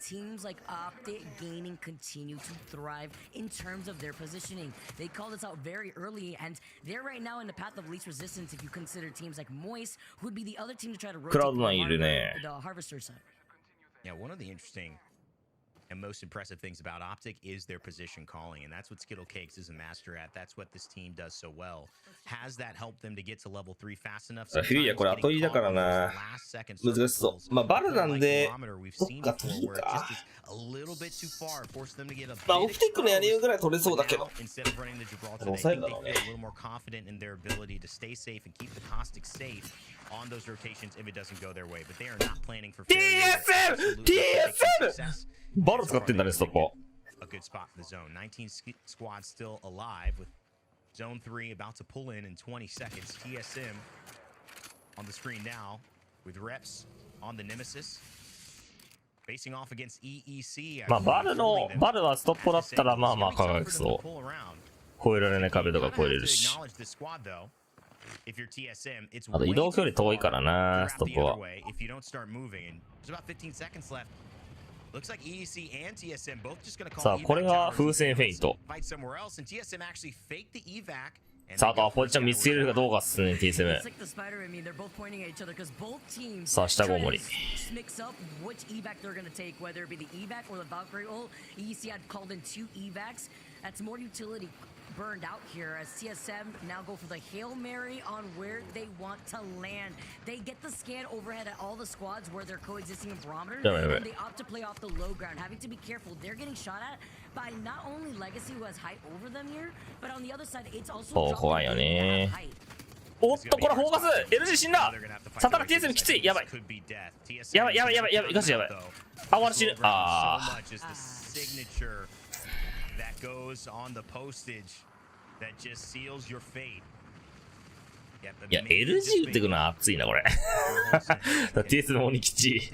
Teams like Optic Gaming continue to thrive in terms of their positioning. They call this out very early, and they're right now in the path of least resistance if you consider teams like Moist, who would be the other team to try to rotate the Harvester side. Yeah, one of the interesting and most impressive things about Optic is their position calling, and that's what Skittlecakes is a master at. That's what this team does so well. Has that helped them to get to level 3 fast enough? フィギュアこれ後入りだからな。難しそう。まあバルなんでどっか取るか。まあオプティックのやりぐらい取れそうだけど。抑えるだろうね。On those rotations if it doesn't go their way, but they are not planning for TSM! TSM! バル使ってんだね、ストッパー。 A good spot for the zone. 19 squads still alive with zone 3 about to pull in 20 seconds. TSM on the screen now with reps on the Nemesis. Facing off against EEC. まあバルはストッパーだったらまあまあ輝きそう。越えられない壁とか越えれるし。あと移動距離遠いからな、ストップは。さあ、これが風船フェイント。さあ、あとはポジション見つけれるかどうかっすね、TSM。さあ、下ごもり。Burned out here as CSM now go for the Hail Mary on where they want to land. They get the scan overhead at all the squads where they're coexisting in barometer, and they opt to play off the low ground, having to be careful. They're getting shot at by not only Legacy, who has height over them here, but on the other side, it's also dropping that height. おっとこれフォーカス LG 死んだ。サタラ TSM きつい。やばいやばいやばいやばいやばいガチやばい。あ終わる死ぬ。ああthat goes on the postage that just seals your fate. いや LG 打ってくのは熱いなこれ。TS の鬼吉。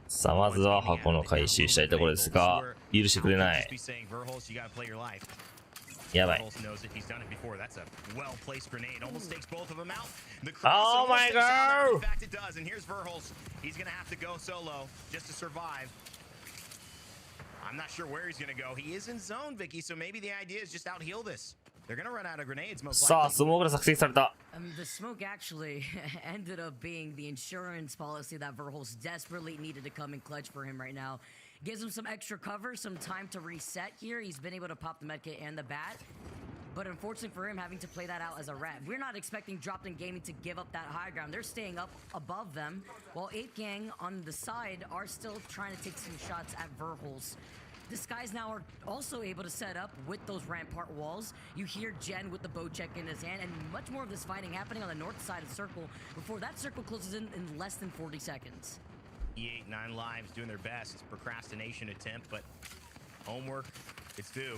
さあまずは箱の回収したいところですが許してくれない。やばい。 Oh my god! In fact, it does. And here's Verholz. He's gonna have to go solo just to survive. I'm not sure where he's gonna go. He is in zone, Vicky. So maybe the idea is just out heal this. They're gonna run out of grenades most likely. さあ、スモークが作成された。The smoke actually ended up being the insurance policy that Verholz desperately needed to come in clutch for him right now. Gives him some extra cover, some time to reset here. He's been able to pop the medkit and the bat. But unfortunately for him, having to play that out as a rep. We're not expecting Dropped-In Gaming to give up that high ground. They're staying up above them, while 8 Gang on the side are still trying to take some shots at Verholz. This guys now are also able to set up with those rampart walls. You hear Jen with the bow check in his hand, and much more of this fighting happening on the north side of the circle before that circle closes in less than 40 seconds. E8, 9 lives doing their best. It's a procrastination attempt, but homework, it's due.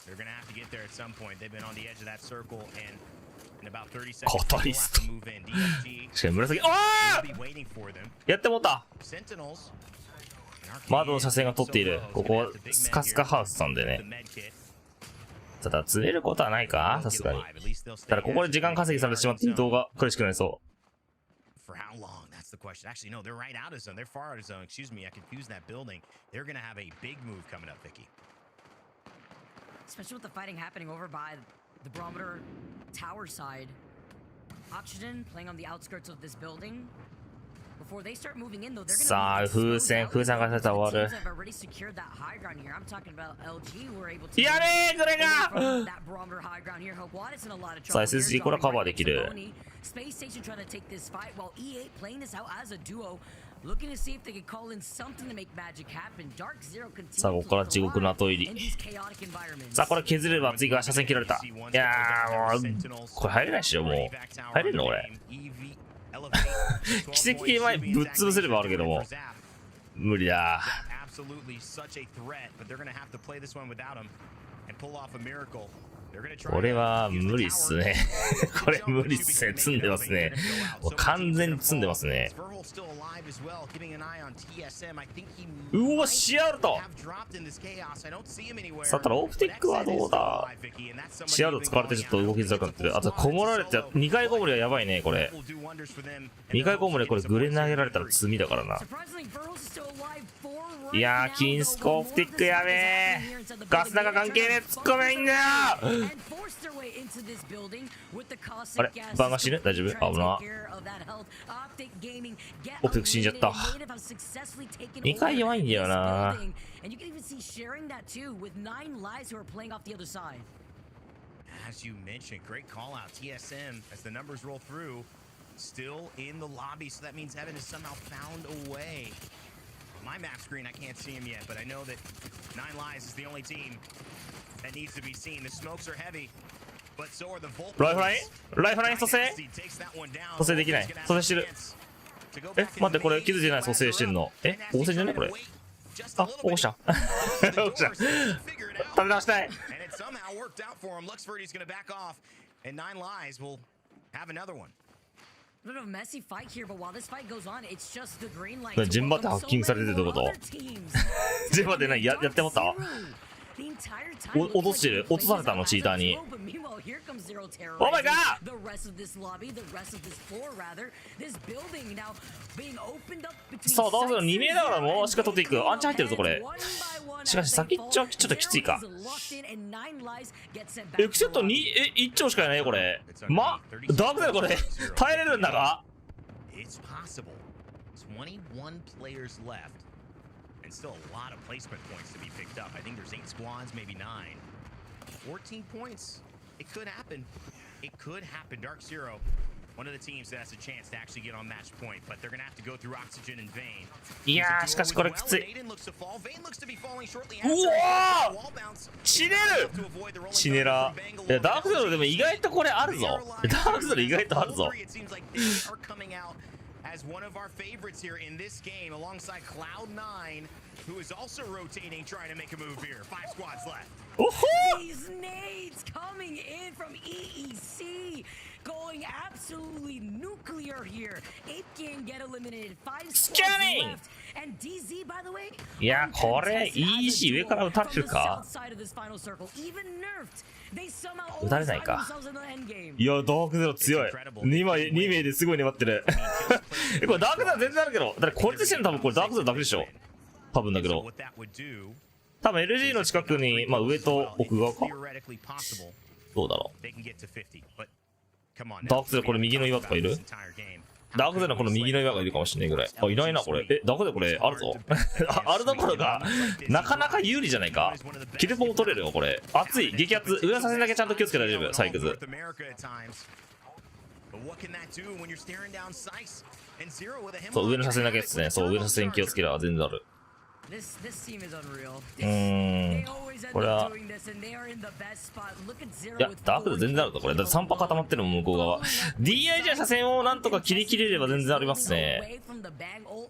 They're gonna have to get there at some point. They've been on the edge of that circle, and in about 30 seconds, they'll have to move in. DFG しかも紫。あ will be waiting for them. やってもった。 Sentinels. 窓の車線が通っている。ここスカスカハウスさんでね。ただ釣れることはないか、さすがに。ただここで時間稼ぎされてしまって動画苦しくなりそう。 For how long? That's the question. Actually, no, they're right out of zone. They're far out of zone. Excuse me, I confused that building. They're gonna have a big move coming up, Vicky. Especially with the fighting happening over by the barometer tower side. Oxygen playing on the outskirts of this building. Before they start moving in, though, they're going to さあ、風船がされたら終わる。 have already secured that high ground here. I'm talking about LG were able to やべえ、これが that barometer high ground here. Hawkwatt is in a lot of さあ、 trouble. SSG これはカバーできる。 Space Station trying to take this fight while E8 playing this out as a duo. Looking to see if they can call in something to make magic happen. Dark Zero continues さあ、ここから地獄の後入 in り。 these chaotic environments. さあ、これ削れば次が車線切られた。いやー、もう、これ入れないっしょ、もう。入れるのこれ。奇跡的に前ぶっ潰せればあるけども。無理だ。 Absolutely such a threat, but they're gonna have to play this one without him and pull off a miracle. これは無理っすね。これ無理っすね。積んでますね。もう完全に積んでますね。うわ、シアルト。さあ、ただオプティックはどうだ。シアルト使われてちょっと動きづらくなってる。あと、こもられて、2回こもりはやばいね、これ。2回こもりはこれグレ投げられたら罪だからな。いやー、キンスコオプティックやべえ。ガスなんか関係ねえ、突っ込めないんだよ。あれ、バーが死ぬ？大丈夫？危な。オプティック死んじゃった。2回弱いんだよな。As you mentioned, great call out. TSM, as the numbers roll through, still in the lobby, so that means Evan has somehow found a way. My map screen, I can't see him yet, but I know that 9 Lives is the only team that needs to be seen. The smokes are heavy, but so are the Volt. ライフライン？ライフライン蘇生？蘇生できない。蘇生してる。え、待って、これ気づいてない蘇生してんの。え、応戦じゃねこれ。あ、起こした。起こした。食べ直したい。And it somehow worked out for him. Luxverdi's going to back off, and 9 Lives will have another one. A bit of a messy fight here, but while this fight goes on, it's just the green light. ジンバってハッキングされてるってこと？ジンバって何やってもった？落としてる？落とされたのチーターに。Oh my god! さあ、ダウンする2名だからもうしか取っていく。アンチ入ってるぞこれ。しかし先っちょはちょっときついか。エクセット2、1丁しかいないよこれ。ダークだよこれ。耐えれるんだが。It's possible. 21 players left. And still a lot of placement points to be picked up. I think there's 8 squads, maybe 9. 14 points. It could happen. It could happen. Dark Zero, one of the teams that has a chance to actually get on match point, but they're going to have to go through Oxygen and Vayne. いやー、しかしこれきつい。うわー！チネル！チネラ。いや、ダークゼロでも意外とこれあるぞ。ダークゼロ意外とあるぞ。As one of our favorites here in this game, alongside Cloud9, who is also rotating, trying to make a move here. 5 squads left. These nades coming in from EEC. going absolutely nuclear here. 8 can get eliminated. 5 squads Scanning! left. And DZ, by the way, いや、これ、いいし、上から撃たれるか side of this final circle, even nerfed. They somehow 撃たれないか themselves in the end game. いや、ダークゼロ強い。2名ですごい粘ってる。これダークゼロ全然あるけど、だってこれとしての多分これダークゼロだけでしょ。多分だけど。多分 LG の近くに、まあ上と奥側か。どうだろう。ダークゼロこれ右の岩とかいる？ダークゼロこの右の岩がいるかもしれないぐらい。あ、いないな、これ。ダークゼロこれ、あるぞ。あるどころか、なかなか有利じゃないか。キルポも取れるよ、これ。熱い、激アツ。上の車線だけちゃんと気をつけて大丈夫、サイクズ。そう、上の車線だけですね。そう、上の車線気をつければ全然ある。これは、いや、ダークで全然あるぞ、これ。だって3パ固まってるもん、向こう側。DIG の車線をなんとか切り切れれば全然ありますね。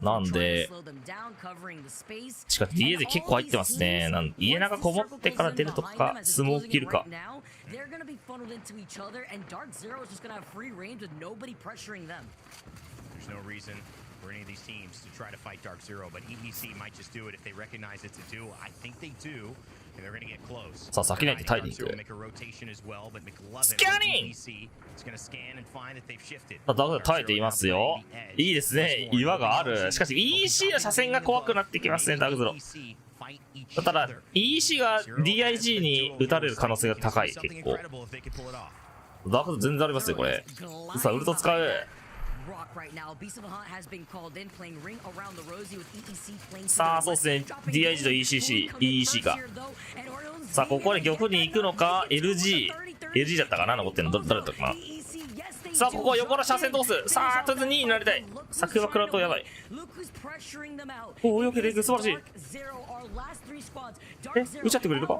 なんで、しかし DA で結構入ってますね。家中こもってから出るとか、スモーク切るか。for any of these teams to try to fight Dark Zero, but EEC might just do it if they recognize it's a duo. I think they do, and they're going to get close. さあ、先に入って耐えていく。スキャニング！ダーク耐えていますよ。いいですね。岩がある。しかし EEC の車線が怖くなってきますね、ダークゼロ。ただ、EEC が DIG に撃たれる可能性が高い、結構。ダークゼロ全然ありますよ、これ。さあ、ウルト使う。さあ、そうですね。DIG と EEC か。さあ、ここで玉に行くのか、LG だったかな、残ってるの。誰だったかな。さあ、ここは横の車線通す。さあ、とりあえず2位になりたい。先は食らうとやばい。おお、よけていく。素晴らしい。撃っちゃってくれるか。あ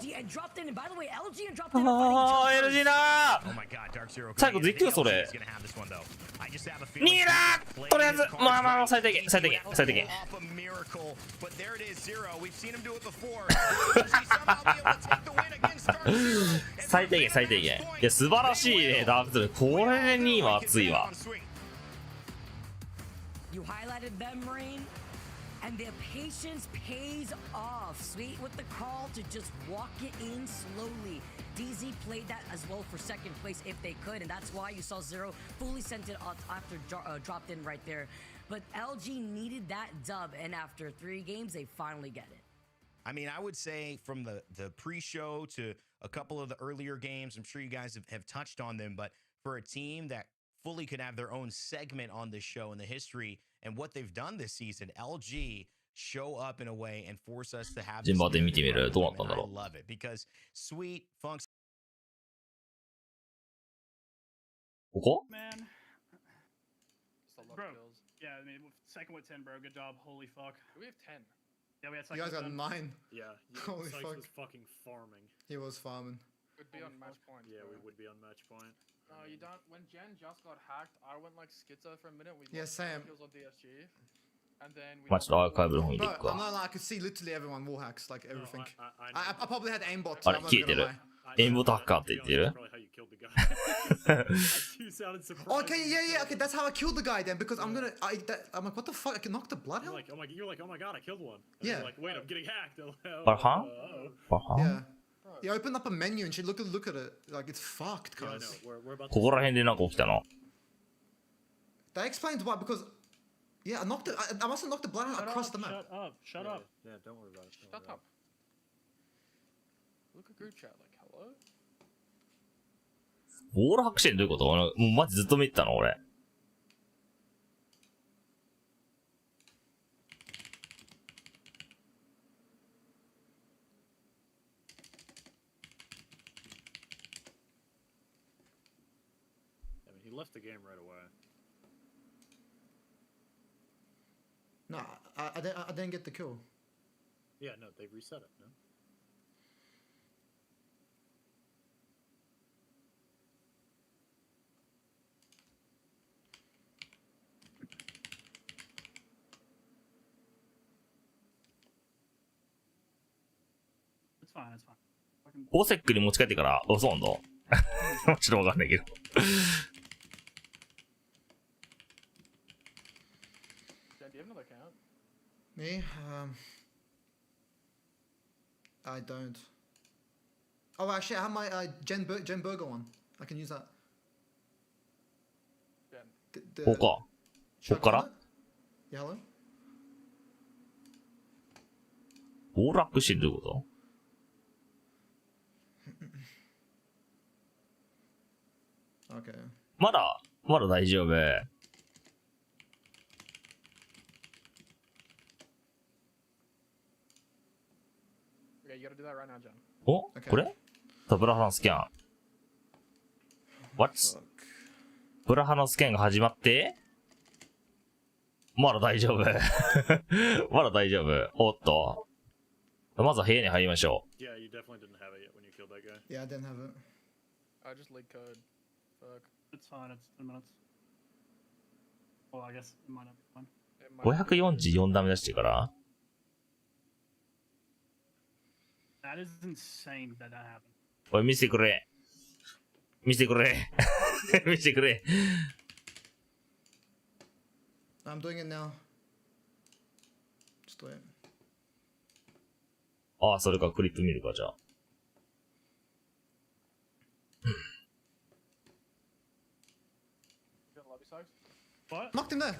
あ、LG だー。最後でいくよ、それ。2位だー。とりあえず、まあ、最低限。最低限。いや、素晴らしいね、ダークゼロ。これで2位は熱いわ。And their patience pays off. Sweet with the call to just walk it in slowly. DZ played that as well for second place if they could, and that's why you saw Zero fully sent it after dropped in right there. But LG needed that dub, and after 3 games, they finally get it. I mean, I would say from the pre-show to a couple of the earlier games, I'm sure you guys have touched on them, but for a team that fully could have their own segment on this show in the history and what they've done this season, LG show up in a way and force us to have this. 順番で見てみる。どうなったんだろう。I love it because Sweet Funks. ここ Man. Bro, yeah, I mean, second with 10, bro. Good job. Holy fuck. We have 10. Yeah, we had You second. guys got 9. Yeah. Holy Sykes fuck. was fucking farming. He was farming. Would be on match point. Yeah, we would be on match point. No, you don't. When Jen just got hacked, I went like schizo for a minute. We Yeah, lost same. kills on DSG. And then we Match the archiveの方に行く Bro, I'm か。 not like, I could see literally everyone wall hacks, like everything. I I probably had aimbot. あれ、 I'm not 消えて gonna る lie.。エイムボタッカーって言ってる You sounded surprised. Okay, yeah, okay, that's how I killed the guy then, because I'm like, what the fuck? I can knock the blood out? You're like, oh my god, I killed one. And Yeah. You're like, wait, I'm getting hacked. Farhan? Yeah. You open up a menu and she look at it, like it's fucked, Yeah, I cuz. know. We're about ここら辺でなんか起きたな。 That explains why, because, yeah, I must have knocked the blood out across the map. Shut up. Yeah, don't worry about it. Shut up. Look at group chat, like, hello? ボール白線どういうこともうマジずっと見てたの俺。He left the game right away. No, I didn't get the kill. Yeah, no, they reset it, no? It's fine, it's fine. オセックに持ち帰ってから、そうなんだ。ちょっとわかんないけど。Do you have another account? Me? I don't. Oh, actually, I have my Jen Burger one. I can use that. ここか。こっから Yeah, hello? 暴落してるってこと Okay. まだ大丈夫。Okay, you gotta do that right now, John. おこれブラハのスキャン。What? ブラハのスキャンが始まってまだ大丈夫。まだ大丈夫。おっと。まずは部屋に入りましょう。Yeah, you definitely didn't have it yet when you killed that guy. Yeah, I didn't have it. I just leaked code. Fuck. It's fine, it's 10 minutes. Well, I guess it might not be fine. 544ダメ出してから。That is insane that that happened. おい、見せてくれ。見せてくれ。見せてくれ。I'm doing it now. Just wait. ああ、それか、クリップ見るか、じゃあ。What? Knocked him there.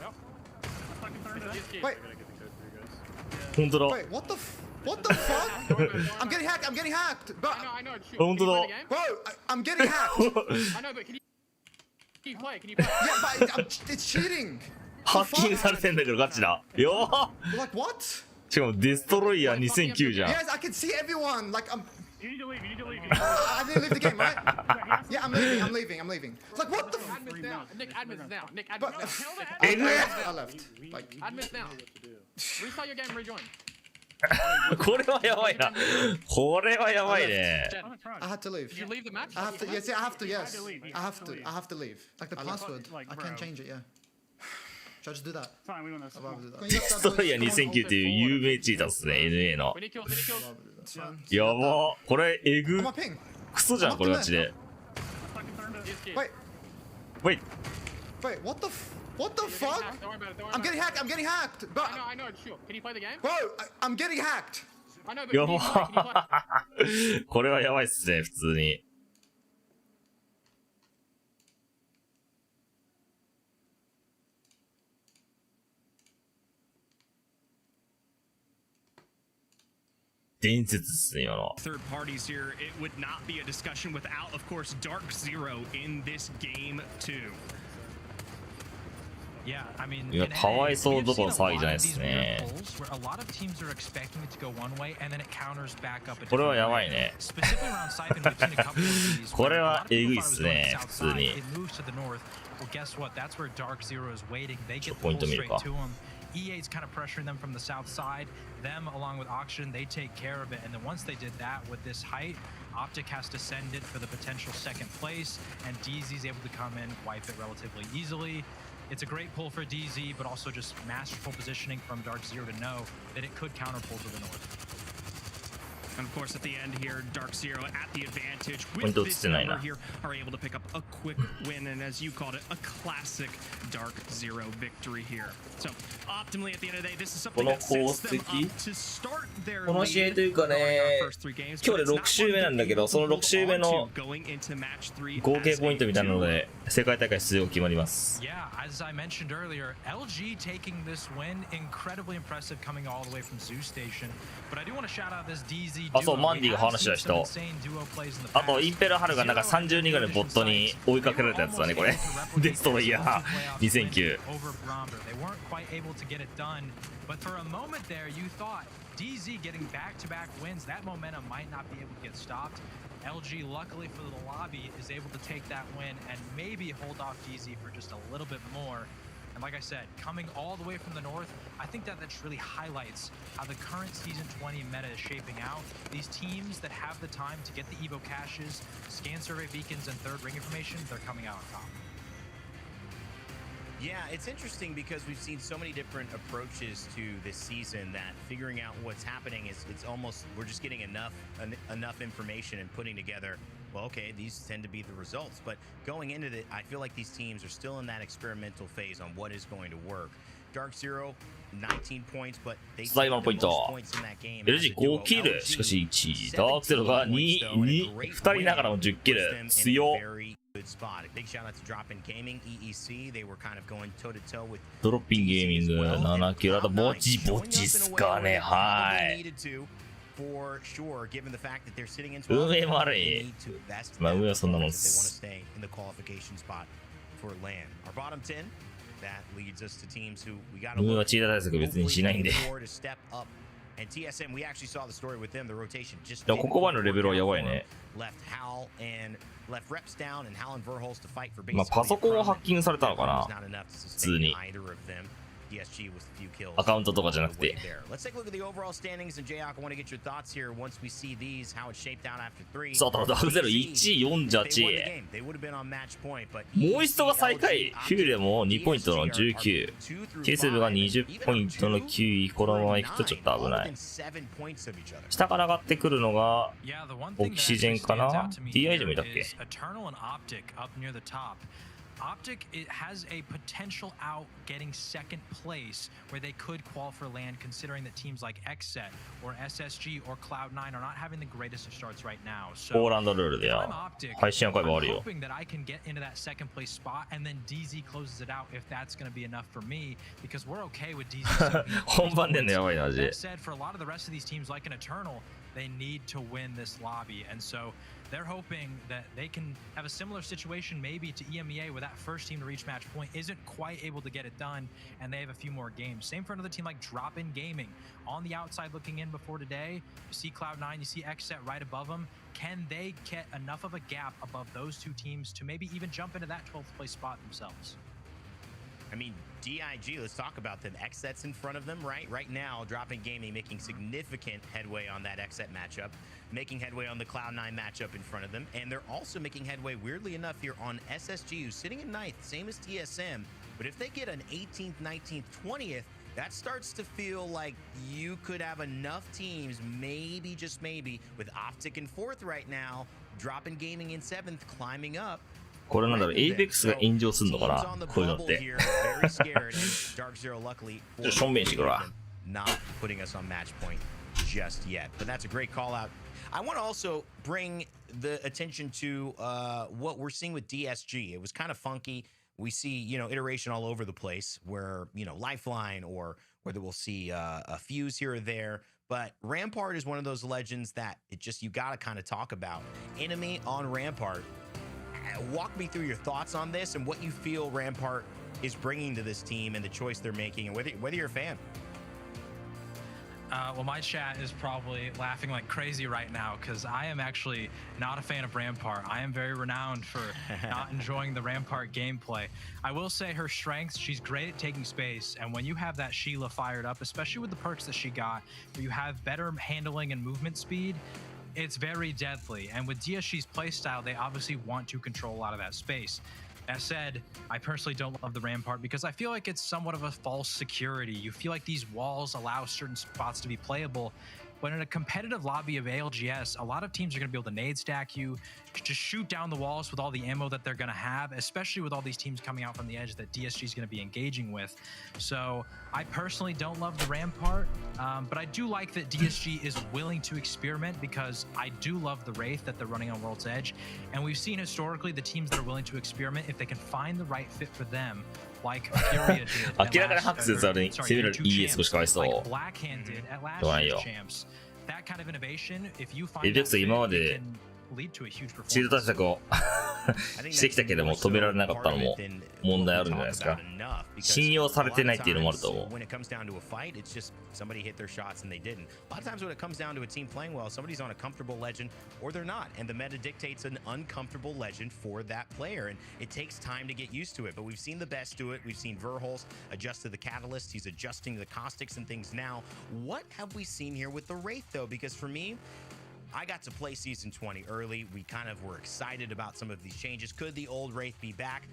Wait. Wait. 本当だ。 Wait, what the fuck? I'm getting hacked. I'm getting hacked. But I know. Shoot. 本当だ。bro, I'm getting hacked. I know, but can you play? Can you play? Yeah, but it's cheating. ハッキングされてんだけど、ガチだ。よー Like what? しかも、デストロイヤー2009じゃん。 Yes, I can see everyone. Like I'm. You need to leave, you need to leave. I didn't leave the game, right? Yeah, I'm leaving. It's like what the? Admins now. Nick, admins now. Nick, But admins now. I left. Like Admins now. Restart your game, rejoin. これはやばいな。これはやばいね。 I had to leave. Did you leave the match? I have to. Yes, I have to. Yes, I have to leave. Like the password. I can't change it. Yeah. Should I just do that? Fine, we win this. デストロイヤー2009っていう有名チーターっすね、NA の。 We need kills, we need kills. やば。これ、エグ I'm。a ping. クソじゃん、これガチで。 Wait. Wait. Wait. What the fuck? Don't worry about it. I'm getting hacked. I'm getting hacked. But I know. Sure. Can you play the game? bro, I'm getting hacked. I know, but や can you play? Can you play? ば。これはやばいっすね、普通に。伝説っすね、今の。 Third parties here, it would not be a discussion without, of course, Dark Zero in this game too. Yeah, I mean, いや、かわいそうどころの騒ぎじゃないですね。これはやばいね。これはえぐいっすね、普通に。ちょっとポイント見るか。EA's kind of pressuring them from the south side. Them, along with Auction, they take care of it. And then once they did that with this height, Optic has descended for the potential second place, and DZ's able to come in, wipe it relatively easily. It's a great pull for DZ, but also just masterful positioning from Dark Zero to know that it could counter pull to the north. And of course, at the end here, Dark Zero at the advantage with this number here are able to pick up a quick win, and as you called it, a classic Dark Zero victory here. So optimally, at the end of the day, this is something that sets them up to start their この試合というかね、今日で6周目なんだけど、その6周目の合計ポイントみたいなので、世界大会出場決まります。Yeah, as I mentioned earlier, LG taking this win, incredibly impressive coming all the way from Zoo Station. But I do want to shout out this DZ あ、そう、マンディが話した人。あと、インペルハルがなんか30人ぐらいボットに追いかけられたやつだね、これ。デストロイヤー2009。But for a moment there, you thought DZ getting back-to-back wins, that momentum might not be able to get stopped. LG, luckily for the lobby, is able to take that win and maybe hold off DZ for just a little bit more. And like I said, coming all the way from the north, I think that just really highlights how the current Season 20 meta is shaping out. These teams that have the time to get the Evo caches, scan survey beacons, and third ring information, they're coming out on top. Yeah, it's interesting because we've seen so many different approaches to this season that figuring out what's happening is it's almost we're just getting enough information and putting together, well, okay, these tend to be the results. But going into it, I feel like these teams are still in that experimental phase on what is going to work. Dark Zero 19 points, but they 最後のポイント。LG5 キル。しかし1位。ダークゼロが2人ながらも10キル。強。ドロッピングゲーミング7キル。あとぼちぼちっすかね。はい。運営も悪い。まあ運営はそんなもんです。運営はチーター対策別にしないんで。でもここまでのレベルはやばいね。まあパソコンはハッキングされたのかな普通に。アカウントとかじゃなくて。そうだ、ダブルゼロ1位48。もう一度が最下位。フューレも2ポイントの19。ケースブが20ポイントの9位。このままいくとちょっと危ない。下から上がってくるのがオキシジェンかな ?TI でもいたっけOptic, it has a potential out getting second place where they could qualify for land considering that teams like XSET or SSG or Cloud9 are not having the greatest of starts right now. So ポーランドルールでや配信会もあるよ。 I'm hoping that I can get into that second place spot and then DZ closes it out if that's going to be enough for me because we're okay with DZ. 本番でのやばいな、マジで。 That said, for a lot of the rest of these teams like an Eternal, they need to win this lobby and so they're hoping that they can have a similar situation maybe to EMEA where that first team to reach match point isn't quite able to get it done and they have a few more games. Same for another team like Drop In Gaming. On the outside looking in before today, you see Cloud9, you see XSET right above them. Can they get enough of a gap above those two teams to maybe even jump into that 12th place spot themselves? I mean, DIG, let's talk about them. XSET's in front of them, right? Right now, Drop In Gaming making significant headway on that XSET matchup, making headway on the Cloud9 matchup in front of them, and they're also making headway, weirdly enough, here on SSG, who's sitting in 9th, same as TSM, but if they get an 18th, 19th, 20th, that starts to feel like you could have enough teams, maybe, just maybe, with Optic in 4th right now, Drop In Gaming in 7th, climbing up. これなんだろう、エイペックスが炎上するのかなこういうのって。正面してくるわ。Not putting us on match point just yet, but that's a great call out. I want to also bring the attention to what we're seeing with DSG. It was kind of funky. We see, iteration all over the place where, Lifeline or whether we'll see a fuse here or there. But Rampart is one of those legends that you got to kind of talk about. Enemy on Rampart. Walk me through your thoughts on this and what you feel Rampart is bringing to this team and the choice they're making, and whether you're a fan. Well, my chat is probably laughing like crazy right now because I am actually not a fan of Rampart. I am very renowned for not enjoying the Rampart gameplay. I will say her strengths, she's great at taking space, and when you have that Sheila fired up, especially with the perks that she got, where you have better handling and movement speed, it's very deadly. And with DSG's playstyle, they obviously want to control a lot of that space. That said, I personally don't love the Rampart because I feel like it's somewhat of a false security. You feel like these walls allow certain spots to be playable, but in a competitive lobby of ALGS, a lot of teams are going to be able to nade stack you, just shoot down the walls with all the ammo that they're going to have, especially with all these teams coming out from the edge that DSG is going to be engaging with. So I personally don't love the Rampart, but I do like that DSG is willing to experiment because I do love the Wraith that they're running on World's Edge. And we've seen historically the teams that are willing to experiment, if they can find the right fit for them, like Furia did. 明らかにハックするに攻められる ES 少しかわいそう。 Like Blackhand did at last year's champs. That kind of innovation, if you find エイペックス今までシールド対策をしてきたけども止められなかったのも問題あるんじゃないですか。信用されてないっていうのもあると思う。When it comes down to a fight, it's just somebody hit their shots and they didn't. A lot of times when it comes down to a team playing well, somebody's on a comfortable legend or they're not, and the meta dictates an uncomfortable legend for that player, and it takes time to get used to it. But we've seen the best do it. We've seen Verholst adjust to the catalyst. He's adjusting to the caustics and things now. What have we seen here with the Wraith though? Because for me, I got to play Season 20 early. We kind of were excited about some of these changes. Could the old Wraith be back?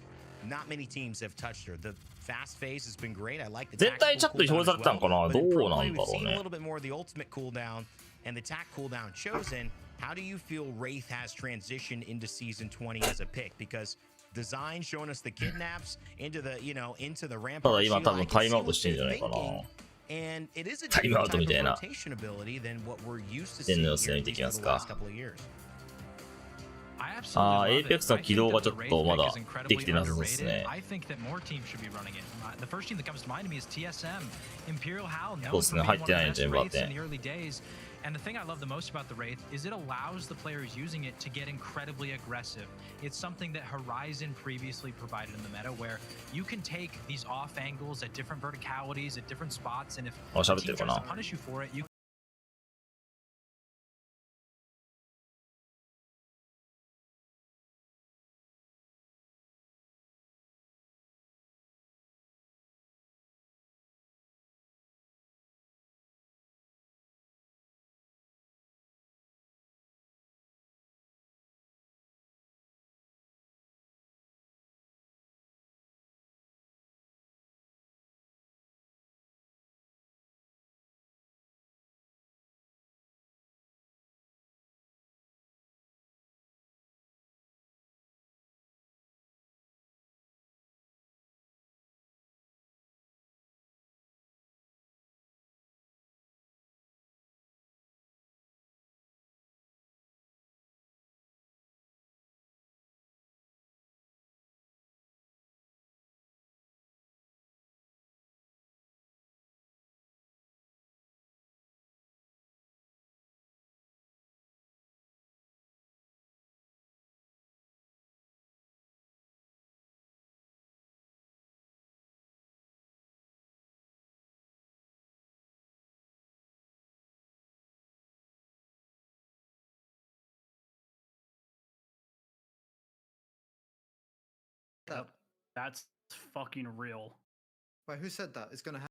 Not many teams have touched her. The fast phase has been great. I like the tactical cooldown as well. But in pro play, we've seen a little bit more of the ultimate cooldown and the tac cooldown chosen. How do you feel Wraith has transitioned into Season 20 as a pick? Because design, showing us the kidnaps into the, you know, into the た rampart. だ今多分タイムアウトしてんじゃないかな。 And it is a タイムアウ different トみ type たい of な。 rotation ability than what we're used to 電 seeing の here 様子見 at てい least きま for す the か。 last couple of years. あー、エイペックスの起動がちょっとまだできてなさそうですね。 I think that more teams should be running it. The first team that comes to mind to me is TSM. Imperial Howl そう known です for ね、 being 入 one って of ない the の best 全部あっ wraiths て in。the early days. And the thing I love the most about the Wraith is it allows the players using it to get incredibly aggressive. It's something that Horizon previously provided in the meta where you can take these off angles at different verticalities, at different spots, and if あ、 the 喋って team るか tries な。 to punish you for it, you That's fucking real. Wait, who said that? It's gonna happen.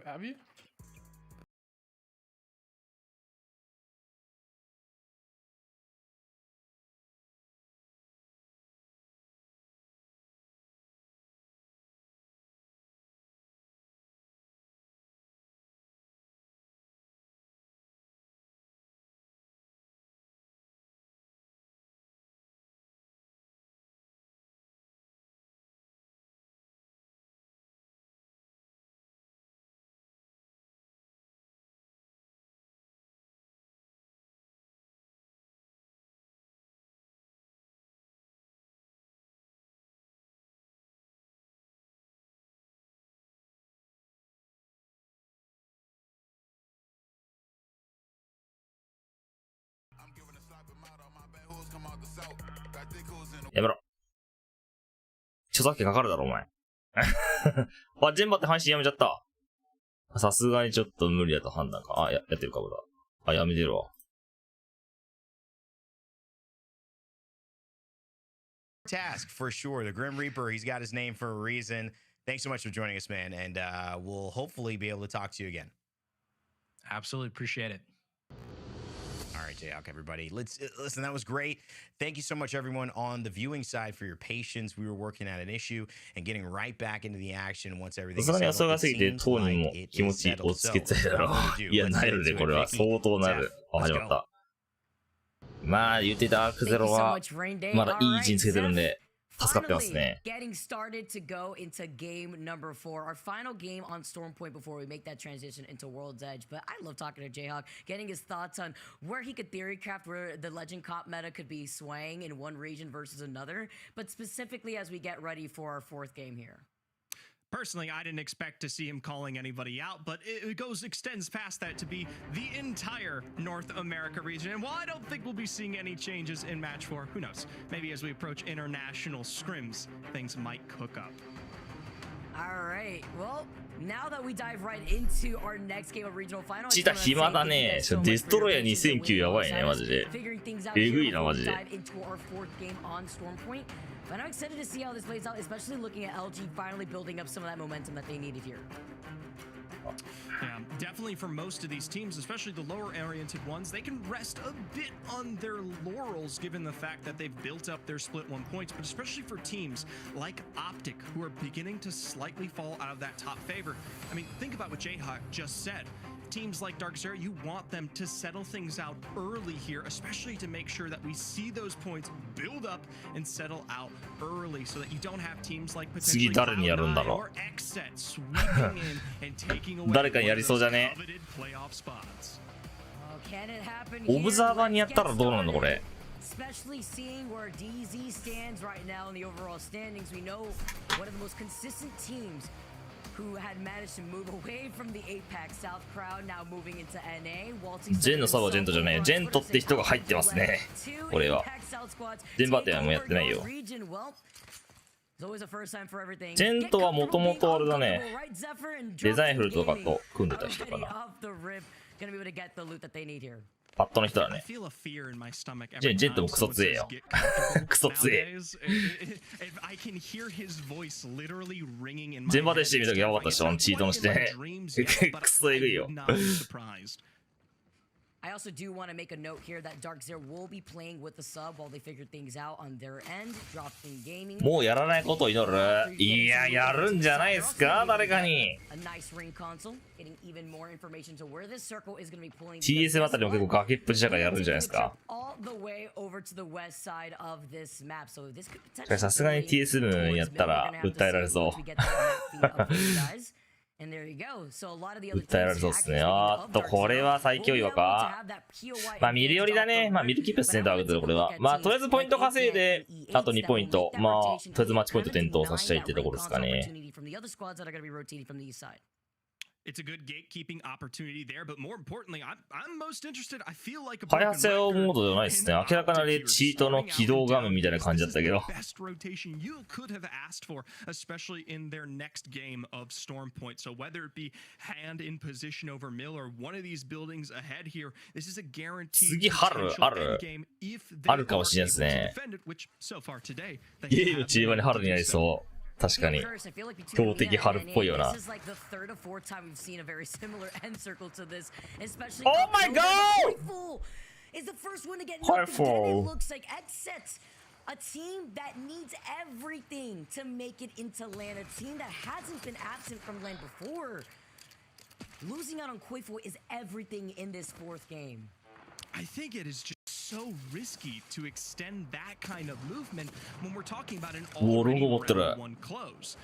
Have you? やめろ。著作権かかるだろ、お前。あ、ジェンバって配信やめちゃった。さすがにちょっと無理だと判断か。あ、やってるか、俺は。あ、やめてるわ。Task for sure. The Grim Reaper, he's got his name for a reason. Thanks so much for joining us, man. And we'll hopefully be able to talk to you again. Absolutely appreciate it. All right, Jayhawk, everybody. Listen, that was great. Thank you so much, everyone, on the viewing side for your patience. We were working at an issue and getting right back into the action once everything is settled. さすがに急がすぎて、当人も気持ちをつけてただろう。いや、なるで、これは。相当なる。あ、始まった。まあ、言ってたアークゼロは、まだいい位置につけてるんで、助かってますね。Getting started to go into game number 4, our final game on Storm Point before we make that transition into World's Edge. But I love talking to Jayhawk, getting his thoughts on where he could theory craft, where the Legend Comp meta could be swaying in one region versus another, but specifically as we get ready for our 4th game here. Personally, I didn't expect to see him calling anybody out, but it extends past that to be the entire North America region. And while I don't think we'll be seeing any changes in match 4, who knows? Maybe as we approach international scrims, things might cook up. All right, well, now that we dive right into our next game of regional final, チータ暇だね。デストロイヤー2009やばいね、マジで。えぐいな、マジで。But I'm excited to see how this plays out, especially looking at LG finally building up some of that momentum that they needed here. Yeah, definitely for most of these teams, especially the lower-oriented ones, they can rest a bit on their laurels given the fact that they've built up their split 1 points, but especially for teams like Optic, who are beginning to slightly fall out of that top favor. I mean, think about what Jayhawk just said. Teams like Darkseer, you want them to settle things out early here, especially to make sure that we see those points build up and settle out early so that you don't have teams like potentially Cloud9 or Xset sweeping in and taking away coveted playoff spots. Especially seeing where DZ stands right now in the overall standings, we know one of the most consistent teams who had managed to move away from the APAC South crowd, now moving into NA. ジェンのサブはジェントじゃないよ。ジェントって人が入ってますね。俺は。ジェンバーテンはもうやってないよ。ジェントはもともとあれだね。デザインフルとかと組んでた人かな。パッドの人だね。ジェントもクソ強えよ。クソ強え。ジェンバでしてみたときやばかったでしょ、チートのして。クソエグいよ。I also do want to make a note here that Darkseer will be playing with the sub while they figure things out on their end. Dropping gaming. もうやらないことを祈る。いや、やるんじゃないですか、誰かに。TS あたりも結構崖っぷちだからやるんじゃないですか。さすがに TS 分やったら訴えられそう。訴えられそうですね。あーっと、これは最強岩か。まあ、見るよりだね。まあ、見るキープですね、ダークズ、これは。まあ、とりあえずポイント稼いで、あと2ポイント。まあ、とりあえずマッチポイント点灯させちゃいってところですかね。It's a good gatekeeping opportunity there, but more importantly, I'm most interested. I feel like a 開発用モードではないですね。明らかなチートの起動画面みたいな感じだったけど。Best rotation you could have asked for, especially in their next game of Storm Point. So whether it be hand in position over mill or one of these buildings ahead here, this is a guaranteed 次春あるかもしれないですね。ゲーム中盤に春になりそう。確かに強敵春っぽいよな。Oh my god! Heartful. A team that needs everything to make it into LAN. A team that hasn't been absent from LAN before. Losing out on Koifo is everything in this 4th game. I think it is just so risky to extend that kind of movement when we're talking about an already round 1 close.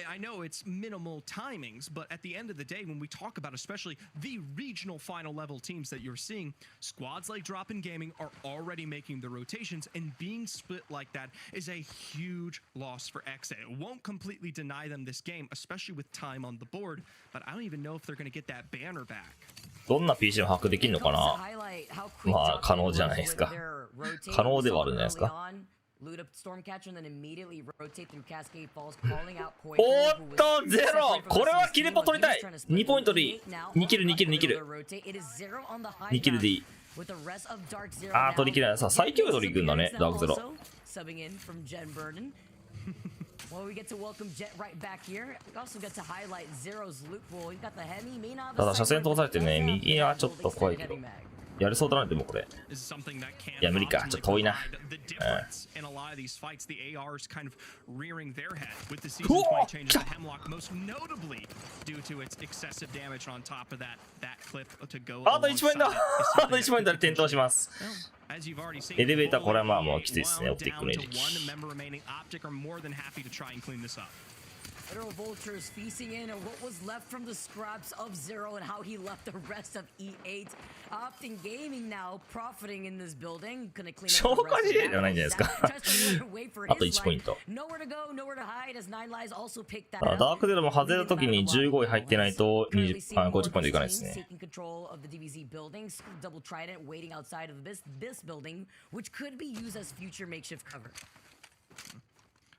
I know it's minimal timings, but at the end of the day, when we talk about especially the regional final level teams that you're seeing, squads like Drop in Gaming are already making the rotations, and being split like that is a huge loss for XA. It won't completely deny them this game, especially with time on the board, but I don't even know if they're going to get that banner back. どんな PC も把握できるのかな。まあ可能じゃないですか。可能ではあるんじゃないですか。Loot up Stormcatcher and then immediately rotate through Cascade Falls, calling out おーっと、ゼロこれはキルポ取りたい !2 ポイントでいい。2キル、2キル、2キル。2キルでいい。あー、取り切れない。さあ、最強で取り行くんだね、ダークゼロ。Well, we get to welcome Jet right back here. We also get to highlight Zero's loot pool. You got the Hemi, may not have ただ、車線通されてね、右はちょっと怖いけど。やれそうだな、でもこれ。いや、無理か。ちょっと遠いな。あと1ポイントあと1ポイントで転倒します。エレベーター、これはまあもうきついですね、オプティックのエレキ。Literal vultures feasting in on what was left from the scraps of Zero and how he left the rest of E8. Opting Gaming now profiting in this building. Gonna clean up 消化試合じゃないんじゃないですか。あと1ポイント。Nowhere to go, nowhere to hide as Nine Lives also picked that ダ up. ークゼロも外れた時に15位入ってないと50ポイントいかないですね。Taking control of the DBZ building, double trident waiting outside of this building, which could be used as future makeshift cover.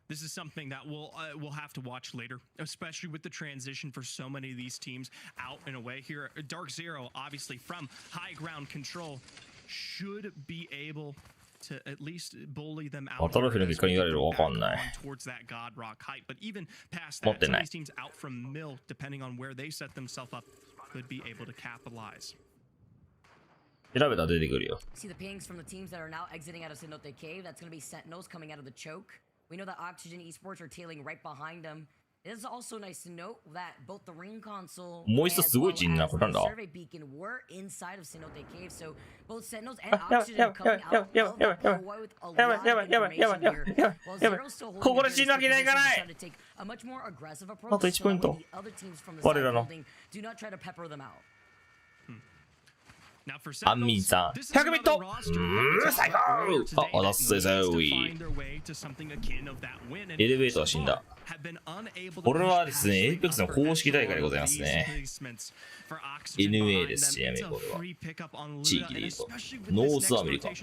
This is something that we'll have to watch later, especially with the transition for so many of these teams out and away here. Dark Zero, obviously from high ground control, should be able to at least bully them out towards that God Rock height. But even past that, some of these teams out from Mill, depending on where they set themselves up, could be able to capitalize. See the pings from the teams that are now exiting out of Cenote Cave. That's going to be Sentinels coming out of the choke. We know that Oxygen Esports are tailing right behind them. It is also nice to note that both the ring console and the survey beacon were inside of Cenote Cave, so both Sentinels and Oxygen coming out of the Hawaii with a lot of information here. While Zero's still holding their position, trying to take a much more aggressive approach, so that way the other teams from the side building do not try to pepper them out. アンミンさん100ビット最高あ、あだっせぞいエレベーターは死んだ。これはですね、エイペックスの公式大会でございますね。NA ですちなみにこれは。地域で言うと。ノースアメリカ。突っ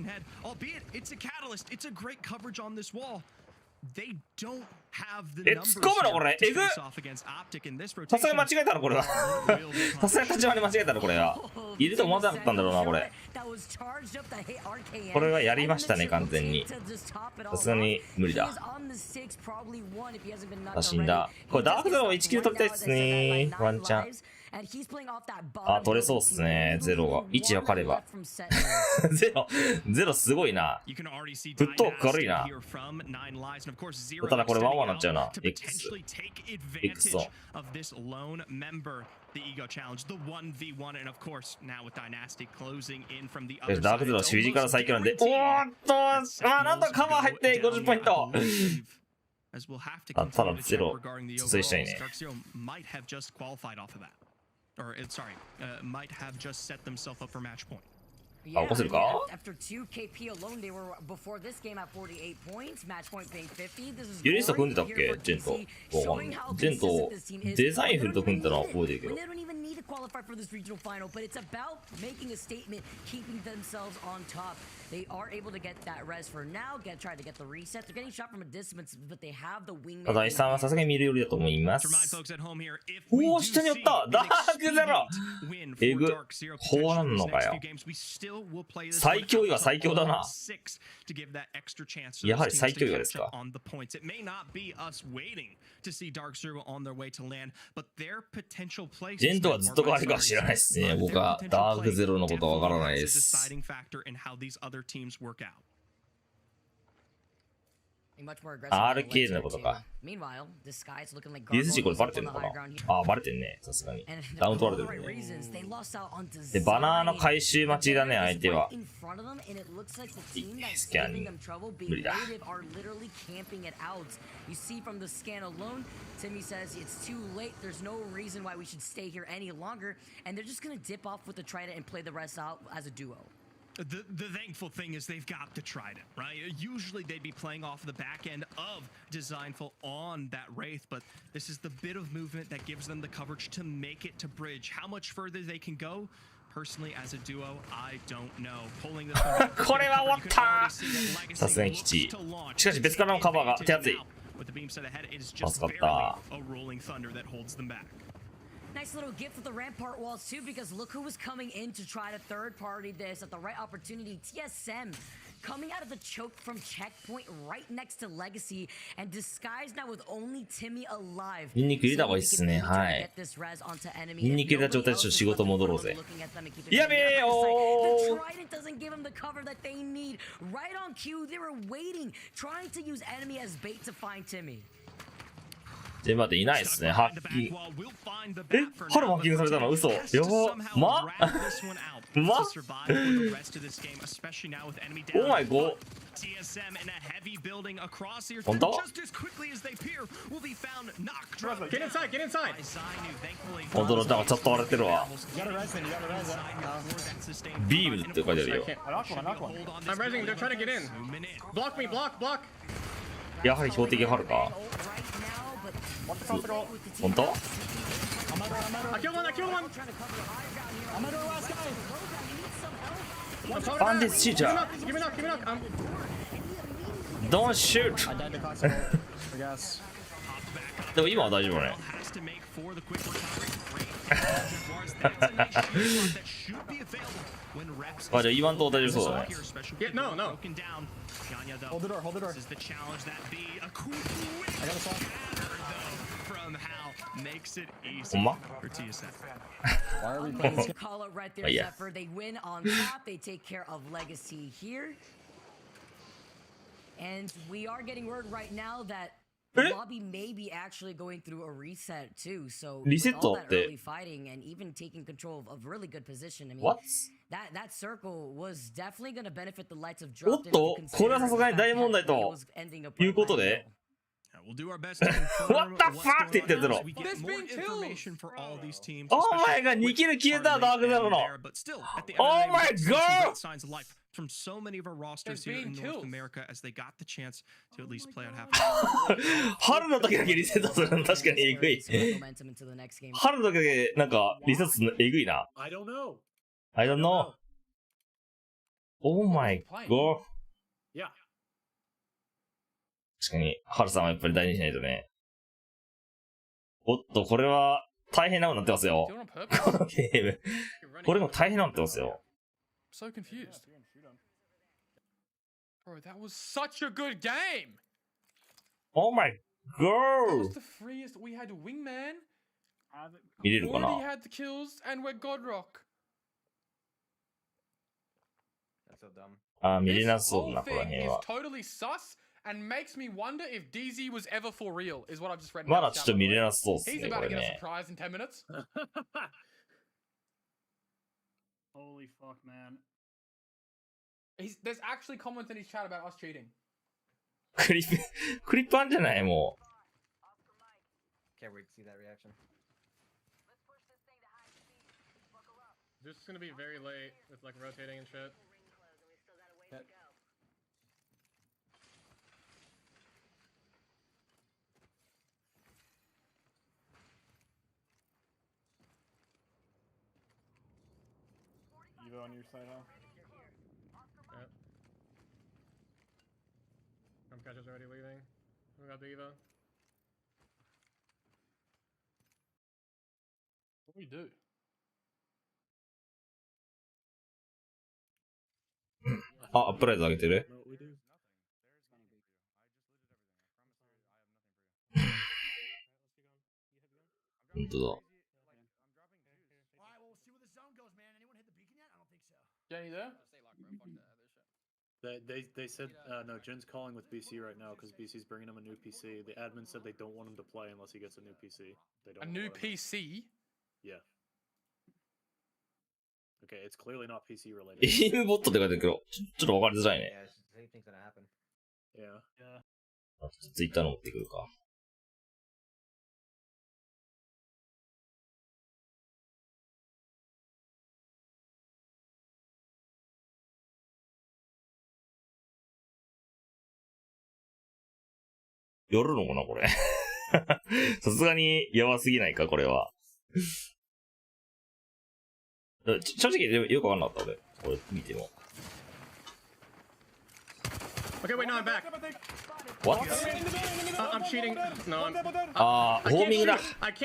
込むのこれえぐっさすがに間違えたのこれはさすがに立ち回り間違えたのこれはいると思わなかったんだろうなこれこれはやりましたね完全にさすがに無理だ死んだこれダークゼロは1キル取りたいっすねワンチャンあ、取れそうっすね。ゼロが。1分かれば。ゼロすごいな。フットワーク軽いな。ただこれワンワンなっちゃうな。X と。ダークゼロは守備から最強なんで。おーっとまあなんとカバー入って50ポイント。あ、ただゼロ。続いしたいね。Or sorry, might have just set themselves up for match point. Yeah, after 2 KP alone, they were before this game at 48 points, match point being 50. This is ユリスト組んでたっけジェンと。ジェンとデザインフルと組んでたのは覚えてるけど。They don't even need to qualify for this regional final, but it's about making a statement, keeping themselves on top. They are able to get that res for now, try to get the reset. They're getting shot from a distance, but they have the wingman. ただ、イさんはさすがに見るよりだと思います。おお、下に寄ったダークゼロえぐ、こうなんのかよ。最強位は最強だな。やはり最強位はですか。ジェントはずっと変わりか知らないですね。僕はダークゼロのことはわからないです。RK のことか。ディズジーこれバレてるのかなあ、バレてんね。さすがに。ダウン取られてるね。で、バナーの回収待ちだね、相手は。スキャンに。無理だ。Timmy says it's too late. There's no reason why we should stay here any longer. And they're just going to dip off with the Trident and play the rest out as a duo. The thankful thing is they've got the Trident, right? Usually they'd be playing off the back end of Designful on that Wraith, but this is the bit of movement that gives them the coverage to make it to bridge. How much further they can go, personally as a duo, I don't know. Pulling this one これは終わったさすがにきちい。しかし別からのカバーが手厚い。助かった。 Nice little gift with the rampart walls too, because look who was coming in to try to third party this at the right opportunity. TSM coming out of the choke from checkpoint right next to Legacy and disguised now with only Timmy alive. ニンニク入れた方がいいっすね。はい。ニンニク入れた状態でちょっと仕事戻ろうぜ。やべえよー。 The Trident doesn't give them the cover that they need. Right on cue, they were waiting, trying to use enemy as bait to find Timmy. で、待って、いないっすね。ハッキング。え、ハルハッキングされたの嘘。やば。ままお前5。本当本当のだからちょっと割れてるわ。ビームって書いてあるよ。やはり標的があるか。本当Bandit shooter. Don't shoot. でも今は大丈夫ね。あ、じゃあ今んとこ大丈夫そうだね。No, no. Hold the door, hold the door. I got a song. Makes it easy ほんま for TSM. Why are we playing this game? Call it right there, Zephyr. They win on top. They take care of Legacy here. And we are getting word right now that the lobby may be actually going through a reset too. So with all that early fighting and even taking control of a really good position, I mean, that circle was definitely going to benefit the lights of drop. おっと、これはさすがに大問題ということで。We'll do our best to What the fuck って言ってるの。Oh my god、2キル消えたダークゼロの。Oh my god! From so many of our rosters here in North America as they got the chance to at least play out half. 春の時だけリセットするの確かにえぐい。春の時だけなんかリセットするのえぐいな。I don't know. I don't know. Oh my god. Yeah. 確かに、春さんはやっぱり大事にしないとね。おっと、これは大変なことになってますよ。このゲーム。これも大変なことになってますよ。So confused. Bro, that was such a good game. Oh my god. That was the freest. We had Wingman. 見れるかな We had the kills and we're Godrock. That's so dumb. あ、見れなそうだな、この This 辺 whole thing は is。totally sus and makes me wonder if DZ was ever for real, is what I've just read. まだちょっと見れなそうっす He's ね、こ about to れ get a ね。 surprise in 10 minutes. Holy fuck, man. There's actually comments in his chat about us cheating. クリップあんじゃないも Can't wait to see that reaction. This is gonna be very late with like rotating and shit. Yep. Evo on your side, huh? Yep. Catcher's already leaving. We got the Evo. What do we do? あ、アップライズ上げてる本当だ。Jenny there? They said no. Jin's calling with BC right now because BC's bringing him a new PC. The admin said they don't want him to play unless he gets a new PC. They don't. A new PC? Yeah. Okay, it's clearly not PC related. エイムボットって書いてるけど、ちょっとわかりづらいね。 Yeah, same thing's gonna happen. Yeah. Yeah. ツイッターの持ってくるか。寄るのかなこれ。さすがにやばすぎないかこれは。正直よくわかんなかった、俺見ても。Okay, wait, no, I'm back. What? I'm cheating. No, I'm. あー、ホーミングだ。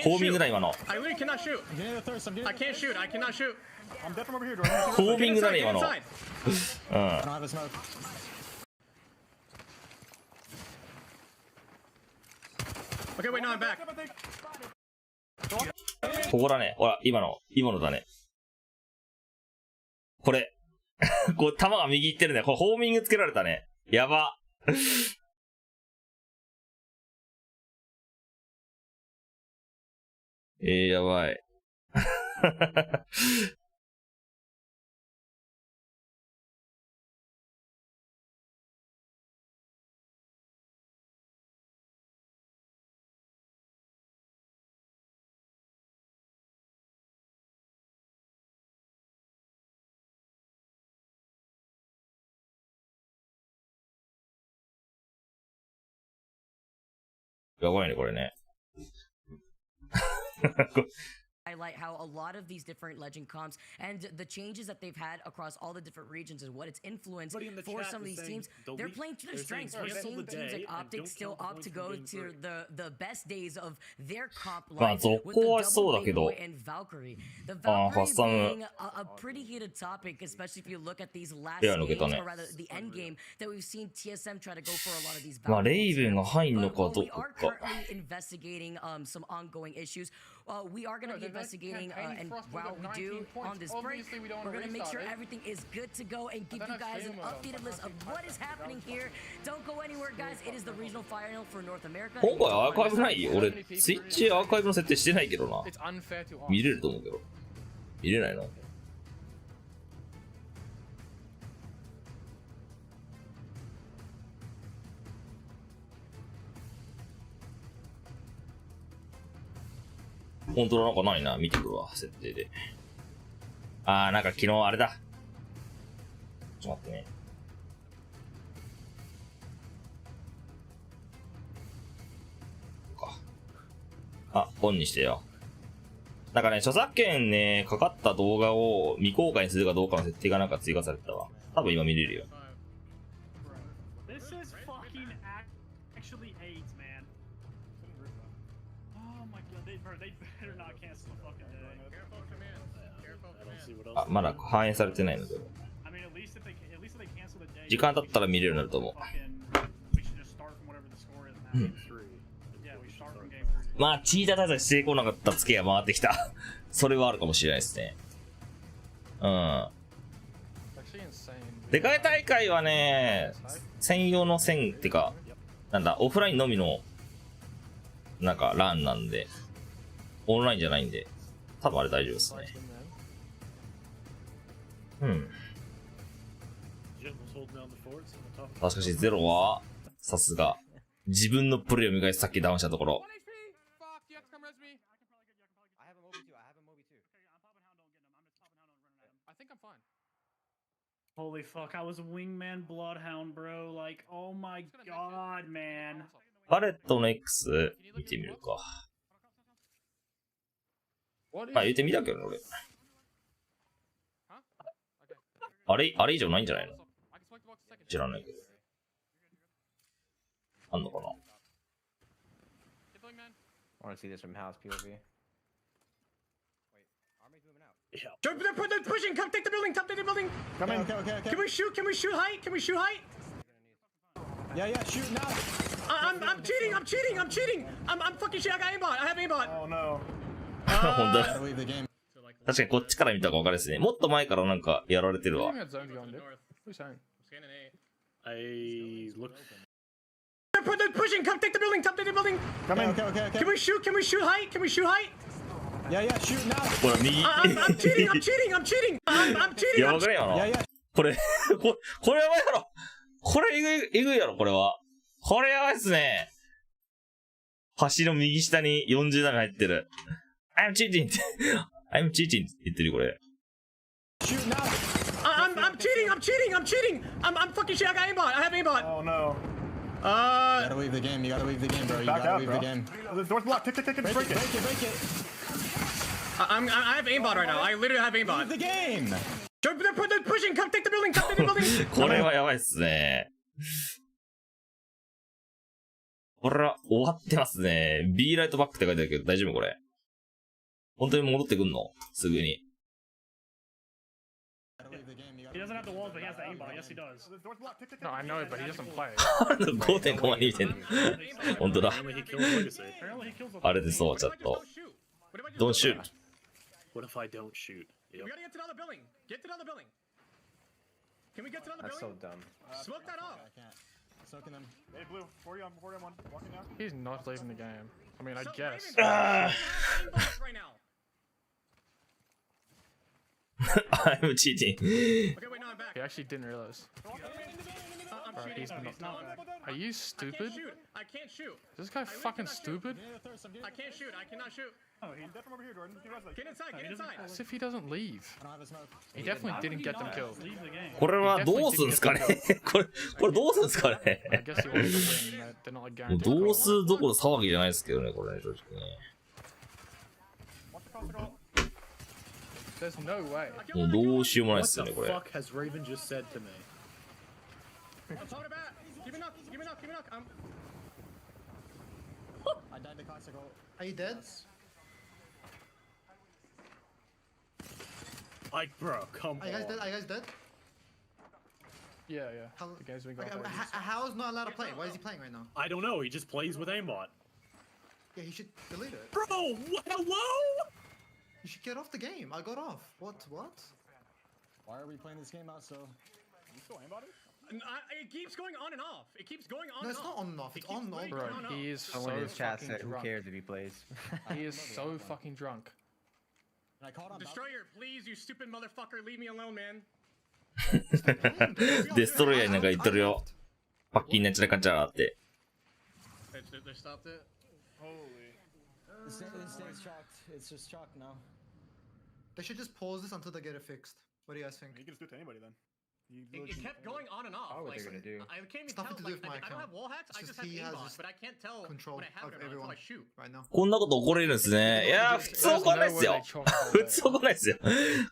ホーミングだ、今の。I literally cannot shoot. I can't shoot. I cannot shoot. ホーミングだね、今の。うん。Okay, wait, no, I'm back. ここだね。ほら、今のだね。これ。こう、弾が右行ってるね。これ、ホーミングつけられたね。やば。やばい。やばいね、これね。highlight how a lot of these different legend comps and the changes that they've had across all the different regions and what it's influenced for some of these teams. They're playing to their strengths. We're seeing teams like Optic still opt to go to the best days of their comp line with the double boy and Valkyrie. The Valkyrie being a pretty heated topic, especially if you look at these last games, or rather the end game that we've seen TSM try to go for a lot of these battles. But we are currently investigating some ongoing issues. We are going to be investigating, and while we do on this break, we're going to make sure everything is good to go and give you guys an updated list of what is happening here. Don't go anywhere, guys. It is the regional final for North America. 今回アーカイブない？俺、スイッチアーカイブの設定してないけどな。見れると思うけど。見れないの？本当だ、なんかないな。見てくるわ、設定で。あー、なんか昨日あれだ。ちょっと待ってね。あ、オンにしてよ。なんかね、著作権ね、かかった動画を未公開にするかどうかの設定がなんか追加されてたわ。多分今見れるよ。あ、まだ反映されてないので。時間経ったら見れるようになると思う。うん。まあ、チーター対策してこなかったツケが回ってきた。それはあるかもしれないですね。うん。世界大会はね、専用の線ってか、なんだ、オフラインのみの、なんか、ランなんで、オンラインじゃないんで、多分あれ大丈夫ですね。うん。しかしゼロは、さすが、自分のプレイを磨いてさっきダウンしたところ。Holy fuck, I was a wingman bloodhound, bro. Like, oh my god, man. パレットの X 見てみるか。まあ言ってみたけどね、俺。あれ以上ないんじゃないの？知らないけど。あんのかな？ I want to see this from house POV. They're pushing. Come take the building. Come take the building. Come in. Okay. Can we shoot? Can we shoot height? Can we shoot height? Yeah. Shoot now. I'm cheating. I'm fucking shit. I got aimbot. I have aimbot. Oh no. 本当だ。確かにこっちから見た方が分かりやすいね。もっと前からなんかやられてるわ。I look. They're pushing. Come take the building. Come take the building. Come in. Okay. Can we shoot? Can we shoot height? Can we shoot height? Yeah. Shoot now. ほら右。I'm cheating. I'm cheating. やばくねえよな。これやばいやろ。これえぐいやろ、これは。これやばいっすね。橋の右下に40ダメ入ってる。I'm cheating って。I'm cheating って言ってるこれ。Shoot now. I'm cheating. I'm fucking shit. I got aimbot. I have aimbot. Oh no. You gotta leave the game, bro. You gotta leave the game. The door's blocked. Tick. Break it. I have aimbot right now. I literally have aimbot. The game. They're pushing. Come take the building. Come take the building. これはやばいっすね。これは終わってますね。B ライトバックって書いてあるけど大丈夫これ。本当に戻ってくんのすぐに。He doesn't have the walls, but he has the aimbot. Yes, he does. No, I know, but he doesn't play. 5.5 まで見てんの。本当だ。あれでそう、ちょっと。Don't shoot. What if I don't shoot? We gotta get to the other building. Get to the other building. Can we get to the other That's so building? dumb. Smoke that off. Soaking them. Hey, blue, 40 on 1. Walking down. He's not leaving the game. I mean, I guess. Right now. I'm cheating. Okay, wait, no, I'm back. He actually didn't realize. I'm Bro, shooting. he's not. Are you stupid? I can't shoot. Is this guy fucking stupid? I can't shoot. I cannot shoot. Oh, he's dead from over here, Jordan. Get inside. Get inside. As if he doesn't leave. He definitely didn't get them killed. これはどうすんすかねこれどうすんすかね I guess he wants to win. They're not like もう guaranteed. どうするどころ騒ぎじゃないですけどね、これね、正直ね。 There's no way. もうどうしようもないですよね、これ。 What the fuck has Raven just said to me? I'm talking about. Give me knock. Give me knock. Give me knock. I died to Coxicle. Are you dead? Like, bro, come Are you guys dead? Are you guys dead? Yeah, yeah. The game's been going on. How is not allowed to play? Why is he playing right now? I don't know, he just plays with aimbot. Yeah, he should delete it. Bro, hello? You should get off the game. I got off. What? Why are we playing this game out so? You still aimbotting? It keeps going on and off. It keeps going on No, and it's off. not on and off. It's on and off. Bro, he is so Someone in his chat fucking said, who drunk. cares if he plays? He is so fucking drunk. And I called on Destroyer, please, you stupid motherfucker, leave me alone, man. デストロイヤーになんか言っとるよ。パッキンなんちゃらかんちゃらって。They stopped it. Holy. This thing's chalked. It's just chalked now. They should just pause this until they get it fixed. What do you guys think? You can just do it to anybody then. It kept going on and off. What Like, they're gonna do? I can't even It's tell. nothing to do Like, with my I don't account. have wall hacks. I It's just just have he has aimbot, but I can't tell control when I have of it or not until everyone I shoot. right now. こんなこと起これるんですね。いやー、普通起こんないっすよ。普通起こんないっすよ。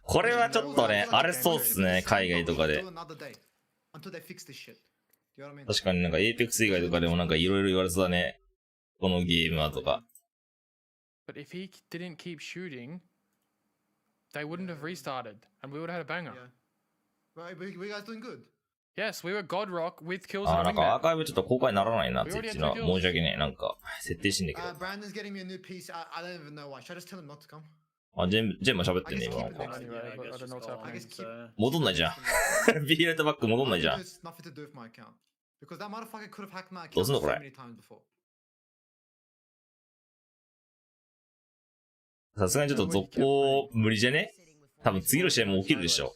これはちょっとね、荒れそうっすね、海外とかで。 Do another day until they fix this shit. You know what I mean? 確かになんかエーペックス以外とかでもなんかいろいろ言われそうだね。このゲームはとか。But if he didn't keep shooting, they wouldn't have restarted, and we would have had a banger. Right, we guys doing good? Yes, we were God Rock with kills あー、 and なんかアーカイブちょっと公開にならないな、We ツイ already ッチ had の。 two 申し訳ねえ。なんか、設定してんだけど。Brandon's getting me a new piece. I don't even know why. Should I just tell him not to come? あ、ジェンマ喋ってんね、今。 Anyway, but I don't know what's I guess happening. keep. 戻んないじゃん。ビーライトバック戻んないじゃん。 It's nothing to do with my account because that motherfucker could have hacked my どう account すんの so これ many times before. さすがにちょっと続行無理じゃね？多分次の試合も起きるでしょ。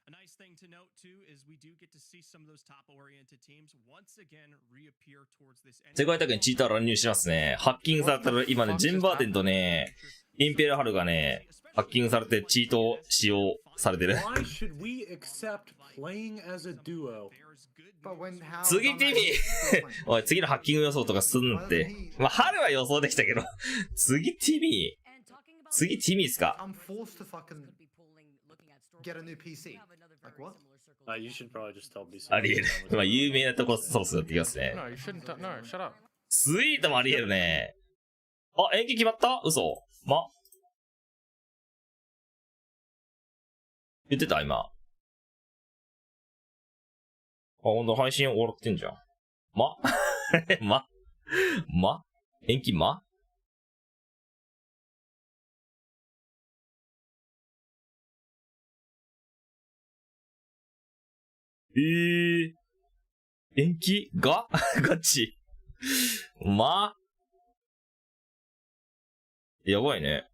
A nice thing to note too is we do get to see some of those top-oriented teams once again reappear towards this. 世界大会にチーター乱入しますね。ハッキングされたら、今ね、ジェンバーテンとね、インペラハルがね、ハッキングされてチートを使用されてる。 Why should we accept playing as a duo? But when how 次ティミーおい、次のハッキング予想とかすんって。まあ、春は予想できたけど、次ティミー次ティミーっすか I'm forced to fucking get a new PC. Like what? You should probably just tell BC. あり得る。まあ、有名なとこそろそろやってきますね。 No, you shouldn't. No, shut up. スイートもあり得るね。あ、延期決まった嘘言ってた今。あ、ほんと配信終わってんじゃん。延期延期ガチやばいね。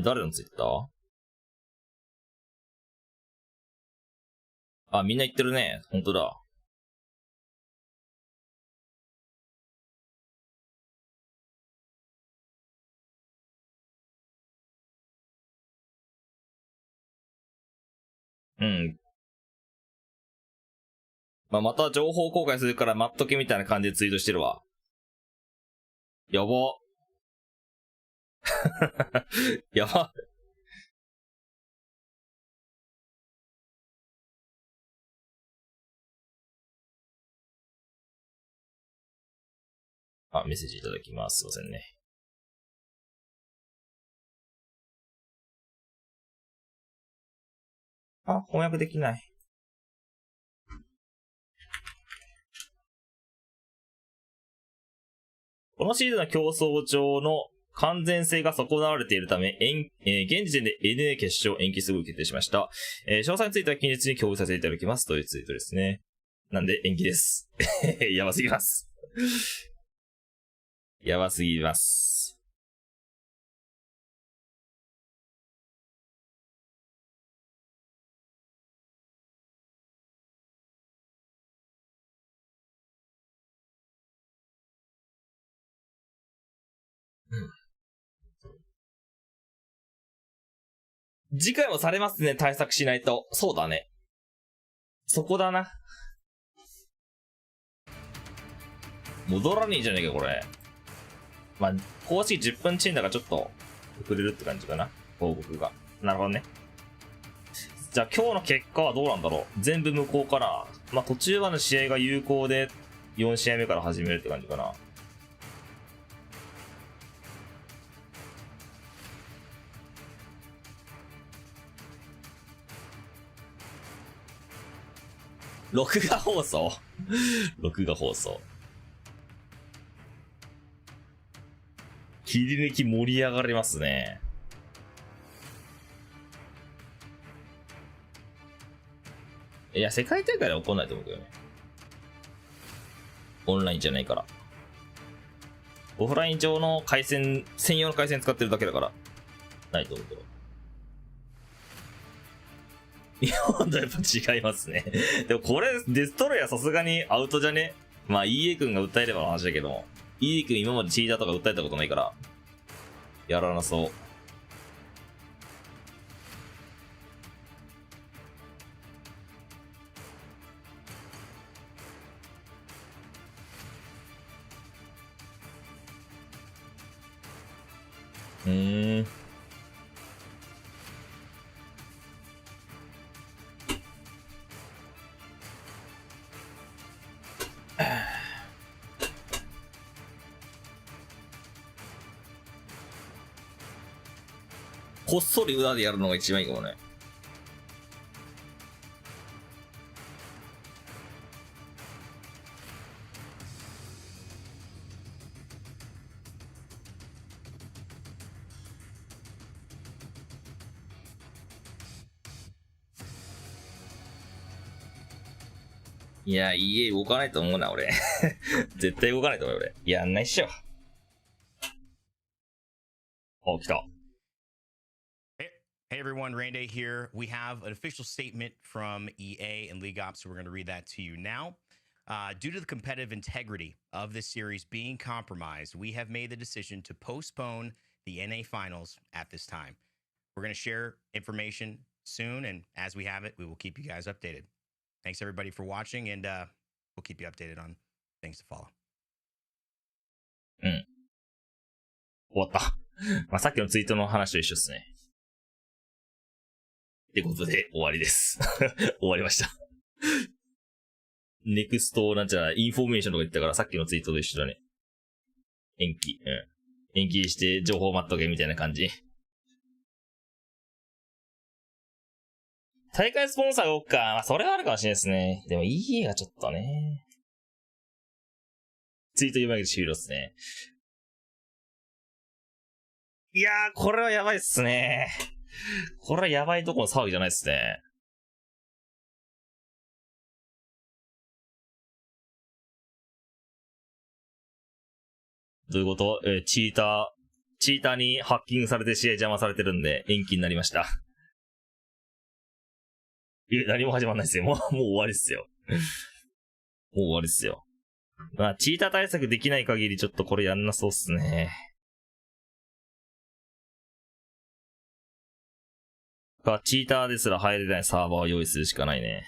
誰のツイッター？あ、みんな言ってるね。ほんとだ。うん。まあ、また情報公開するから待っとけみたいな感じでツイートしてるわ。やば。やば。あ、メッセージいただきます。すいませんね。あ、翻訳できない。このシーズンの競争上の完全性が損なわれているため、現時点で NA 決勝延期する決定しました。詳細については近日に共有させていただきますというツイートですね。なんで延期です。やばすぎます。やばすぎます。次回もされますね、対策しないと。そうだね。そこだな。戻らねえじゃねえか、これ。まあ、公式10分チンだからちょっと遅れるって感じかな。報告が。なるほどね。じゃあ今日の結果はどうなんだろう。全部無効から、まあ途中までの試合が有効で4試合目から始めるって感じかな。録画放送録画放送。切り抜き盛り上がりますね。いや、世界大会では起こんないと思うけどね。オンラインじゃないから。オフライン上の回線、専用の回線使ってるだけだから、ないと思うけど。日本とやっぱ違いますね。でもこれ、デストロイはさすがにアウトじゃね？まあ EA 君が訴えればの話だけども、EA 君今までチーターとか訴えたことないから、やらなそう。こっそり裏でやるのが一番いいかもね。いや、家動かないと思うな、俺。絶対動かないと思うよ、俺。やんないっしょ。お、来た。Hey everyone, Randy here. We have an official statement from EA and League Ops, so we're going to read that to you now. Due to the competitive integrity of this series being compromised, we have made the decision to postpone the NA finals at this time. We're going to share information soon, and as we have it, we will keep you guys updated. Thanks everybody for watching, and we'll keep you updated on things to follow. うん。終わった。まあ、さっきのツイートの話と一緒ですね。ってことで終わりです。終わりました。ネクストなんちゃらインフォメーションとか言ったからさっきのツイートと一緒だね。延期。うん。延期して情報待っとけみたいな感じ。大会スポンサーが多くか。まあ、それはあるかもしれないですね。でも EA がちょっとね。ツイート読み上げて終了ですね。いやー、これはやばいっすね。これはやばいとこの騒ぎじゃないっすね。どういうこと？チーターにハッキングされて試合邪魔されてるんで延期になりました。何も始まんないっすよ。もう終わりっすよ。もう終わりっすよ。まあ、チーター対策できない限りちょっとこれやんなそうっすね。チーターですら入れないサーバーを用意するしかないね。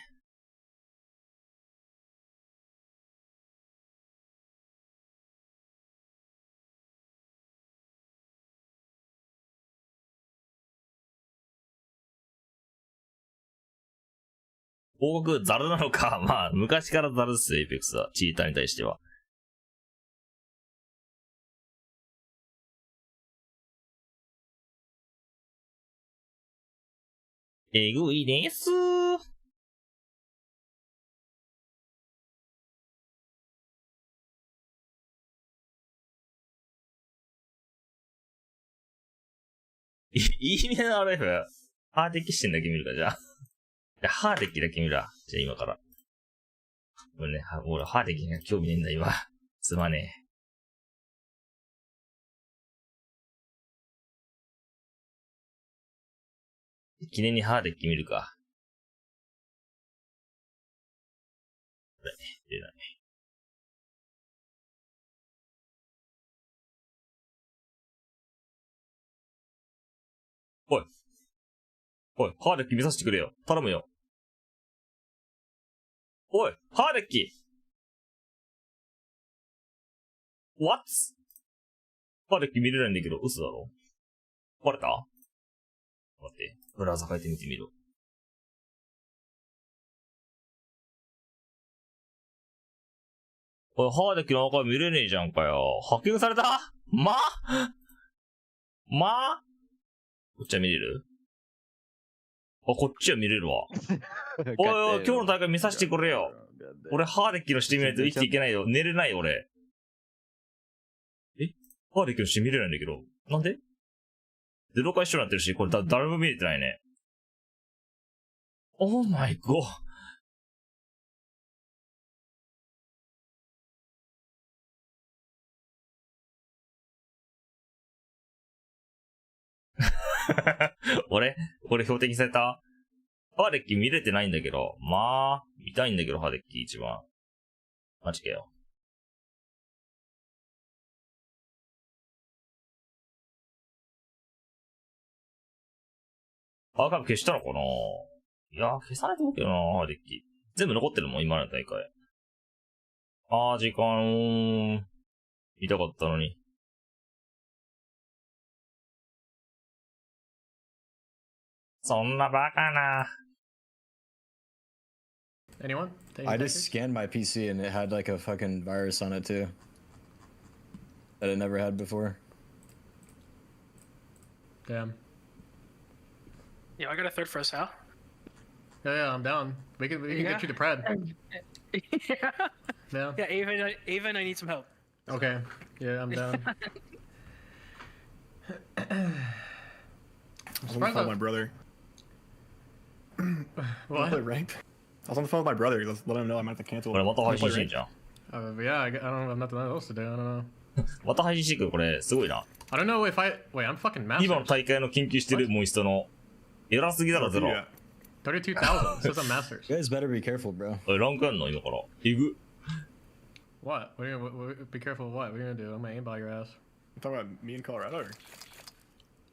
報告ザルなのか。まあ、昔からザルっすよ、エイペックスは。チーターに対しては。えぐいですー。いいねの RF。ハーデッキしてんだけ見るか、じゃあ。ハーデッキだけ見るわ。じゃあ今から。俺ね、俺ハーデッキが興味ねえんだ、今。すまねえ。記念にハーデッキ見るか。これ、出ない。おい。おい、ハーデッキ見させてくれよ。頼むよ。おい、ハーデッキ !What? ハーデッキ見れないんだけど、嘘だろ？バレた？待って、ブラウザ変えてみてみろ。おい、ハーデッキのアーカイブ見れねえじゃんかよ。ハッキングされた？まこっちは見れる？あ、こっちは見れるわ。おいおい、今日の大会見させてくれよ。俺、ハーデッキのしてみないと生きていけないよ。寝れないよ、俺。ハーデッキのして見れないんだけど。なんで？ゼロ回一緒になってるし、これ誰も見れてないね。オーマイゴー。俺標的された？ハーデッキ見れてないんだけど。まあ、見たいんだけど、ハーデッキ一番。マジかよ。アーカイブ消したのかないや、消さないと思うけどな、ハーデッキ。全部残ってるもん、今の大会。時間、見たかったのに。そんなバカな。Anyone? I just scanned my PC and it had like a fucking virus on it too. That it never had before. Damn. Yeah, I got a third for us, Hal. Yeah, I'm down. We can get you the pred. Yeah. Yeah, Ava and I need some help. Okay. Yeah, I'm down. I was on the phone with my brother. What? Play ranked? I was on the phone with my brother. Let him know I might have to cancel. Yeah, I don't have nothing else to do. I don't know. また配信してくる、これ、すごいな。 I don't know if I... Wait, I'm fucking master. 今の大会の研究してるモイストの、偉すぎだろ、ゼロ。32,000. Says I'm masters. You guys better be careful, bro. ランクあんの今から。えぐ。What? Be careful of what? What are you gonna do? I'm gonna aimbot your ass. You talking about me in Colorado? Or?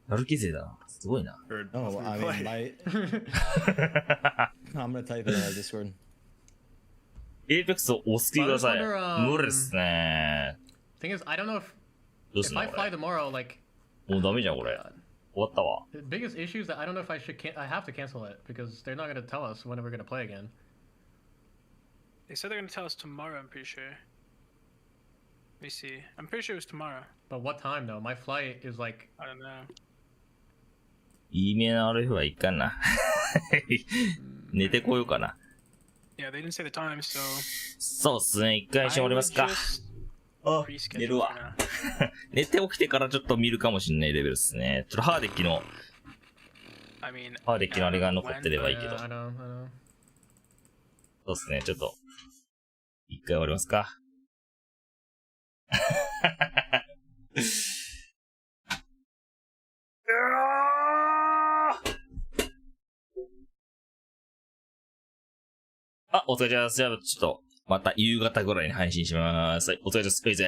やる気勢だな。すごいな。Oh, I mean, my... I'm gonna type it in our Discord. エーペックスをお救いください。無理っすね。 Thing is, I don't know if I fly tomorrow, like... もうダメじゃん、これ。終わったわ。 The biggest issue is that I don't know if I have to cancel it because they're not gonna tell us when we're gonna play again. They said they're gonna tell us tomorrow, I'm pretty sure. Let me see. I'm pretty sure it was tomorrow. But what time though? My flight is like... I don't know. いい目の RF はいかんな。寝てこようかな。Yeah, they didn't say the time, so... そうっすね、一回終わりますか。あ、寝るわ。寝て起きてからちょっと見るかもしんないレベルっすね。ちょっとハーデッキの、ハーデッキのあれが残ってればいいけど。そうっすね、ちょっと、一回終わりますか。お疲れ様です。じゃあ、ちょっと、また夕方ぐらいに配信します。お疲れ様です。